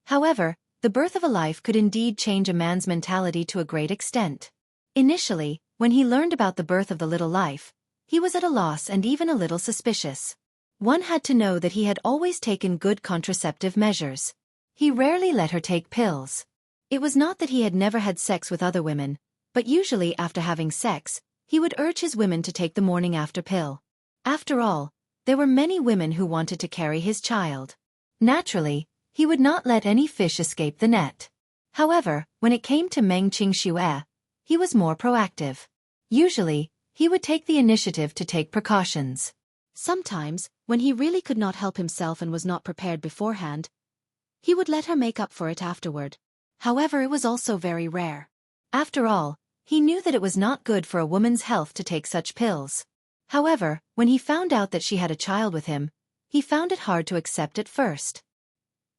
However, the birth of a life could indeed change a man's mentality to a great extent. Initially, when he learned about the birth of the little life, he was at a loss and even a little suspicious. One had to know that he had always taken good contraceptive measures. He rarely let her take pills. It was not that he had never had sex with other women, but usually after having sex, he would urge his women to take the morning after pill. After all, there were many women who wanted to carry his child. Naturally, he would not let any fish escape the net. However, when it came to Meng Qingxue, he was more proactive. Usually, he would take the initiative to take precautions. Sometimes, when he really could not help himself and was not prepared beforehand, he would let her make up for it afterward. However, it was also very rare. After all, he knew that it was not good for a woman's health to take such pills. However, when he found out that she had a child with him, he found it hard to accept at first.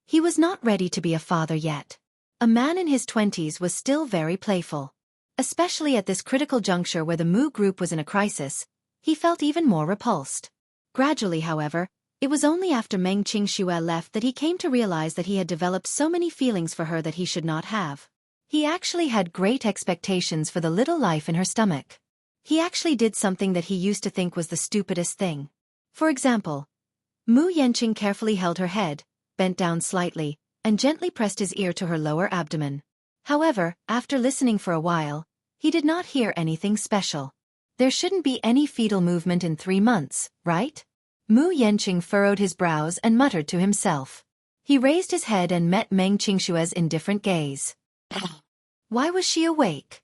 He was not ready to be a father yet. A man in his 20s was still very playful. Especially at this critical juncture where the Mu group was in a crisis, he felt even more repulsed. Gradually, however, it was only after Meng Qingxue left that he came to realize that he had developed so many feelings for her that he should not have. He actually had great expectations for the little life in her stomach. He actually did something that he used to think was the stupidest thing. For example, Mu Yanqing carefully held her head, bent down slightly, and gently pressed his ear to her lower abdomen. However, after listening for a while, he did not hear anything special. There shouldn't be any fetal movement in 3 months, right? Mu Yanqing furrowed his brows and muttered to himself. He raised his head and met Meng Qingxue's indifferent gaze. Why was she awake?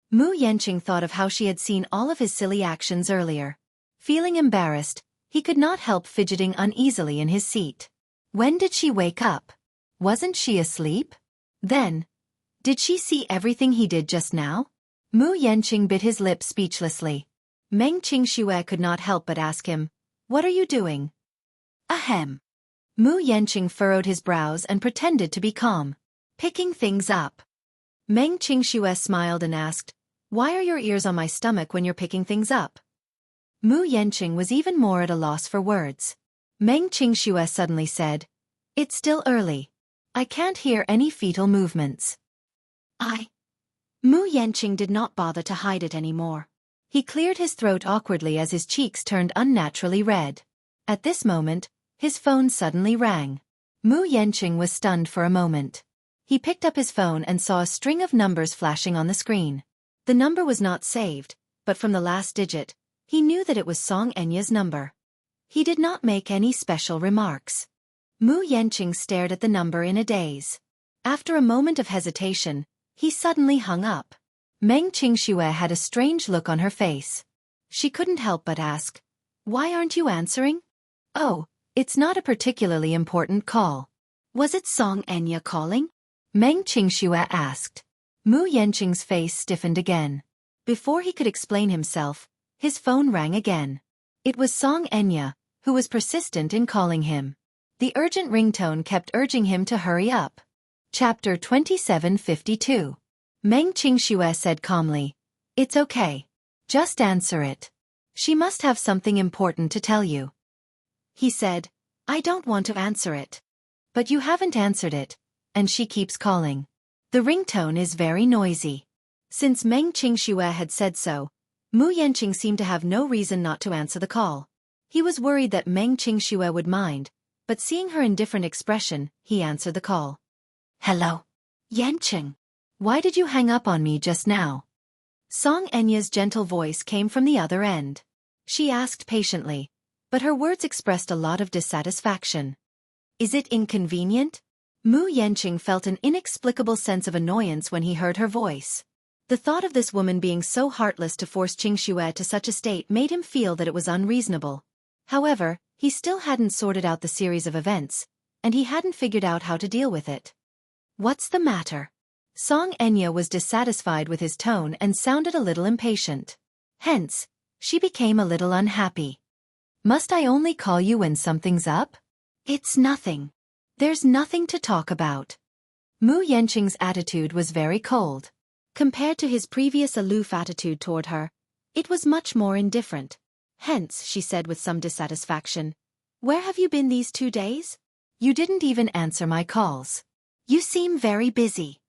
Mu Yanqing thought of how she had seen all of his silly actions earlier. Feeling embarrassed, he could not help fidgeting uneasily in his seat. When did she wake up? Wasn't she asleep? Then, did she see everything he did just now? Mu Yanqing bit his lip speechlessly. Meng Qingxue could not help but ask him, "What are you doing?" Ahem. Mu Yanqing furrowed his brows and pretended to be calm. Picking things up. Meng Qingxue smiled and asked, "Why are your ears on my stomach when you're picking things up?" Mu Yanqing was even more at a loss for words. Meng Qingxue suddenly said, It's still early. I can't hear any fetal movements. Mu Yanqing did not bother to hide it anymore. He cleared his throat awkwardly as his cheeks turned unnaturally red. At this moment, his phone suddenly rang. Mu Yanqing was stunned for a moment. He picked up his phone and saw a string of numbers flashing on the screen. The number was not saved, but from the last digit, he knew that it was Song Enya's number. He did not make any special remarks. Mu Yanqing stared at the number in a daze. After a moment of hesitation, he suddenly hung up. Meng Qingxue had a strange look on her face. She couldn't help but ask, "Why aren't you answering?" "Oh, it's not a particularly important call." "Was it Song Enya calling?" Meng Qingxue asked. Mu Yanqing's face stiffened again. Before he could explain himself, his phone rang again. It was Song Enya, who was persistent in calling him. The urgent ringtone kept urging him to hurry up. Chapter 2752. Meng Qingxue said calmly, "It's okay. Just answer it. She must have something important to tell you." He said, "I don't want to answer it." "But you haven't answered it, and she keeps calling. The ringtone is very noisy." Since Meng Qingxue had said so, Mu Yanqing seemed to have no reason not to answer the call. He was worried that Meng Qingxue would mind, but seeing her indifferent expression, he answered the call. "Hello, Yanqing. Why did you hang up on me just now?" Song Enya's gentle voice came from the other end. She asked patiently, but her words expressed a lot of dissatisfaction. "Is it inconvenient?" Mu Yanqing felt an inexplicable sense of annoyance when he heard her voice. The thought of this woman being so heartless to force Qingxue to such a state made him feel that it was unreasonable. However, he still hadn't sorted out the series of events, and he hadn't figured out how to deal with it. "What's the matter?" Song Enya was dissatisfied with his tone and sounded a little impatient. Hence, she became a little unhappy. "Must I only call you when something's up?" "It's nothing. There's nothing to talk about." Mu Yanqing's attitude was very cold. Compared to his previous aloof attitude toward her, it was much more indifferent. Hence, she said with some dissatisfaction, "Where have you been these 2 days? You didn't even answer my calls. You seem very busy."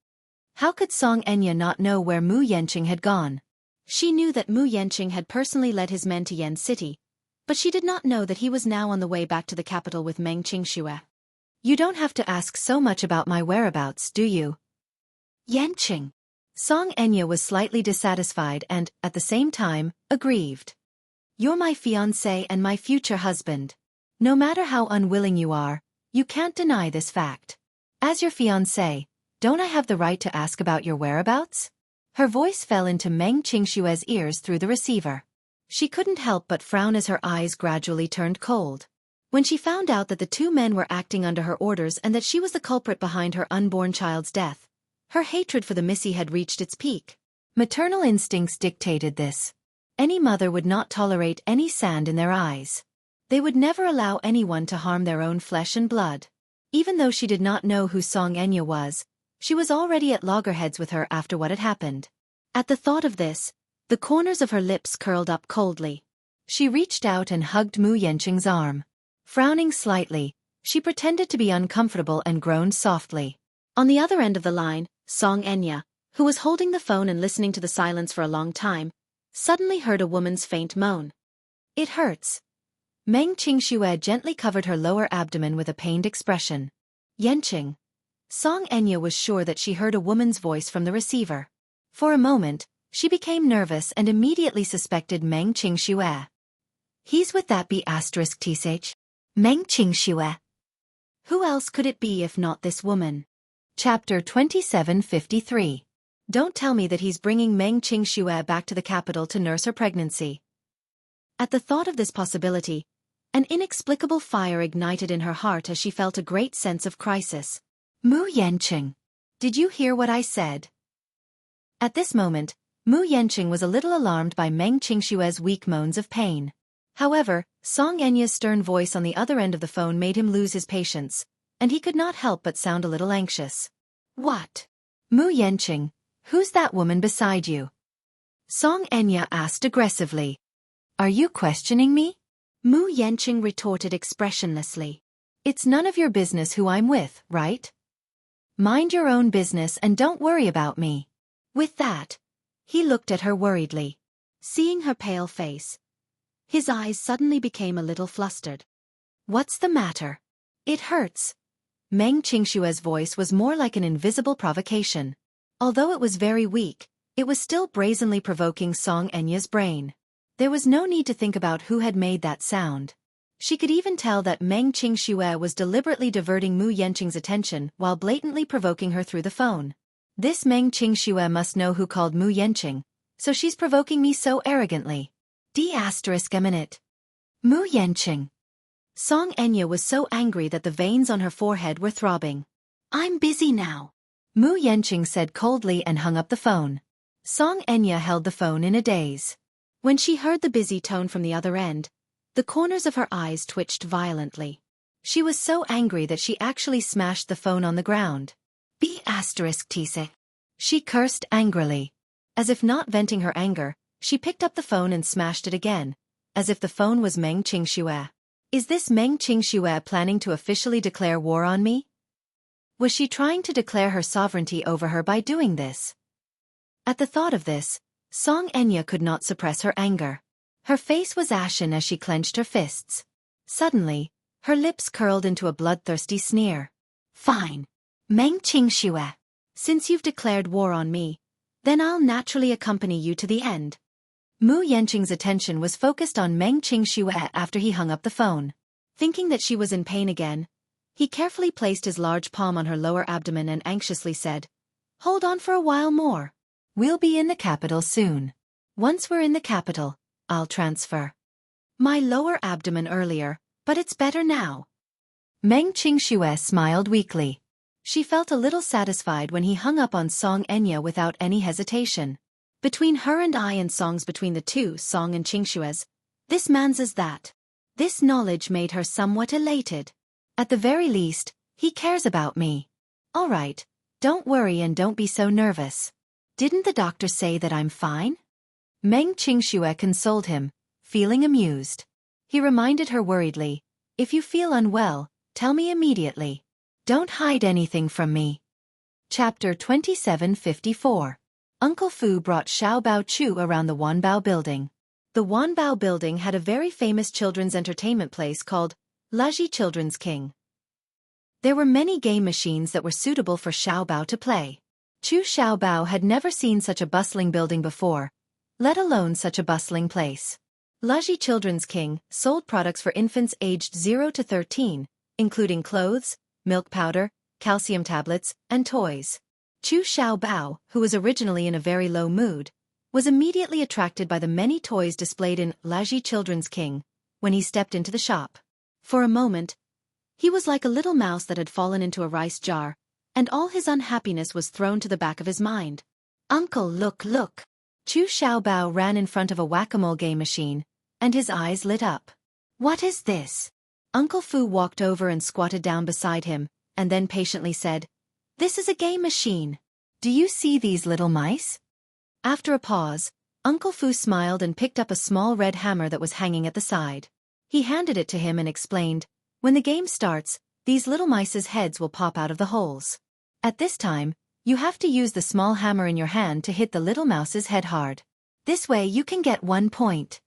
How could Song Enya not know where Mu Yanqing had gone? She knew that Mu Yanqing had personally led his men to Yen City, but she did not know that he was now on the way back to the capital with Meng Qingxue. "You don't have to ask so much about my whereabouts, do you?" "Yanqing." Song Enya was slightly dissatisfied and, at the same time, aggrieved. "You're my fiancé and my future husband. No matter how unwilling you are, you can't deny this fact. As your fiancé, don't I have the right to ask about your whereabouts?" Her voice fell into Meng Qingxue's ears through the receiver. She couldn't help but frown as her eyes gradually turned cold. When she found out that the 2 men were acting under her orders and that she was the culprit behind her unborn child's death, her hatred for the Missy had reached its peak. Maternal instincts dictated this. Any mother would not tolerate any sand in their eyes. They would never allow anyone to harm their own flesh and blood. Even though she did not know who Song Enya was, she was already at loggerheads with her after what had happened. At the thought of this, the corners of her lips curled up coldly. She reached out and hugged Mu Yanqing's arm. Frowning slightly, she pretended to be uncomfortable and groaned softly. On the other end of the line, Song Enya, who was holding the phone and listening to the silence for a long time, suddenly heard a woman's faint moan. "It hurts." Meng Qingxue gently covered her lower abdomen with a pained expression. "Yanqing." Song Enya was sure that she heard a woman's voice from the receiver. For a moment, she became nervous and immediately suspected Meng Qingxue. "He's with that B*TSH. Meng Qingxue. Who else could it be if not this woman?" Chapter 2753. Don't tell me that he's bringing Meng Qingxue back to the capital to nurse her pregnancy. At the thought of this possibility, an inexplicable fire ignited in her heart as she felt a great sense of crisis. "Mu Yanqing, did you hear what I said?" At this moment, Mu Yanqing was a little alarmed by Meng Qingxue's weak moans of pain. However, Song Enya's stern voice on the other end of the phone made him lose his patience, and he could not help but sound a little anxious. "What? Mu Yanqing, who's that woman beside you?" Song Enya asked aggressively. "Are you questioning me?" Mu Yanqing retorted expressionlessly. It's none of your business who I'm with, right? Mind your own business and don't worry about me. With that, he looked at her worriedly. Seeing her pale face, his eyes suddenly became a little flustered. What's the matter? It hurts. Meng Qingshue's voice was more like an invisible provocation. Although it was very weak, it was still brazenly provoking Song Enya's brain. There was no need to think about who had made that sound. She could even tell that Meng Qingxue was deliberately diverting Mu Yanqing's attention while blatantly provoking her through the phone. This Meng Qingxue must know who called Mu Yanqing, so she's provoking me so arrogantly. D***. Mu Yanqing. Song Enya was so angry that the veins on her forehead were throbbing. I'm busy now, Mu Yanqing said coldly and hung up the phone. Song Enya held the phone in a daze. When she heard the busy tone from the other end, the corners of her eyes twitched violently. She was so angry that she actually smashed the phone on the ground. B***tise. She cursed angrily. As if not venting her anger, she picked up the phone and smashed it again, as if the phone was Meng Qingxue. Is this Meng Qingxue planning to officially declare war on me? Was she trying to declare her sovereignty over her by doing this? At the thought of this, Song Enya could not suppress her anger. Her face was ashen as she clenched her fists. Suddenly, her lips curled into a bloodthirsty sneer. Fine. Meng Qingxue. Since you've declared war on me, then I'll naturally accompany you to the end. Mu Yanqing's attention was focused on Meng Qingxue after he hung up the phone. Thinking that she was in pain again, he carefully placed his large palm on her lower abdomen and anxiously said, Hold on for a while more. We'll be in the capital soon. Once we're in the capital, I'll transfer my lower abdomen earlier, but it's better now. Meng Qingxue smiled weakly. She felt a little satisfied when he hung up on Song Enya without any hesitation. Between her and I and songs between the two Song and Qingshue's, this man's is that. This knowledge made her somewhat elated. At the very least, he cares about me. All right, don't worry and don't be so nervous. Didn't the doctor say that I'm fine? Meng Qingxue consoled him, feeling amused. He reminded her worriedly, If you feel unwell, tell me immediately. Don't hide anything from me. Chapter 2754. Uncle Fu brought Xiaobao Chu around the Wanbao building. The Wanbao building had a very famous children's entertainment place called Laji Children's King. There were many game machines that were suitable for Xiaobao to play. Chu Xiaobao had never seen such a bustling building before, let alone such a bustling place. Laji Children's King sold products for infants aged 0 to 13, including clothes, milk powder, calcium tablets, and toys. Chu Xiaobao, who was originally in a very low mood, was immediately attracted by the many toys displayed in Laji Children's King when he stepped into the shop. For a moment, he was like a little mouse that had fallen into a rice jar, and all his unhappiness was thrown to the back of his mind. Uncle, look. Chu Xiaobao ran in front of a whack-a-mole game machine, and his eyes lit up. What is this? Uncle Fu walked over and squatted down beside him, and then patiently said, This is a game machine. Do you see these little mice? After a pause, Uncle Fu smiled and picked up a small red hammer that was hanging at the side. He handed it to him and explained, When the game starts, these little mice's heads will pop out of the holes. At this time, you have to use the small hammer in your hand to hit the little mouse's head hard. This way you can get 1 point.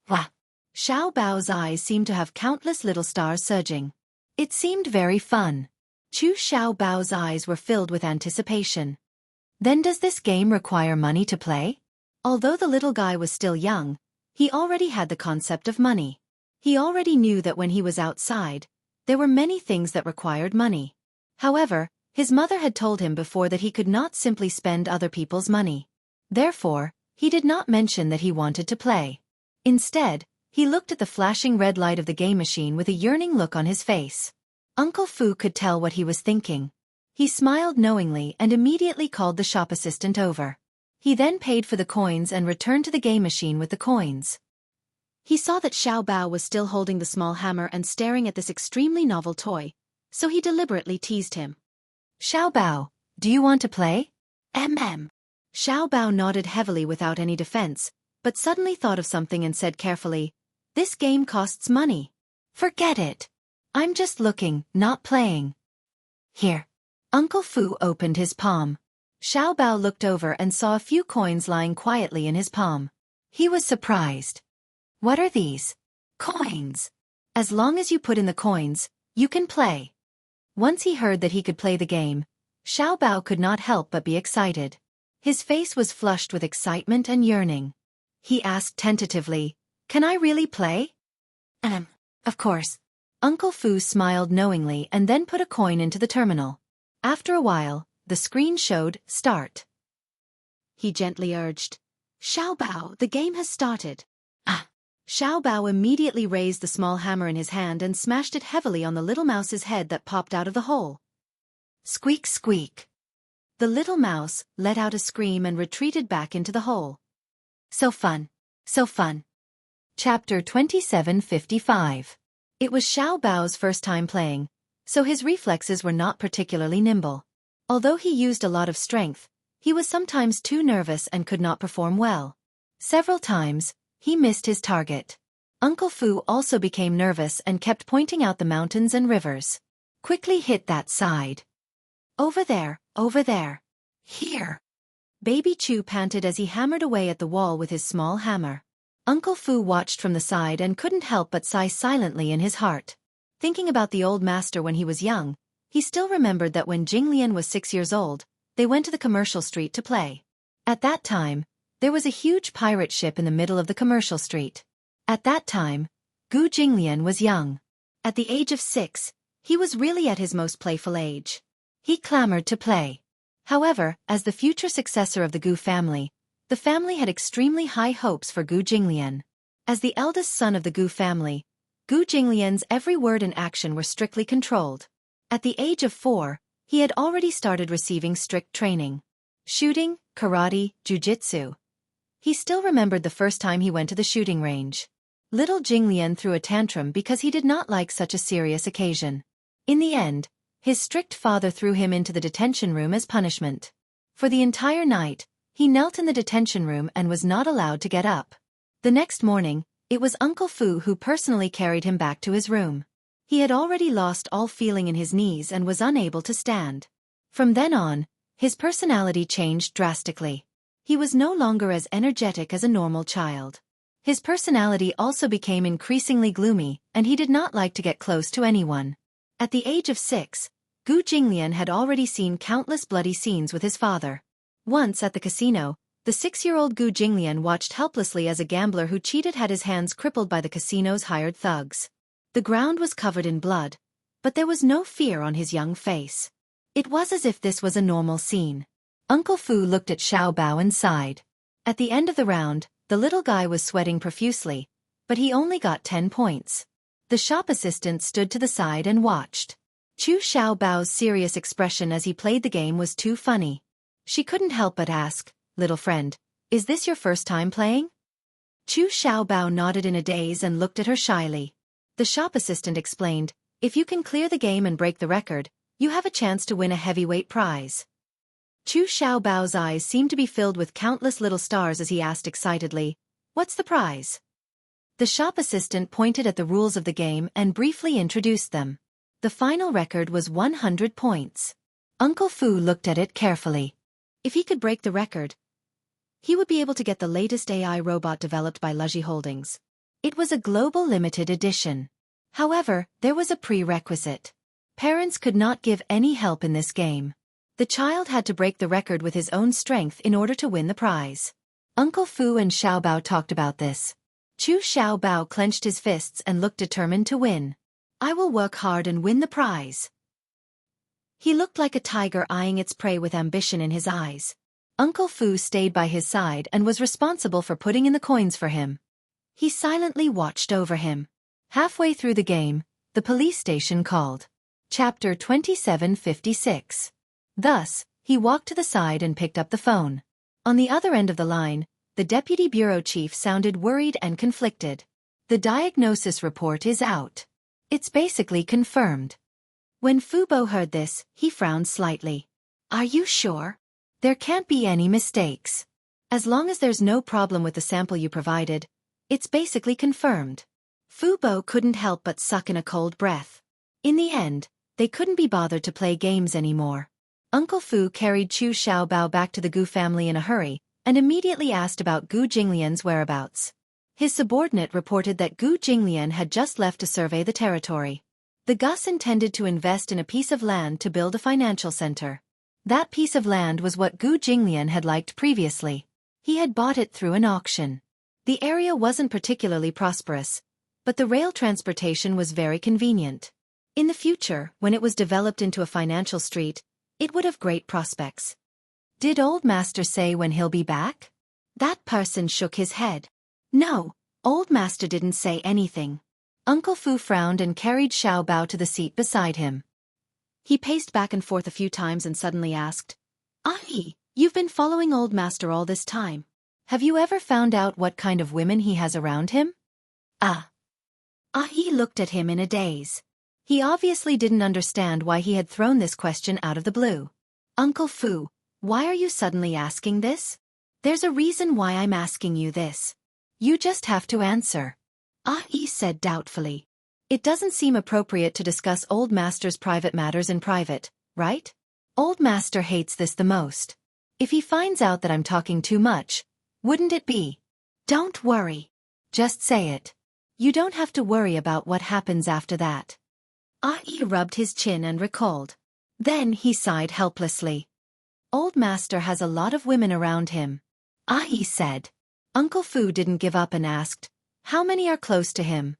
Wah! Xiao Bao's eyes seemed to have countless little stars surging. It seemed very fun. Chu Xiao Bao's eyes were filled with anticipation. Then does this game require money to play? Although the little guy was still young, he already had the concept of money. He already knew that when he was outside, there were many things that required money. However, his mother had told him before that he could not simply spend other people's money. Therefore, he did not mention that he wanted to play. Instead, he looked at the flashing red light of the game machine with a yearning look on his face. Uncle Fu could tell what he was thinking. He smiled knowingly and immediately called the shop assistant over. He then paid for the coins and returned to the game machine with the coins. He saw that Xiao Bao was still holding the small hammer and staring at this extremely novel toy, so he deliberately teased him. Xiao Bao, do you want to play? Xiao Bao nodded heavily without any defense, but suddenly thought of something and said carefully, This game costs money. Forget it. I'm just looking, not playing. Here. Uncle Fu opened his palm. Xiao Bao looked over and saw a few coins lying quietly in his palm. He was surprised. What are these? Coins. As long as you put in the coins, you can play. Once he heard that he could play the game, Xiao Bao could not help but be excited. His face was flushed with excitement and yearning. He asked tentatively, "Can I really play?" Of course. Uncle Fu smiled knowingly and then put a coin into the terminal. After a while, the screen showed "Start." He gently urged, "Xiao Bao, the game has started." Xiao Bao immediately raised the small hammer in his hand and smashed it heavily on the little mouse's head that popped out of the hole. Squeak, squeak. The little mouse let out a scream and retreated back into the hole. So fun. So fun. Chapter 2755. It was Xiao Bao's first time playing, so his reflexes were not particularly nimble. Although he used a lot of strength, he was sometimes too nervous and could not perform well. Several times, he missed his target. Uncle Fu also became nervous and kept pointing out the mountains and rivers. Quickly hit that side. Over there, over there. Here. Baby Chu panted as he hammered away at the wall with his small hammer. Uncle Fu watched from the side and couldn't help but sigh silently in his heart. Thinking about the old master when he was young, he still remembered that when Jinglian was 6 years old, they went to the commercial street to play. At that time, there was a huge pirate ship in the middle of the commercial street. At that time, Gu Jinglian was young. At the age of 6, he was really at his most playful age. He clamored to play. However, as the future successor of the Gu family, the family had extremely high hopes for Gu Jinglian. As the eldest son of the Gu family, Gu Jinglian's every word and action were strictly controlled. At the age of 4, he had already started receiving strict training. Shooting, karate, jujitsu. He still remembered the first time he went to the shooting range. Little Jinglian threw a tantrum because he did not like such a serious occasion. In the end, his strict father threw him into the detention room as punishment. For the entire night, he knelt in the detention room and was not allowed to get up. The next morning, it was Uncle Fu who personally carried him back to his room. He had already lost all feeling in his knees and was unable to stand. From then on, his personality changed drastically. He was no longer as energetic as a normal child. His personality also became increasingly gloomy, and he did not like to get close to anyone. At the age of 6, Gu Jinglian had already seen countless bloody scenes with his father. Once at the casino, the 6-year-old Gu Jinglian watched helplessly as a gambler who cheated had his hands crippled by the casino's hired thugs. The ground was covered in blood, but there was no fear on his young face. It was as if this was a normal scene. Uncle Fu looked at Xiao Bao and sighed. At the end of the round, the little guy was sweating profusely, but he only got 10 points. The shop assistant stood to the side and watched. Chu Xiao Bao's serious expression as he played the game was too funny. She couldn't help but ask, "Little friend, is this your first time playing?" Chu Xiao Bao nodded in a daze and looked at her shyly. The shop assistant explained, "If you can clear the game and break the record, you have a chance to win a heavyweight prize." Chu Xiao Bao's eyes seemed to be filled with countless little stars as he asked excitedly, "What's the prize?" The shop assistant pointed at the rules of the game and briefly introduced them. The final record was 100 points. Uncle Fu looked at it carefully. If he could break the record, he would be able to get the latest AI robot developed by Luji Holdings. It was a global limited edition. However, there was a prerequisite. Parents could not give any help in this game. The child had to break the record with his own strength in order to win the prize. Uncle Fu and Xiao Bao talked about this. Chu Xiao Bao clenched his fists and looked determined to win. "I will work hard and win the prize." He looked like a tiger eyeing its prey with ambition in his eyes. Uncle Fu stayed by his side and was responsible for putting in the coins for him. He silently watched over him. Halfway through the game, the police station called. Chapter 2756. Thus, he walked to the side and picked up the phone. On the other end of the line, the deputy bureau chief sounded worried and conflicted. "The diagnosis report is out. It's basically confirmed." When Fubo heard this, he frowned slightly. "Are you sure? There can't be any mistakes. As long as there's no problem with the sample you provided, it's basically confirmed." Fubo couldn't help but suck in a cold breath. In the end, they couldn't be bothered to play games anymore. Uncle Fu carried Chu Xiaobao back to the Gu family in a hurry, and immediately asked about Gu Jinglian's whereabouts. His subordinate reported that Gu Jinglian had just left to survey the territory. The Gus intended to invest in a piece of land to build a financial center. That piece of land was what Gu Jinglian had liked previously. He had bought it through an auction. The area wasn't particularly prosperous, but the rail transportation was very convenient. In the future, when it was developed into a financial street, it would have great prospects. Did Old Master say when he'll be back? That person shook his head. No, Old Master didn't say anything. Uncle Fu frowned and carried Xiaobao to the seat beside him. He paced back and forth a few times and suddenly asked, "Ahi, you've been following Old Master all this time. Have you ever found out what kind of women he has around him?" Ahi looked at him in a daze. He obviously didn't understand why he had thrown this question out of the blue. "Uncle Fu, why are you suddenly asking this?" "There's a reason why I'm asking you this. You just have to answer," Ahi said doubtfully. "It doesn't seem appropriate to discuss Old Master's private matters in private, right? Old Master hates this the most. If he finds out that I'm talking too much, wouldn't it be?" "Don't worry. Just say it. You don't have to worry about what happens after that." Ahi rubbed his chin and recalled. Then he sighed helplessly. "Old Master has a lot of women around him," Ahi said. Uncle Fu didn't give up and asked, "How many are close to him?"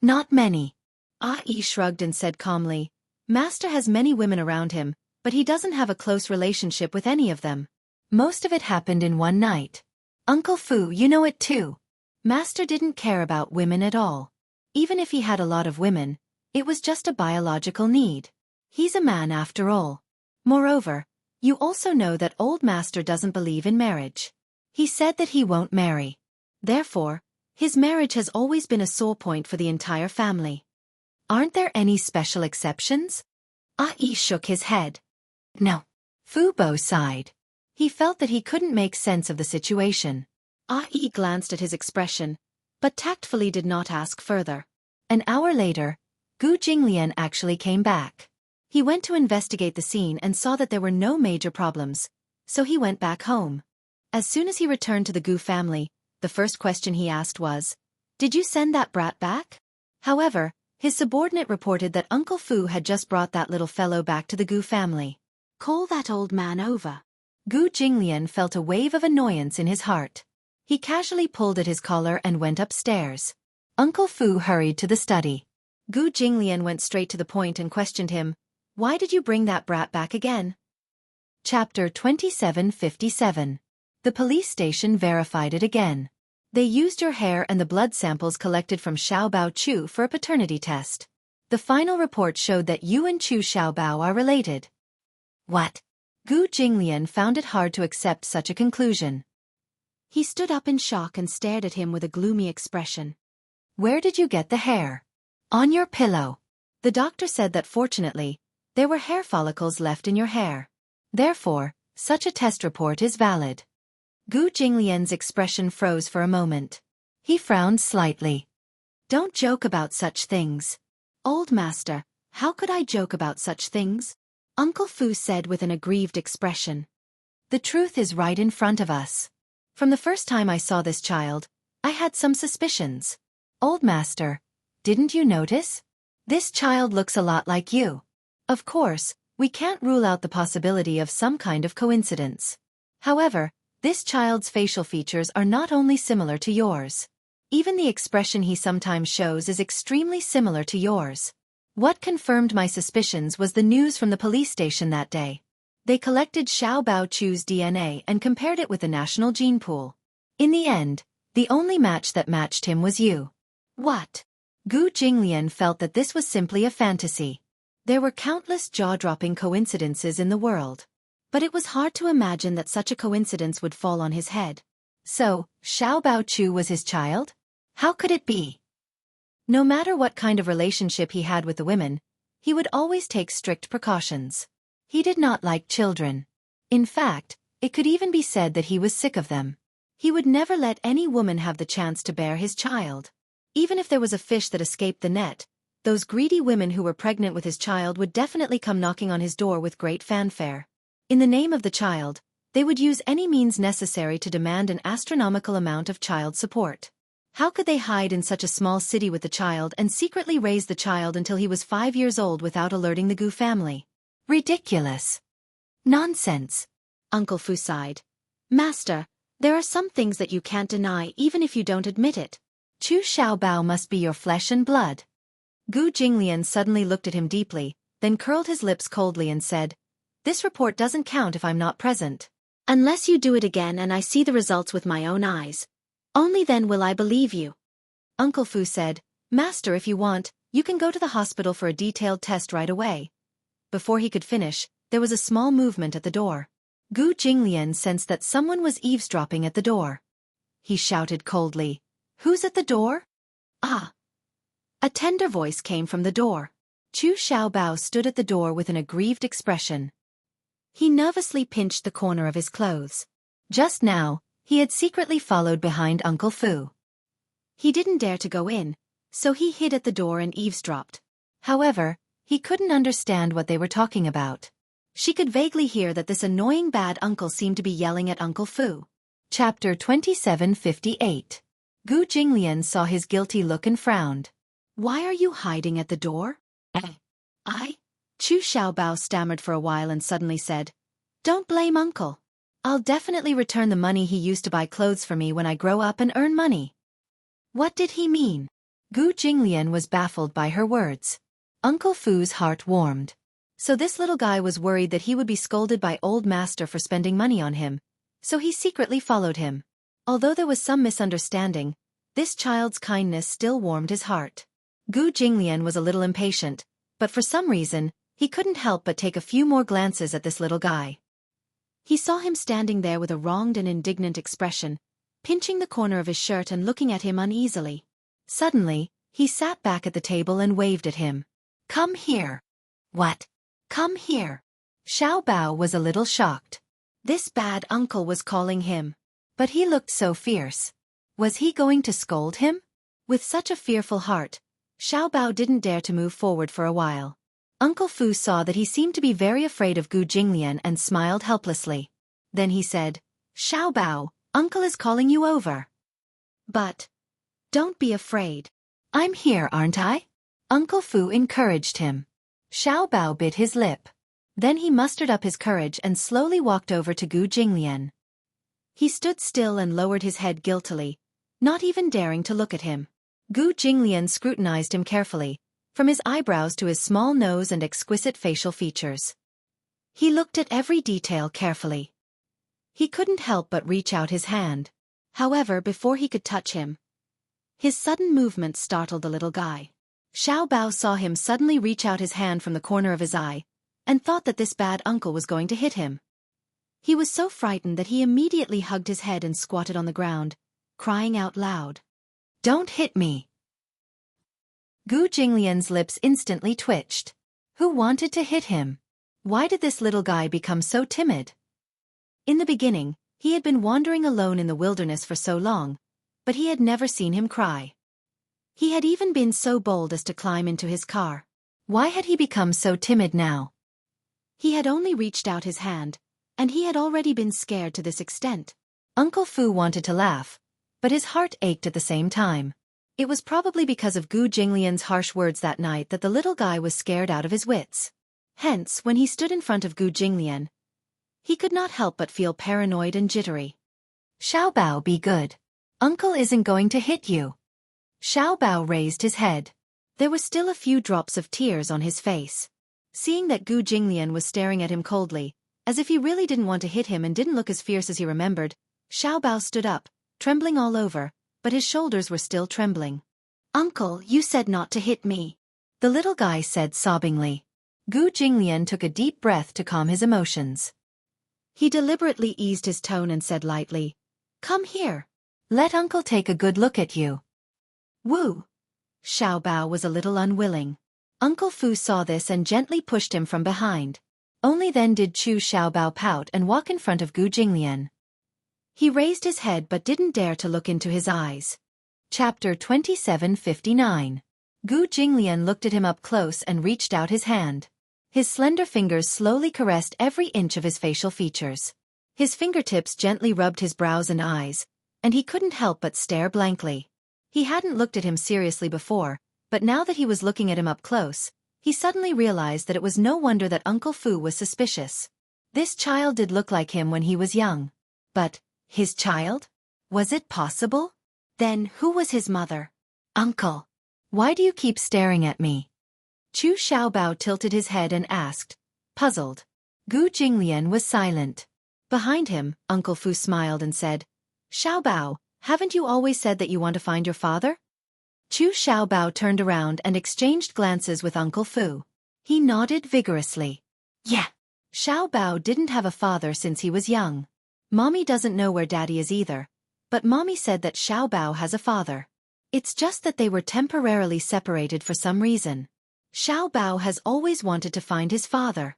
"Not many." Ahi shrugged and said calmly, "Master has many women around him, but he doesn't have a close relationship with any of them. Most of it happened in one night." "Uncle Fu, you know it too. Master didn't care about women at all. Even if he had a lot of women, it was just a biological need. He's a man after all. Moreover, you also know that Old Master doesn't believe in marriage. He said that he won't marry. Therefore, his marriage has always been a sore point for the entire family." "Aren't there any special exceptions?" Ahi shook his head. "No." Fu Bo sighed. He felt that he couldn't make sense of the situation. Ahi glanced at his expression, but tactfully did not ask further. An hour later, Gu Jinglian actually came back. He went to investigate the scene and saw that there were no major problems, so he went back home. As soon as he returned to the Gu family, the first question he asked was, "Did you send that brat back?" However, his subordinate reported that Uncle Fu had just brought that little fellow back to the Gu family. "Call that old man over." Gu Jinglian felt a wave of annoyance in his heart. He casually pulled at his collar and went upstairs. Uncle Fu hurried to the study. Gu Jinglian went straight to the point and questioned him, "Why did you bring that brat back again?" Chapter 2757. The police station verified it again. They used your hair and the blood samples collected from Xiaobao Chu for a paternity test. The final report showed that you and Chu Xiaobao are related. What? Gu Jinglian found it hard to accept such a conclusion. He stood up in shock and stared at him with a gloomy expression. "Where did you get the hair?" "On your pillow." The doctor said that fortunately, there were hair follicles left in your hair. Therefore, such a test report is valid. Gu Jinglian's expression froze for a moment. He frowned slightly. "Don't joke about such things." "Old Master, how could I joke about such things?" Uncle Fu said with an aggrieved expression. "The truth is right in front of us. From the first time I saw this child, I had some suspicions. Old Master, didn't you notice? This child looks a lot like you. Of course, we can't rule out the possibility of some kind of coincidence. However, this child's facial features are not only similar to yours. Even the expression he sometimes shows is extremely similar to yours. What confirmed my suspicions was the news from the police station that day. They collected Xiaobao Chu's DNA and compared it with the national gene pool. In the end, the only match that matched him was you." "What?" Gu Jinglian felt that this was simply a fantasy. There were countless jaw-dropping coincidences in the world. But it was hard to imagine that such a coincidence would fall on his head. So, Xiaobao Chu was his child? How could it be? No matter what kind of relationship he had with the women, he would always take strict precautions. He did not like children. In fact, it could even be said that he was sick of them. He would never let any woman have the chance to bear his child. Even if there was a fish that escaped the net, those greedy women who were pregnant with his child would definitely come knocking on his door with great fanfare. In the name of the child, they would use any means necessary to demand an astronomical amount of child support. How could they hide in such a small city with the child and secretly raise the child until he was 5 years old without alerting the Gu family? Ridiculous. Nonsense. Uncle Fu sighed. Master, there are some things that you can't deny even if you don't admit it. Chu Xiaobao must be your flesh and blood. Gu Jinglian suddenly looked at him deeply, then curled his lips coldly and said, "This report doesn't count if I'm not present. Unless you do it again and I see the results with my own eyes. Only then will I believe you." Uncle Fu said, "Master, if you want, you can go to the hospital for a detailed test right away." Before he could finish, there was a small movement at the door. Gu Jinglian sensed that someone was eavesdropping at the door. He shouted coldly, "Who's at the door?" "Ah!" A tender voice came from the door. Chu Xiaobao stood at the door with an aggrieved expression. He nervously pinched the corner of his clothes. Just now, he had secretly followed behind Uncle Fu. He didn't dare to go in, so he hid at the door and eavesdropped. However, he couldn't understand what they were talking about. She could vaguely hear that this annoying bad uncle seemed to be yelling at Uncle Fu. Chapter 2758. Gu Jinglian saw his guilty look and frowned. "Why are you hiding at the door?" Chu Xiaobao stammered for a while and suddenly said, "Don't blame Uncle. I'll definitely return the money he used to buy clothes for me when I grow up and earn money." What did he mean? Gu Jinglian was baffled by her words. Uncle Fu's heart warmed. So this little guy was worried that he would be scolded by old master for spending money on him, so he secretly followed him. Although there was some misunderstanding, this child's kindness still warmed his heart. Gu Jinglian was a little impatient, but for some reason, he couldn't help but take a few more glances at this little guy. He saw him standing there with a wronged and indignant expression, pinching the corner of his shirt and looking at him uneasily. Suddenly, he sat back at the table and waved at him. "Come here." "What?" "Come here." Xiao Bao was a little shocked. This bad uncle was calling him. But he looked so fierce. Was he going to scold him? With such a fearful heart, Xiao Bao didn't dare to move forward for a while. Uncle Fu saw that he seemed to be very afraid of Gu Jinglian and smiled helplessly. Then he said, "Xiao Bao, Uncle is calling you over." "But don't be afraid. I'm here, aren't I?" Uncle Fu encouraged him. Xiao Bao bit his lip. Then he mustered up his courage and slowly walked over to Gu Jinglian. He stood still and lowered his head guiltily, not even daring to look at him. Gu Jinglian scrutinized him carefully, from his eyebrows to his small nose and exquisite facial features. He looked at every detail carefully. He couldn't help but reach out his hand. However, before he could touch him, his sudden movement startled the little guy. Xiao Bao saw him suddenly reach out his hand from the corner of his eye, and thought that this bad uncle was going to hit him. He was so frightened that he immediately hugged his head and squatted on the ground, crying out loud, "Don't hit me!" Gu Jinglian's lips instantly twitched. Who wanted to hit him? Why did this little guy become so timid? In the beginning, he had been wandering alone in the wilderness for so long, but he had never seen him cry. He had even been so bold as to climb into his car. Why had he become so timid now? He had only reached out his hand, and he had already been scared to this extent. Uncle Fu wanted to laugh, but his heart ached at the same time. It was probably because of Gu Jinglian's harsh words that night that the little guy was scared out of his wits. Hence, when he stood in front of Gu Jinglian, he could not help but feel paranoid and jittery. "Xiao Bao, be good. Uncle isn't going to hit you." Xiao Bao raised his head. There were still a few drops of tears on his face. Seeing that Gu Jinglian was staring at him coldly, as if he really didn't want to hit him and didn't look as fierce as he remembered, Xiao Bao stood up, trembling all over, but his shoulders were still trembling. "Uncle, you said not to hit me," the little guy said sobbingly. Gu Jinglian took a deep breath to calm his emotions. He deliberately eased his tone and said lightly, "Come here. Let Uncle take a good look at you." "Woo!" Xiao Bao was a little unwilling. Uncle Fu saw this and gently pushed him from behind. Only then did Chu Xiao Bao pout and walk in front of Gu Jinglian. He raised his head but didn't dare to look into his eyes. Chapter 2759. Gu Jinglian looked at him up close and reached out his hand. His slender fingers slowly caressed every inch of his facial features. His fingertips gently rubbed his brows and eyes, and he couldn't help but stare blankly. He hadn't looked at him seriously before, but now that he was looking at him up close, he suddenly realized that it was no wonder that Uncle Fu was suspicious. This child did look like him when he was young. But, his child? Was it possible? Then who was his mother? Uncle, why do you keep staring at me? Chu Xiaobao tilted his head and asked, puzzled. Gu Jinglian was silent. Behind him, Uncle Fu smiled and said, Xiaobao, haven't you always said that you want to find your father? Chu Xiaobao turned around and exchanged glances with Uncle Fu. He nodded vigorously. Yeah. Xiaobao didn't have a father since he was young. Mommy doesn't know where Daddy is either, but Mommy said that Xiaobao has a father. It's just that they were temporarily separated for some reason. Xiaobao has always wanted to find his father.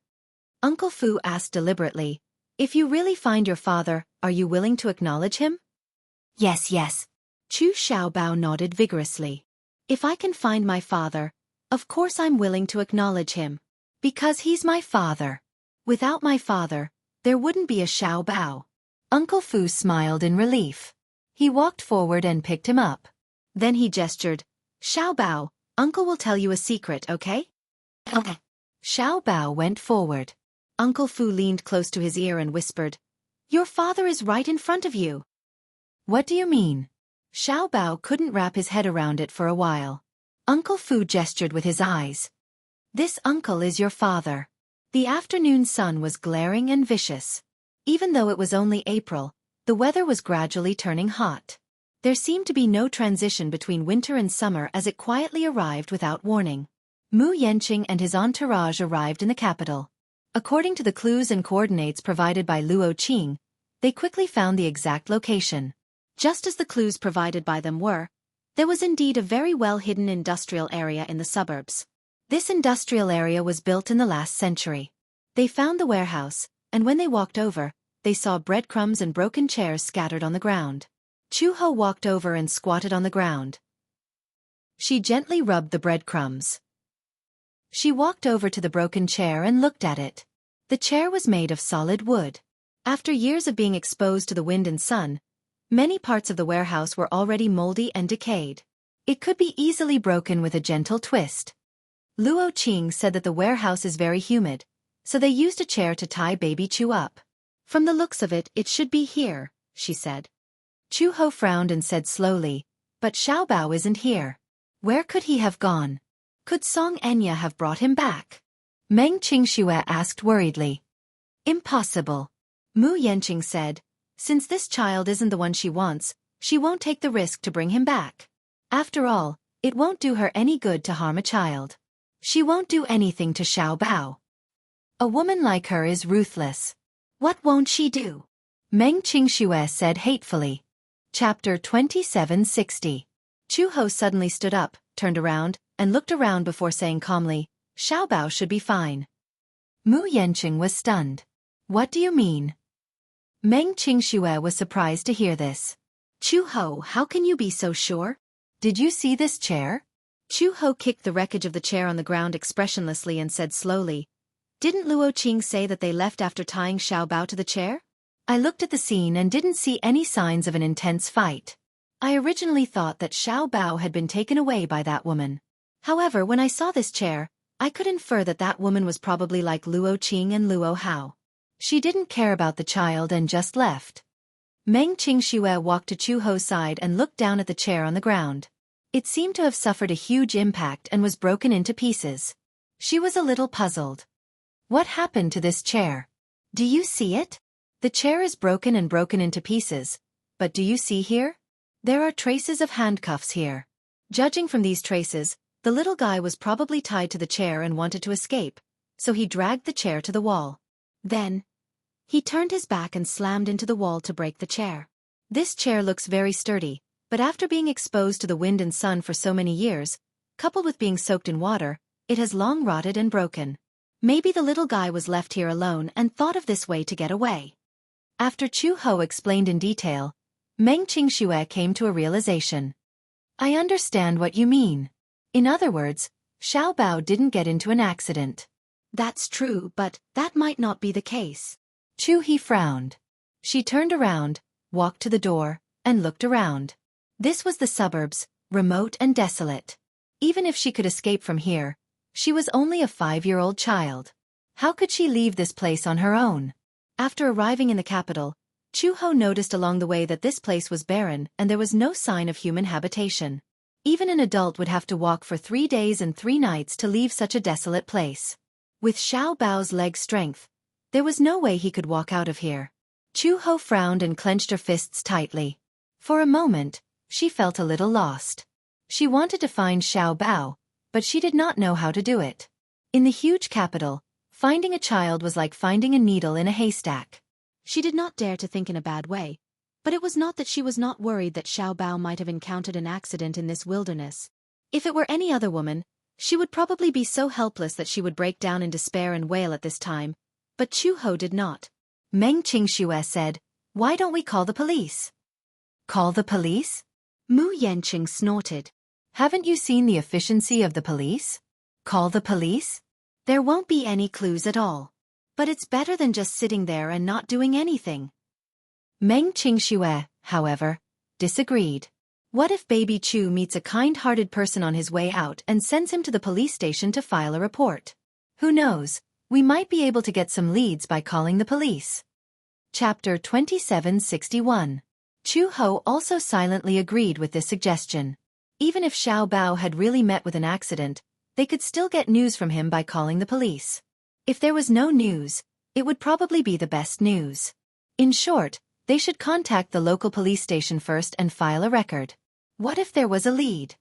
Uncle Fu asked deliberately, if you really find your father, are you willing to acknowledge him? Yes, yes. Chu Xiaobao nodded vigorously. If I can find my father, of course I'm willing to acknowledge him. Because he's my father. Without my father, there wouldn't be a Xiaobao. Uncle Fu smiled in relief. He walked forward and picked him up. Then he gestured, Xiaobao, Uncle will tell you a secret, okay? Okay. Xiaobao went forward. Uncle Fu leaned close to his ear and whispered, your father is right in front of you. What do you mean? Xiaobao couldn't wrap his head around it for a while. Uncle Fu gestured with his eyes. This uncle is your father. The afternoon sun was glaring and vicious. Even though it was only April, the weather was gradually turning hot. There seemed to be no transition between winter and summer as it quietly arrived without warning. Mu Yanqing and his entourage arrived in the capital. According to the clues and coordinates provided by Luo Qing, they quickly found the exact location. Just as the clues provided by them were, there was indeed a very well-hidden industrial area in the suburbs. This industrial area was built in the last century. They found the warehouse, and when they walked over, they saw breadcrumbs and broken chairs scattered on the ground. Chu Ho walked over and squatted on the ground. She gently rubbed the breadcrumbs. She walked over to the broken chair and looked at it. The chair was made of solid wood. After years of being exposed to the wind and sun, many parts of the warehouse were already moldy and decayed. It could be easily broken with a gentle twist. Luo Qing said that the warehouse is very humid, so they used a chair to tie baby Chu up. From the looks of it, it should be here, she said. Chu Ho frowned and said slowly, but Xiaobao isn't here. Where could he have gone? Could Song Enya have brought him back? Meng Qingxue asked worriedly. Impossible. Mu Yanqing said, since this child isn't the one she wants, she won't take the risk to bring him back. After all, it won't do her any good to harm a child. She won't do anything to Xiaobao. A woman like her is ruthless. What won't she do? Meng Qingxue said hatefully. Chapter 2760. Chu Ho suddenly stood up, turned around, and looked around before saying calmly, Xiaobao should be fine. Mu Yanqing was stunned. What do you mean? Meng Qingxue was surprised to hear this. Chu Ho, how can you be so sure? Did you see this chair? Chu Ho kicked the wreckage of the chair on the ground expressionlessly and said slowly, didn't Luo Qing say that they left after tying Xiaobao to the chair? I looked at the scene and didn't see any signs of an intense fight. I originally thought that Xiaobao had been taken away by that woman. However, when I saw this chair, I could infer that that woman was probably like Luo Qing and Luo Hao. She didn't care about the child and just left. Meng Qingxue walked to Chu Ho's side and looked down at the chair on the ground. It seemed to have suffered a huge impact and was broken into pieces. She was a little puzzled. What happened to this chair? Do you see it? The chair is broken and broken into pieces, but do you see here? There are traces of handcuffs here. Judging from these traces, the little guy was probably tied to the chair and wanted to escape, so he dragged the chair to the wall. Then, he turned his back and slammed into the wall to break the chair. This chair looks very sturdy, but after being exposed to the wind and sun for so many years, coupled with being soaked in water, it has long rotted and broken. Maybe the little guy was left here alone and thought of this way to get away. After Chu Ho explained in detail, Meng Qingxue came to a realization. I understand what you mean. In other words, Xiao Bao didn't get into an accident. That's true, but that might not be the case. Chu He frowned. She turned around, walked to the door, and looked around. This was the suburbs, remote and desolate. Even if she could escape from here, she was only a 5-year-old child. How could she leave this place on her own? After arriving in the capital, Chu Ho noticed along the way that this place was barren and there was no sign of human habitation. Even an adult would have to walk for 3 days and 3 nights to leave such a desolate place. With Xiao Bao's leg strength, there was no way he could walk out of here. Chu Ho frowned and clenched her fists tightly. For a moment, she felt a little lost. She wanted to find Xiao Bao, but she did not know how to do it. In the huge capital, finding a child was like finding a needle in a haystack. She did not dare to think in a bad way, but it was not that she was not worried that Xiao Bao might have encountered an accident in this wilderness. If it were any other woman, she would probably be so helpless that she would break down in despair and wail at this time, but Chu Ho did not. Meng Qingxue said, "Why don't we call the police?" "Call the police?" Mu Yanqing snorted. "Haven't you seen the efficiency of the police? Call the police? There won't be any clues at all. But it's better than just sitting there and not doing anything." Meng Qingxue, however, disagreed. What if Baby Chu meets a kind-hearted person on his way out and sends him to the police station to file a report? Who knows, we might be able to get some leads by calling the police. Chapter 2761. Chu Ho also silently agreed with this suggestion. Even if Xiao Bao had really met with an accident, they could still get news from him by calling the police. If there was no news, it would probably be the best news. In short, they should contact the local police station first and file a record. What if there was a lead?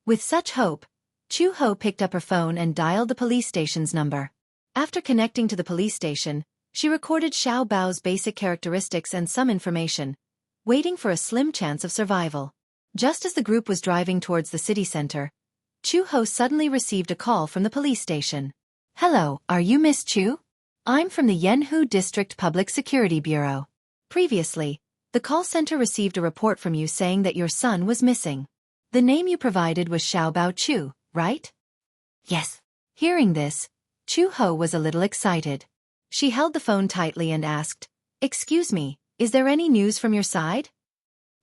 With such hope, Chu Ho picked up her phone and dialed the police station's number. After connecting to the police station, she recorded Xiao Bao's basic characteristics and some information, waiting for a slim chance of survival. Just as the group was driving towards the city center, Chu Ho suddenly received a call from the police station. "Hello, are you Miss Chu? I'm from the Yanhu District Public Security Bureau. Previously, the call center received a report from you saying that your son was missing. The name you provided was Xiao Bao Chu, right?" "Yes." Hearing this, Chu Ho was a little excited. She held the phone tightly and asked, "Excuse me, is there any news from your side?"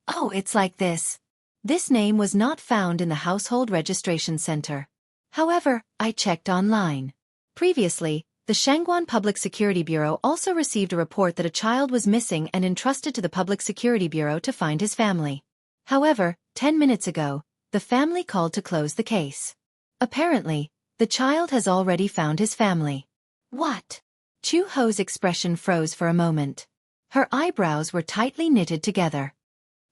"Oh, it's like this. This name was not found in the Household Registration Center. However, I checked online. Previously, the Shangguan Public Security Bureau also received a report that a child was missing and entrusted to the Public Security Bureau to find his family. However, 10 minutes ago, the family called to close the case. Apparently, the child has already found his family." "What?" Chu Ho's expression froze for a moment. Her eyebrows were tightly knitted together.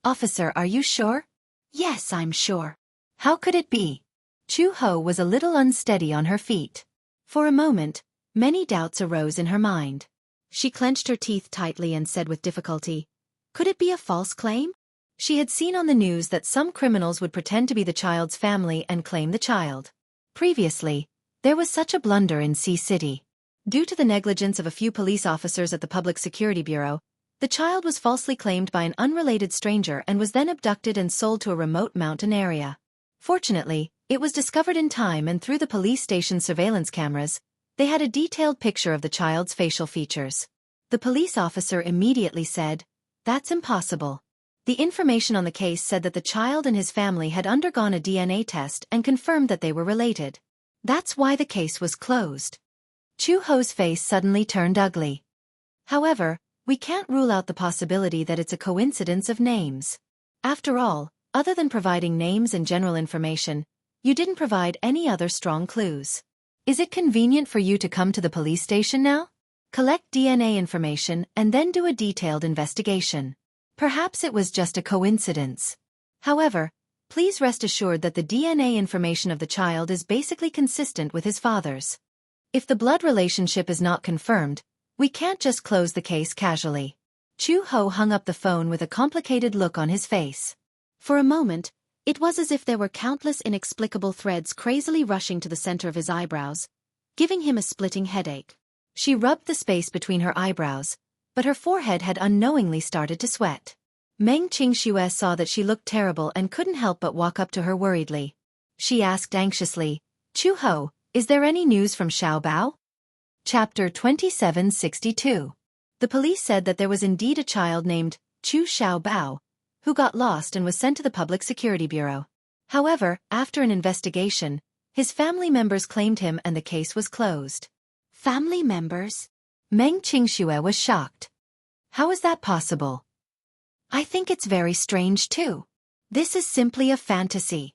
"Officer, are you sure?" "Yes, I'm sure." "How could it be?" Chu Ho was a little unsteady on her feet. For a moment, many doubts arose in her mind. She clenched her teeth tightly and said with difficulty, "Could it be a false claim?" She had seen on the news that some criminals would pretend to be the child's family and claim the child. Previously, there was such a blunder in Sea City. Due to the negligence of a few police officers at the Public Security Bureau, the child was falsely claimed by an unrelated stranger and was then abducted and sold to a remote mountain area. Fortunately, it was discovered in time, and through the police station's surveillance cameras, they had a detailed picture of the child's facial features. The police officer immediately said, "That's impossible." The information on the case said that the child and his family had undergone a DNA test and confirmed that they were related. That's why the case was closed. Chu Ho's face suddenly turned ugly. "However, we can't rule out the possibility that it's a coincidence of names. After all, other than providing names and general information, you didn't provide any other strong clues. Is it convenient for you to come to the police station now? Collect DNA information and then do a detailed investigation. Perhaps it was just a coincidence. However, please rest assured that the DNA information of the child is basically consistent with his father's. If the blood relationship is not confirmed, we can't just close the case casually." Chu Ho hung up the phone with a complicated look on his face. For a moment, it was as if there were countless inexplicable threads crazily rushing to the center of his eyebrows, giving him a splitting headache. She rubbed the space between her eyebrows, but her forehead had unknowingly started to sweat. Meng Qingxue saw that she looked terrible and couldn't help but walk up to her worriedly. She asked anxiously, Chu Ho, is there any news from Xiaobao? Chapter 2762. The police said that there was indeed a child named Chu Xiaobao, who got lost and was sent to the Public Security Bureau. However, after an investigation, his family members claimed him and the case was closed. Family members? Meng Qingxue was shocked. How is that possible? I think it's very strange too. This is simply a fantasy.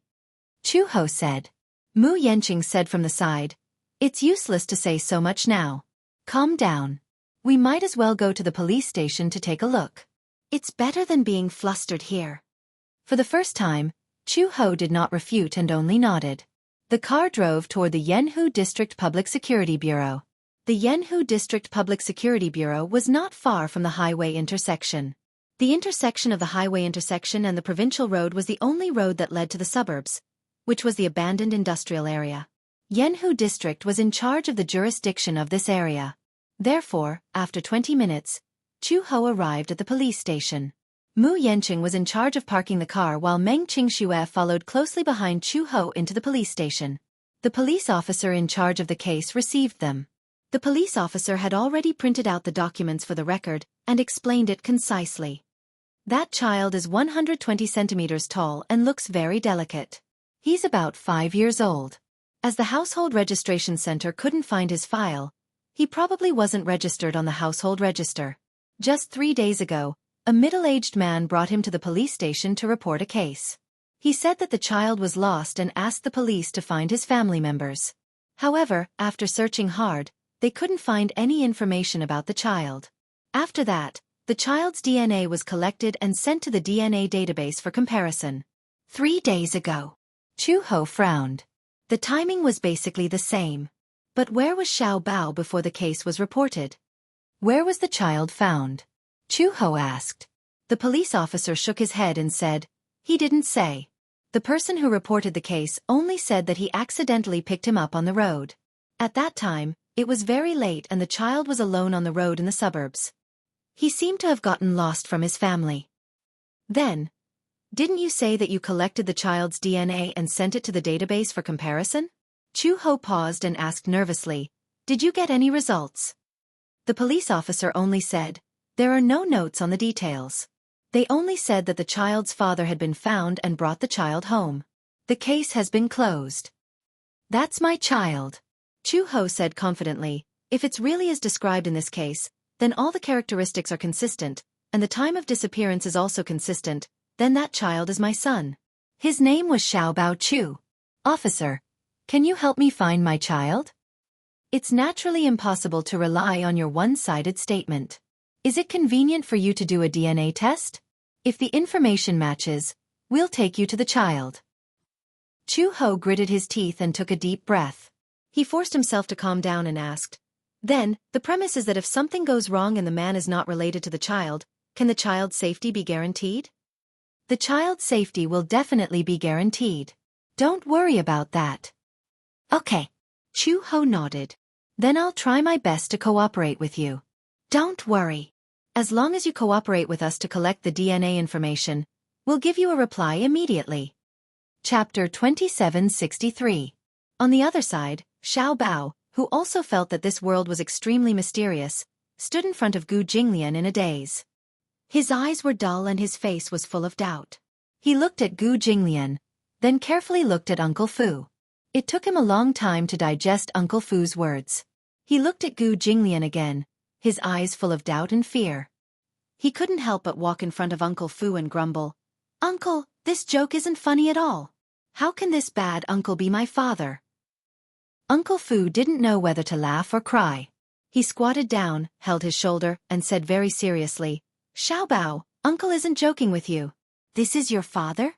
Chu Ho said. Mu Yanqing said from the side, It's useless to say so much now. Calm down. We might as well go to the police station to take a look. It's better than being flustered here. For the first time, Chu Ho did not refute and only nodded. The car drove toward the Yanhu District Public Security Bureau. The Yanhu District Public Security Bureau was not far from the highway intersection. The intersection of the highway intersection and the provincial road was the only road that led to the suburbs, which was the abandoned industrial area. Yanhu District was in charge of the jurisdiction of this area. Therefore, after 20 minutes, Chu Ho arrived at the police station. Mu Yanqing was in charge of parking the car while Meng Qingxue followed closely behind Chu Ho into the police station. The police officer in charge of the case received them. The police officer had already printed out the documents for the record and explained it concisely. That child is 120 centimeters tall and looks very delicate. He's about 5 years old. As the household registration center couldn't find his file, he probably wasn't registered on the household register. Just 3 days ago, a middle-aged man brought him to the police station to report a case. He said that the child was lost and asked the police to find his family members. However, after searching hard, they couldn't find any information about the child. After that, the child's DNA was collected and sent to the DNA database for comparison. 3 days ago. Chu Ho frowned. The timing was basically the same. But where was Xiaobao before the case was reported? Where was the child found? Chu Ho asked. The police officer shook his head and said, He didn't say. The person who reported the case only said that he accidentally picked him up on the road. At that time, it was very late and the child was alone on the road in the suburbs. He seemed to have gotten lost from his family. Then, didn't you say that you collected the child's DNA and sent it to the database for comparison? Chu Ho paused and asked nervously, Did you get any results? The police officer only said, There are no notes on the details. They only said that the child's father had been found and brought the child home. The case has been closed. That's my child. Chu Ho said confidently, If it's really as described in this case, then all the characteristics are consistent, and the time of disappearance is also consistent, then that child is my son. His name was Xiaobao Chu. Officer, can you help me find my child? It's naturally impossible to rely on your one-sided statement. Is it convenient for you to do a DNA test? If the information matches, we'll take you to the child. Chu Ho gritted his teeth and took a deep breath. He forced himself to calm down and asked, Then, the premise is that if something goes wrong and the man is not related to the child, can the child's safety be guaranteed? The child's safety will definitely be guaranteed. Don't worry about that. Okay. Chu Ho nodded. Then I'll try my best to cooperate with you. Don't worry. As long as you cooperate with us to collect the DNA information, we'll give you a reply immediately. Chapter 2763. On the other side, Xiaobao, who also felt that this world was extremely mysterious, stood in front of Gu Jinglian in a daze. His eyes were dull and his face was full of doubt. He looked at Gu Jinglian, then carefully looked at Uncle Fu. It took him a long time to digest Uncle Fu's words. He looked at Gu Jinglian again, his eyes full of doubt and fear. He couldn't help but walk in front of Uncle Fu and grumble, Uncle, this joke isn't funny at all. How can this bad uncle be my father? Uncle Fu didn't know whether to laugh or cry. He squatted down, held his shoulder, and said very seriously, Xiaobao, Uncle isn't joking with you. This is your father?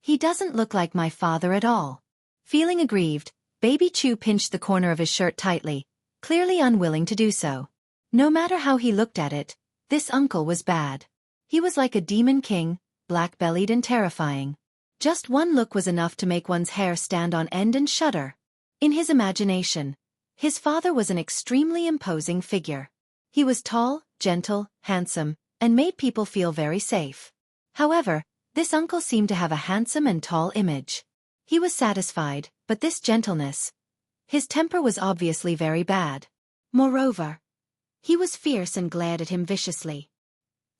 He doesn't look like my father at all. Feeling aggrieved, Baby Chu pinched the corner of his shirt tightly, clearly unwilling to do so. No matter how he looked at it, this uncle was bad. He was like a demon king, black-bellied and terrifying. Just one look was enough to make one's hair stand on end and shudder. In his imagination, his father was an extremely imposing figure. He was tall, gentle, handsome, and made people feel very safe. However, this uncle seemed to have a handsome and tall image. He was satisfied, but this gentleness. His temper was obviously very bad. Moreover, he was fierce and glared at him viciously.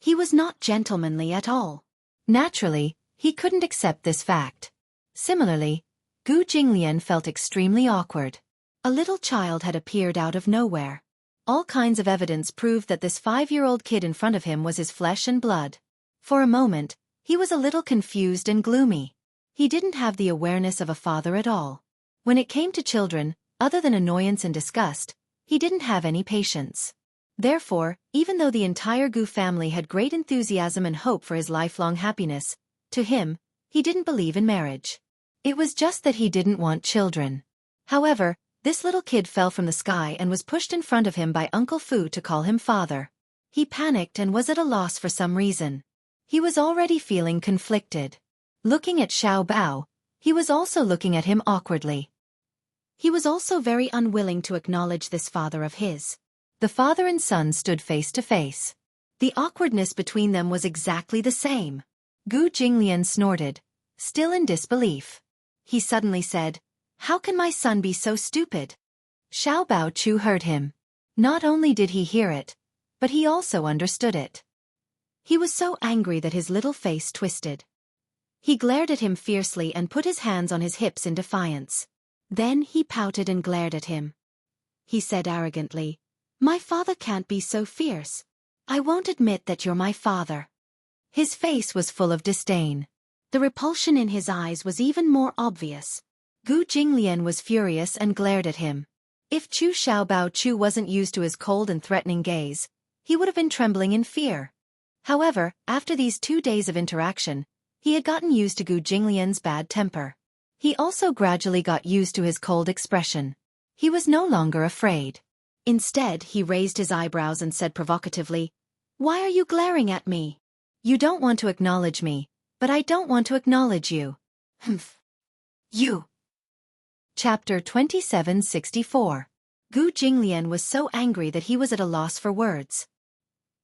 He was not gentlemanly at all. Naturally, he couldn't accept this fact. Similarly, Gu Jinglian felt extremely awkward. A little child had appeared out of nowhere. All kinds of evidence proved that this 5-year-old kid in front of him was his flesh and blood. For a moment, he was a little confused and gloomy. He didn't have the awareness of a father at all. When it came to children, other than annoyance and disgust, he didn't have any patience. Therefore, even though the entire Gu family had great enthusiasm and hope for his lifelong happiness, to him, he didn't believe in marriage. It was just that he didn't want children. However, this little kid fell from the sky and was pushed in front of him by Uncle Fu to call him father. He panicked and was at a loss for some reason. He was already feeling conflicted. Looking at Xiao Bao, he was also looking at him awkwardly. He was also very unwilling to acknowledge this father of his. The father and son stood face to face. The awkwardness between them was exactly the same. Gu Jinglian snorted, still in disbelief. He suddenly said, "How can my son be so stupid?" Xiao Bao Chu heard him. Not only did he hear it, but he also understood it. He was so angry that his little face twisted. He glared at him fiercely and put his hands on his hips in defiance. Then he pouted and glared at him. He said arrogantly, "My father can't be so fierce. I won't admit that you're my father." His face was full of disdain. The repulsion in his eyes was even more obvious. Gu Jinglian was furious and glared at him. If Chu Xiaobao Chu wasn't used to his cold and threatening gaze, he would have been trembling in fear. However, after these 2 days of interaction, he had gotten used to Gu Jinglian's bad temper. He also gradually got used to his cold expression. He was no longer afraid. Instead, he raised his eyebrows and said provocatively, "Why are you glaring at me? You don't want to acknowledge me, but I don't want to acknowledge you." Humph. You. Chapter 2764. Gu Jinglian was so angry that he was at a loss for words.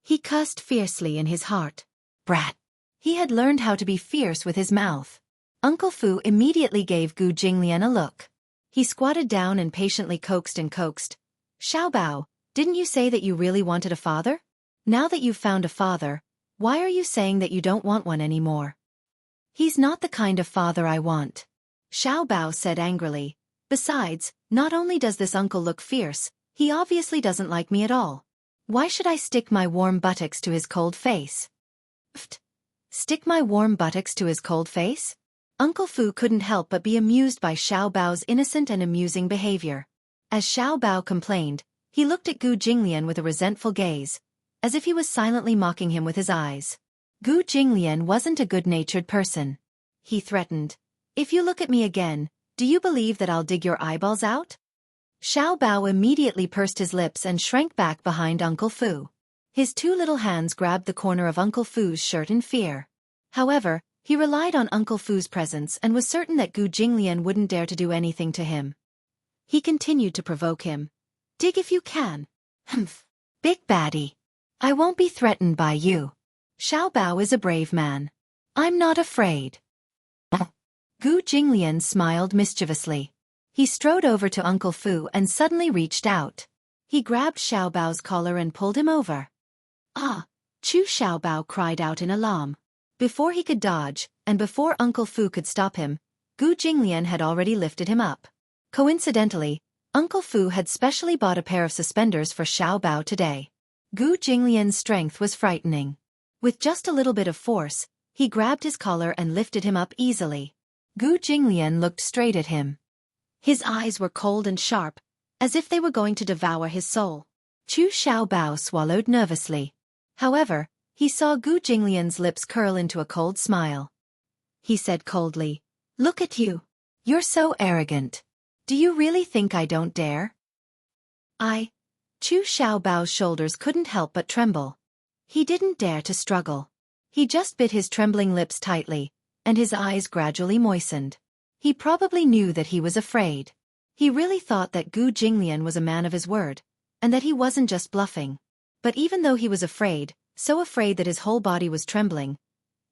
He cussed fiercely in his heart. Brat. He had learned how to be fierce with his mouth. Uncle Fu immediately gave Gu Jinglian a look. He squatted down and patiently coaxed and coaxed. "Xiao Bao, didn't you say that you really wanted a father? Now that you've found a father, why are you saying that you don't want one anymore?" "He's not the kind of father I want," Xiao Bao said angrily. "Besides, not only does this uncle look fierce, he obviously doesn't like me at all. Why should I stick my warm buttocks to his cold face?" Pfft. Stick my warm buttocks to his cold face? Uncle Fu couldn't help but be amused by Xiao Bao's innocent and amusing behavior. As Xiao Bao complained, he looked at Gu Jinglian with a resentful gaze, as if he was silently mocking him with his eyes. Gu Jinglian wasn't a good-natured person. He threatened, "If you look at me again, do you believe that I'll dig your eyeballs out?" Xiao Bao immediately pursed his lips and shrank back behind Uncle Fu. His 2 little hands grabbed the corner of Uncle Fu's shirt in fear. However, he relied on Uncle Fu's presence and was certain that Gu Jinglian wouldn't dare to do anything to him. He continued to provoke him. "Dig if you can." "Humph. Big baddie. I won't be threatened by you. Xiao Bao is a brave man. I'm not afraid." Gu Jinglian smiled mischievously. He strode over to Uncle Fu and suddenly reached out. He grabbed Xiao Bao's collar and pulled him over. "Ah!" Chu Xiao Bao cried out in alarm. Before he could dodge, and before Uncle Fu could stop him, Gu Jinglian had already lifted him up. Coincidentally, Uncle Fu had specially bought a pair of suspenders for Xiao Bao today. Gu Jinglian's strength was frightening. With just a little bit of force, he grabbed his collar and lifted him up easily. Gu Jinglian looked straight at him. His eyes were cold and sharp, as if they were going to devour his soul. Chu Xiao Bao swallowed nervously. However, he saw Gu Jinglian's lips curl into a cold smile. He said coldly, "Look at you. You're so arrogant. Do you really think I don't dare?" Chu Xiao Bao's shoulders couldn't help but tremble. He didn't dare to struggle. He just bit his trembling lips tightly, and his eyes gradually moistened. He probably knew that he was afraid. He really thought that Gu Jinglian was a man of his word, and that he wasn't just bluffing. But even though he was afraid, so afraid that his whole body was trembling,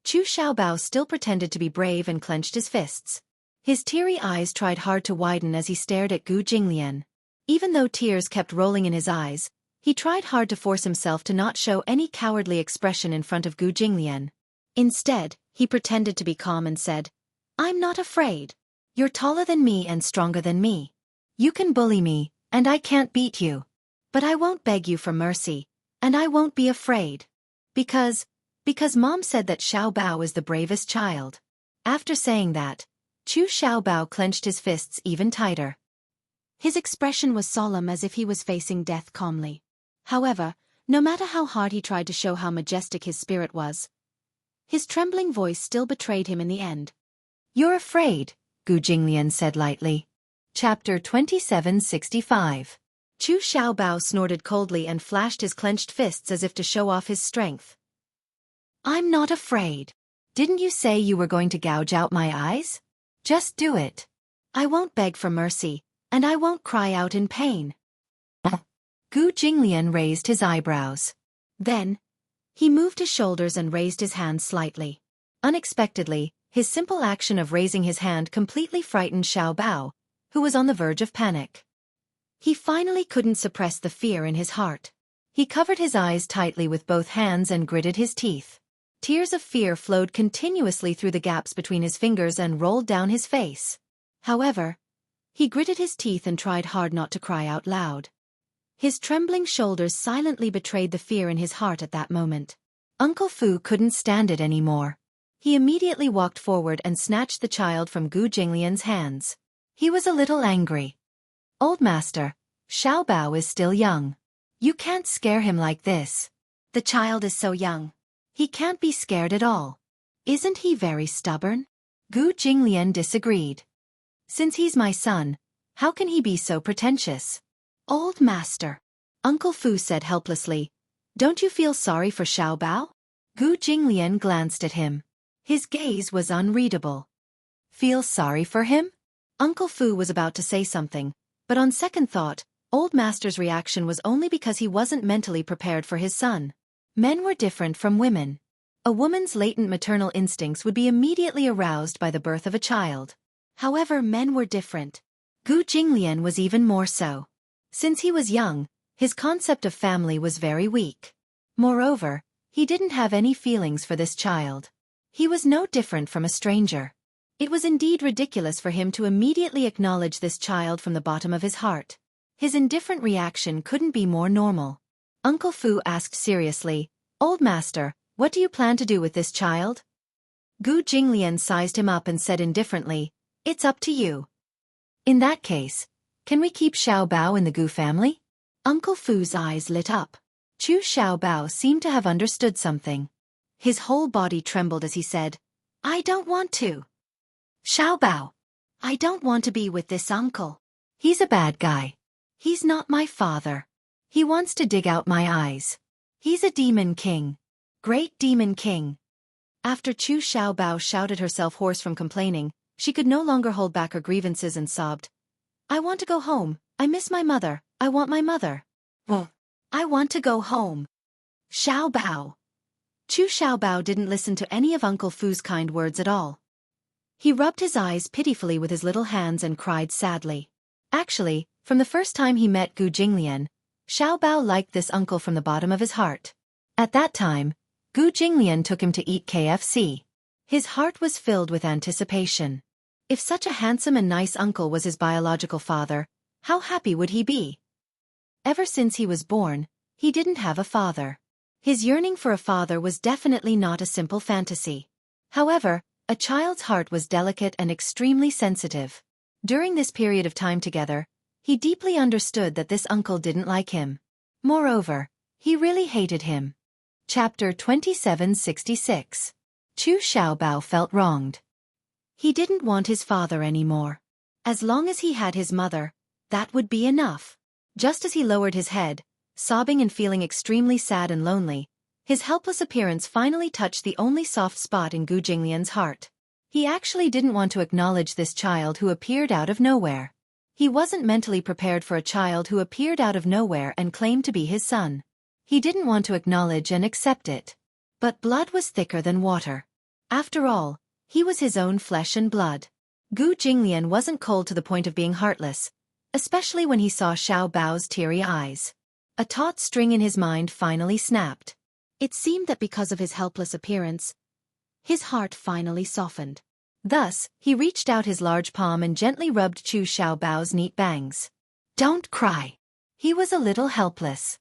Chu Xiaobao still pretended to be brave and clenched his fists. His teary eyes tried hard to widen as he stared at Gu Jinglian. Even though tears kept rolling in his eyes, he tried hard to force himself to not show any cowardly expression in front of Gu Jinglian. Instead, he pretended to be calm and said, "I'm not afraid. You're taller than me and stronger than me. You can bully me, and I can't beat you. But I won't beg you for mercy, and I won't be afraid. Because Mom said that Xiao Bao is the bravest child." After saying that, Chu Xiao Bao clenched his fists even tighter. His expression was solemn as if he was facing death calmly. However, no matter how hard he tried to show how majestic his spirit was, his trembling voice still betrayed him in the end. "You're afraid," Gu Jinglian said lightly. Chapter 2765. Chu Xiaobao snorted coldly and flashed his clenched fists as if to show off his strength. "I'm not afraid. Didn't you say you were going to gouge out my eyes? Just do it. I won't beg for mercy, and I won't cry out in pain." Gu Jinglian raised his eyebrows. Then, he moved his shoulders and raised his hand slightly. Unexpectedly, his simple action of raising his hand completely frightened Xiao Bao, who was on the verge of panic. He finally couldn't suppress the fear in his heart. He covered his eyes tightly with both hands and gritted his teeth. Tears of fear flowed continuously through the gaps between his fingers and rolled down his face. However, he gritted his teeth and tried hard not to cry out loud. His trembling shoulders silently betrayed the fear in his heart at that moment. Uncle Fu couldn't stand it anymore. He immediately walked forward and snatched the child from Gu Jinglian's hands. He was a little angry. "Old master, Xiao Bao is still young. You can't scare him like this. The child is so young. He can't be scared at all. Isn't he very stubborn?" Gu Jinglian disagreed. "Since he's my son, how can he be so pretentious?" "Old master," Uncle Fu said helplessly, "don't you feel sorry for Xiao Bao?" Gu Jinglian glanced at him. His gaze was unreadable. "Feel sorry for him?" Uncle Fu was about to say something, but on second thought, Old Master's reaction was only because he wasn't mentally prepared for his son. Men were different from women. A woman's latent maternal instincts would be immediately aroused by the birth of a child. However, men were different. Gu Jinglian was even more so. Since he was young, his concept of family was very weak. Moreover, he didn't have any feelings for this child. He was no different from a stranger. It was indeed ridiculous for him to immediately acknowledge this child from the bottom of his heart. His indifferent reaction couldn't be more normal. Uncle Fu asked seriously, "Old master, what do you plan to do with this child?" Gu Jinglian sized him up and said indifferently, "It's up to you." "In that case, can we keep Xiao Bao in the Gu family?" Uncle Fu's eyes lit up. Chu Xiao Bao seemed to have understood something. His whole body trembled as he said, "I don't want to. Xiao Bao, I don't want to be with this uncle. He's a bad guy. He's not my father. He wants to dig out my eyes. He's a demon king. Great demon king." After Chu Xiao Bao shouted herself hoarse from complaining, she could no longer hold back her grievances and sobbed, "I want to go home. I miss my mother. I want my mother. I want to go home. Xiao Bao." Chu Xiao Bao didn't listen to any of Uncle Fu's kind words at all. He rubbed his eyes pitifully with his little hands and cried sadly. Actually, from the first time he met Gu Jinglian, Xiao Bao liked this uncle from the bottom of his heart. At that time, Gu Jinglian took him to eat KFC. His heart was filled with anticipation. If such a handsome and nice uncle was his biological father, how happy would he be? Ever since he was born, he didn't have a father. His yearning for a father was definitely not a simple fantasy. However, a child's heart was delicate and extremely sensitive. During this period of time together, he deeply understood that this uncle didn't like him. Moreover, he really hated him. Chapter 2766. Chu Xiaobao felt wronged. He didn't want his father anymore. As long as he had his mother, that would be enough. Just as he lowered his head, sobbing and feeling extremely sad and lonely, his helpless appearance finally touched the only soft spot in Gu Jinglian's heart. He actually didn't want to acknowledge this child who appeared out of nowhere. He wasn't mentally prepared for a child who appeared out of nowhere and claimed to be his son. He didn't want to acknowledge and accept it. But blood was thicker than water. After all, he was his own flesh and blood. Gu Jinglian wasn't cold to the point of being heartless, especially when he saw Xiao Bao's teary eyes. A taut string in his mind finally snapped. It seemed that because of his helpless appearance, his heart finally softened. Thus, he reached out his large palm and gently rubbed Chu Xiao Bao's neat bangs. "Don't cry." He was a little helpless.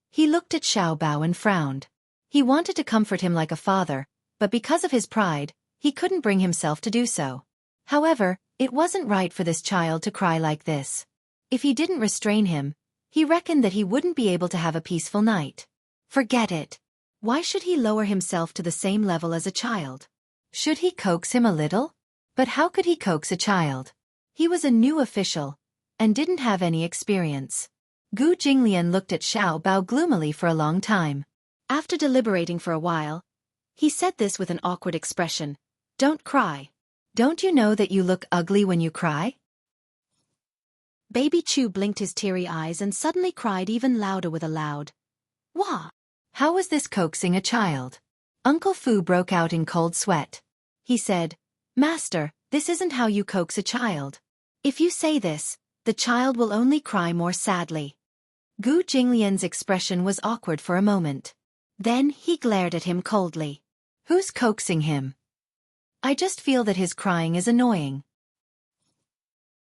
He looked at Xiao Bao and frowned. He wanted to comfort him like a father, but because of his pride, he couldn't bring himself to do so. However, it wasn't right for this child to cry like this. If he didn't restrain him, he reckoned that he wouldn't be able to have a peaceful night. Forget it. Why should he lower himself to the same level as a child? Should he coax him a little? But how could he coax a child? He was a new official, and didn't have any experience. Gu Jinglian looked at Xiao Bao gloomily for a long time. After deliberating for a while, he said this with an awkward expression. "Don't cry. Don't you know that you look ugly when you cry?" Baby Chu blinked his teary eyes and suddenly cried even louder with a loud "Wah!" How was this coaxing a child? Uncle Fu broke out in cold sweat. He said, "Master, this isn't how you coax a child. If you say this, the child will only cry more sadly." Gu Jinglian's expression was awkward for a moment. Then he glared at him coldly. "Who's coaxing him? I just feel that his crying is annoying."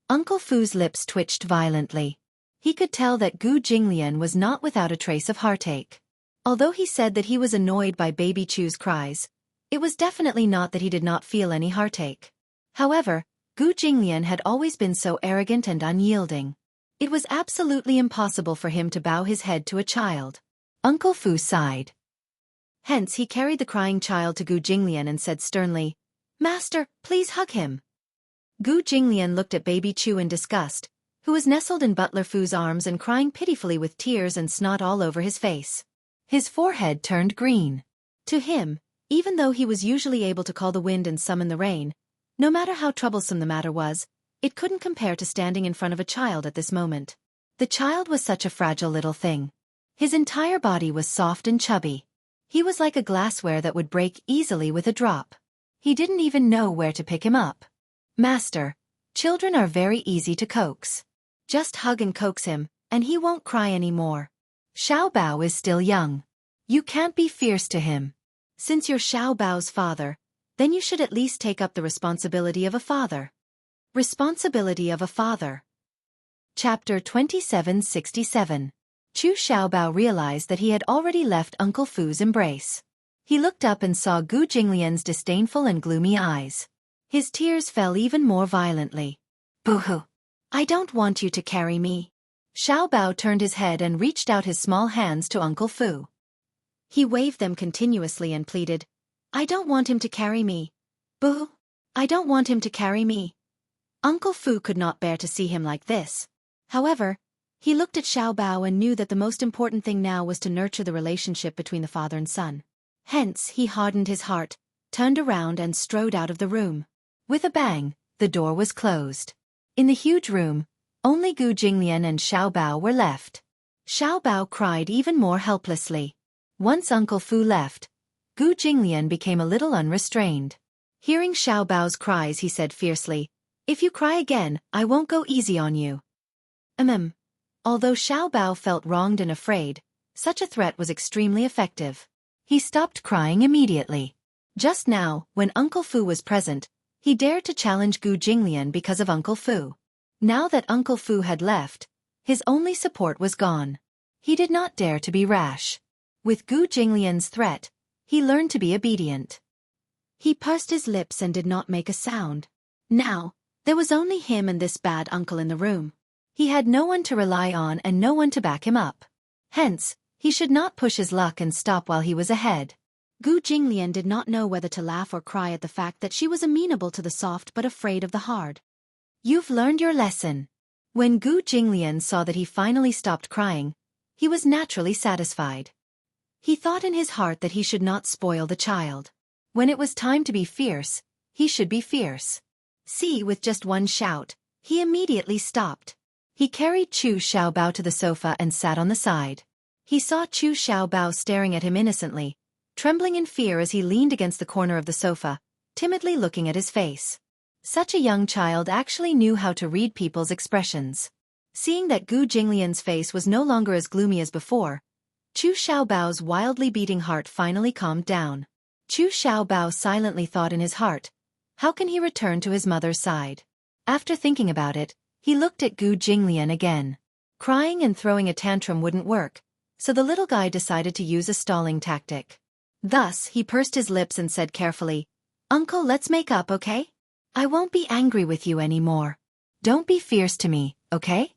Uncle Fu's lips twitched violently. He could tell that Gu Jinglian was not without a trace of heartache. Although he said that he was annoyed by Baby Chu's cries, it was definitely not that he did not feel any heartache. However, Gu Jinglian had always been so arrogant and unyielding. It was absolutely impossible for him to bow his head to a child. Uncle Fu sighed. Hence he carried the crying child to Gu Jinglian and said sternly, "Master, please hug him." Gu Jinglian looked at Baby Chu in disgust, who was nestled in Butler Fu's arms and crying pitifully with tears and snot all over his face. His forehead turned green. To him, even though he was usually able to call the wind and summon the rain, no matter how troublesome the matter was, it couldn't compare to standing in front of a child at this moment. The child was such a fragile little thing. His entire body was soft and chubby. He was like a glassware that would break easily with a drop. He didn't even know where to pick him up. "Master, children are very easy to coax. Just hug and coax him, and he won't cry anymore. Xiao Bao is still young. You can't be fierce to him. Since you're Xiao Bao's father, then you should at least take up the responsibility of a father." Responsibility of a father. Chapter 2767. Chu Xiaobao realized that he had already left Uncle Fu's embrace. He looked up and saw Gu Jinglian's disdainful and gloomy eyes. His tears fell even more violently. "Boo-hoo! I don't want you to carry me." Xiaobao turned his head and reached out his small hands to Uncle Fu. He waved them continuously and pleaded, "I don't want him to carry me. Boo! I don't want him to carry me." Uncle Fu could not bear to see him like this. However, he looked at Xiao Bao and knew that the most important thing now was to nurture the relationship between the father and son. Hence, he hardened his heart, turned around and strode out of the room. With a bang, the door was closed. In the huge room, only Gu Jinglian and Xiao Bao were left. Xiao Bao cried even more helplessly. Once Uncle Fu left, Gu Jinglian became a little unrestrained. Hearing Xiao Bao's cries, he said fiercely, "If you cry again, I won't go easy on you." Although Xiao Bao felt wronged and afraid, such a threat was extremely effective. He stopped crying immediately. Just now, when Uncle Fu was present, he dared to challenge Gu Jinglian because of Uncle Fu. Now that Uncle Fu had left, his only support was gone. He did not dare to be rash. With Gu Jinglian's threat, he learned to be obedient. He pursed his lips and did not make a sound. Now, there was only him and this bad uncle in the room. He had no one to rely on and no one to back him up. Hence, he should not push his luck and stop while he was ahead. Gu Jinglian did not know whether to laugh or cry at the fact that she was amenable to the soft but afraid of the hard. "You've learned your lesson." When Gu Jinglian saw that he finally stopped crying, he was naturally satisfied. He thought in his heart that he should not spoil the child. When it was time to be fierce, he should be fierce. See, with just one shout, he immediately stopped. He carried Chu Xiaobao to the sofa and sat on the side. He saw Chu Xiaobao staring at him innocently, trembling in fear as he leaned against the corner of the sofa, timidly looking at his face. Such a young child actually knew how to read people's expressions. Seeing that Gu Jinglian's face was no longer as gloomy as before, Chu Xiaobao's wildly beating heart finally calmed down. Chu Xiaobao silently thought in his heart, how can he return to his mother's side? After thinking about it, he looked at Gu Jinglian again. Crying and throwing a tantrum wouldn't work, so the little guy decided to use a stalling tactic. Thus, he pursed his lips and said carefully, "Uncle, let's make up, okay? I won't be angry with you anymore. Don't be fierce to me, okay?"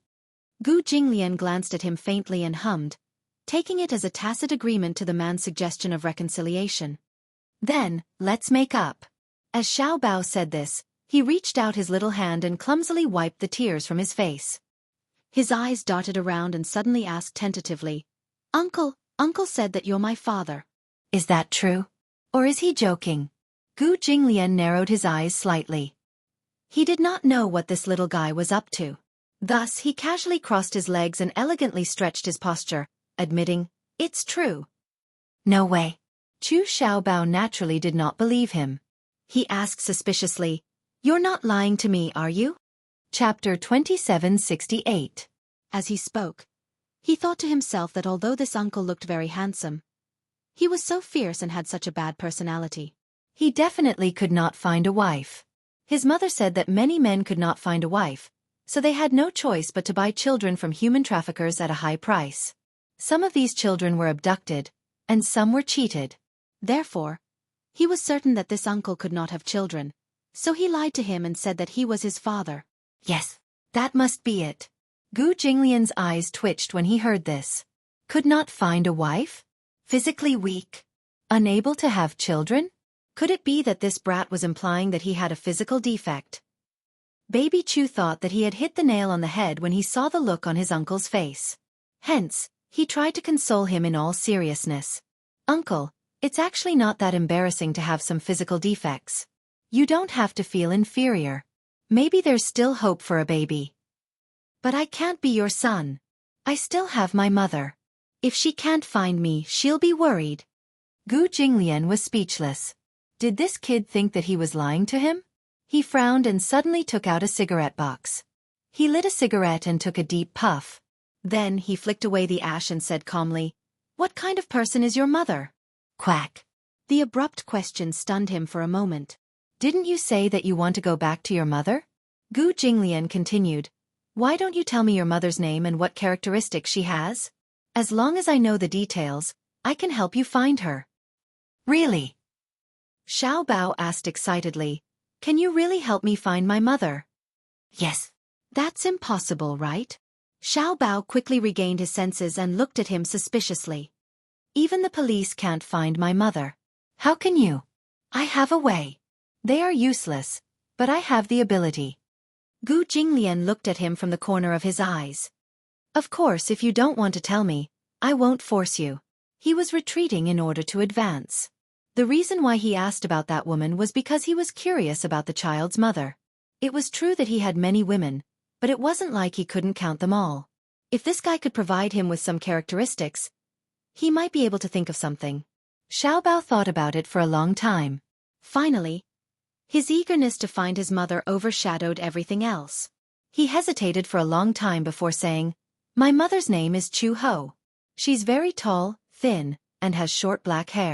Gu Jinglian glanced at him faintly and hummed, taking it as a tacit agreement to the man's suggestion of reconciliation. "Then, let's make up." As Xiao Bao said this, he reached out his little hand and clumsily wiped the tears from his face. His eyes darted around and suddenly asked tentatively, Uncle said that you're my father. Is that true? Or is he joking?" Gu Jinglian narrowed his eyes slightly. He did not know what this little guy was up to. Thus, he casually crossed his legs and elegantly stretched his posture, admitting, "It's true." "No way." Chu Xiaobao naturally did not believe him. He asked suspiciously, "You're not lying to me, are you?" Chapter 2768. As he spoke, he thought to himself that although this uncle looked very handsome, he was so fierce and had such a bad personality. He definitely could not find a wife. His mother said that many men could not find a wife, so they had no choice but to buy children from human traffickers at a high price. Some of these children were abducted, and some were cheated. Therefore, he was certain that this uncle could not have children, so he lied to him and said that he was his father. Yes, that must be it. Gu Jinglian's eyes twitched when he heard this. Could not find a wife? Physically weak? Unable to have children? Could it be that this brat was implying that he had a physical defect? Baby Chu thought that he had hit the nail on the head when he saw the look on his uncle's face. Hence, he tried to console him in all seriousness. "Uncle, it's actually not that embarrassing to have some physical defects. You don't have to feel inferior. Maybe there's still hope for a baby. But I can't be your son. I still have my mother. If she can't find me, she'll be worried." Gu Jinglian was speechless. Did this kid think that he was lying to him? He frowned and suddenly took out a cigarette box. He lit a cigarette and took a deep puff. Then he flicked away the ash and said calmly, "What kind of person is your mother?" Quack. The abrupt question stunned him for a moment. "Didn't you say that you want to go back to your mother?" Gu Jinglian continued, "Why don't you tell me your mother's name and what characteristics she has? As long as I know the details, I can help you find her." "Really?" Xiao Bao asked excitedly, "Can you really help me find my mother?" "Yes." "That's impossible, right?" Xiao Bao quickly regained his senses and looked at him suspiciously. "Even the police can't find my mother. How can you?" "I have a way. They are useless, but I have the ability." Gu Jinglian looked at him from the corner of his eyes. "Of course, if you don't want to tell me, I won't force you." He was retreating in order to advance. The reason why he asked about that woman was because he was curious about the child's mother. It was true that he had many women, but it wasn't like he couldn't count them all. If this guy could provide him with some characteristics, he might be able to think of something. Xiao Bao thought about it for a long time. Finally, his eagerness to find his mother overshadowed everything else. He hesitated for a long time before saying, "My mother's name is Chu Ho. She's very tall, thin, and has short black hair.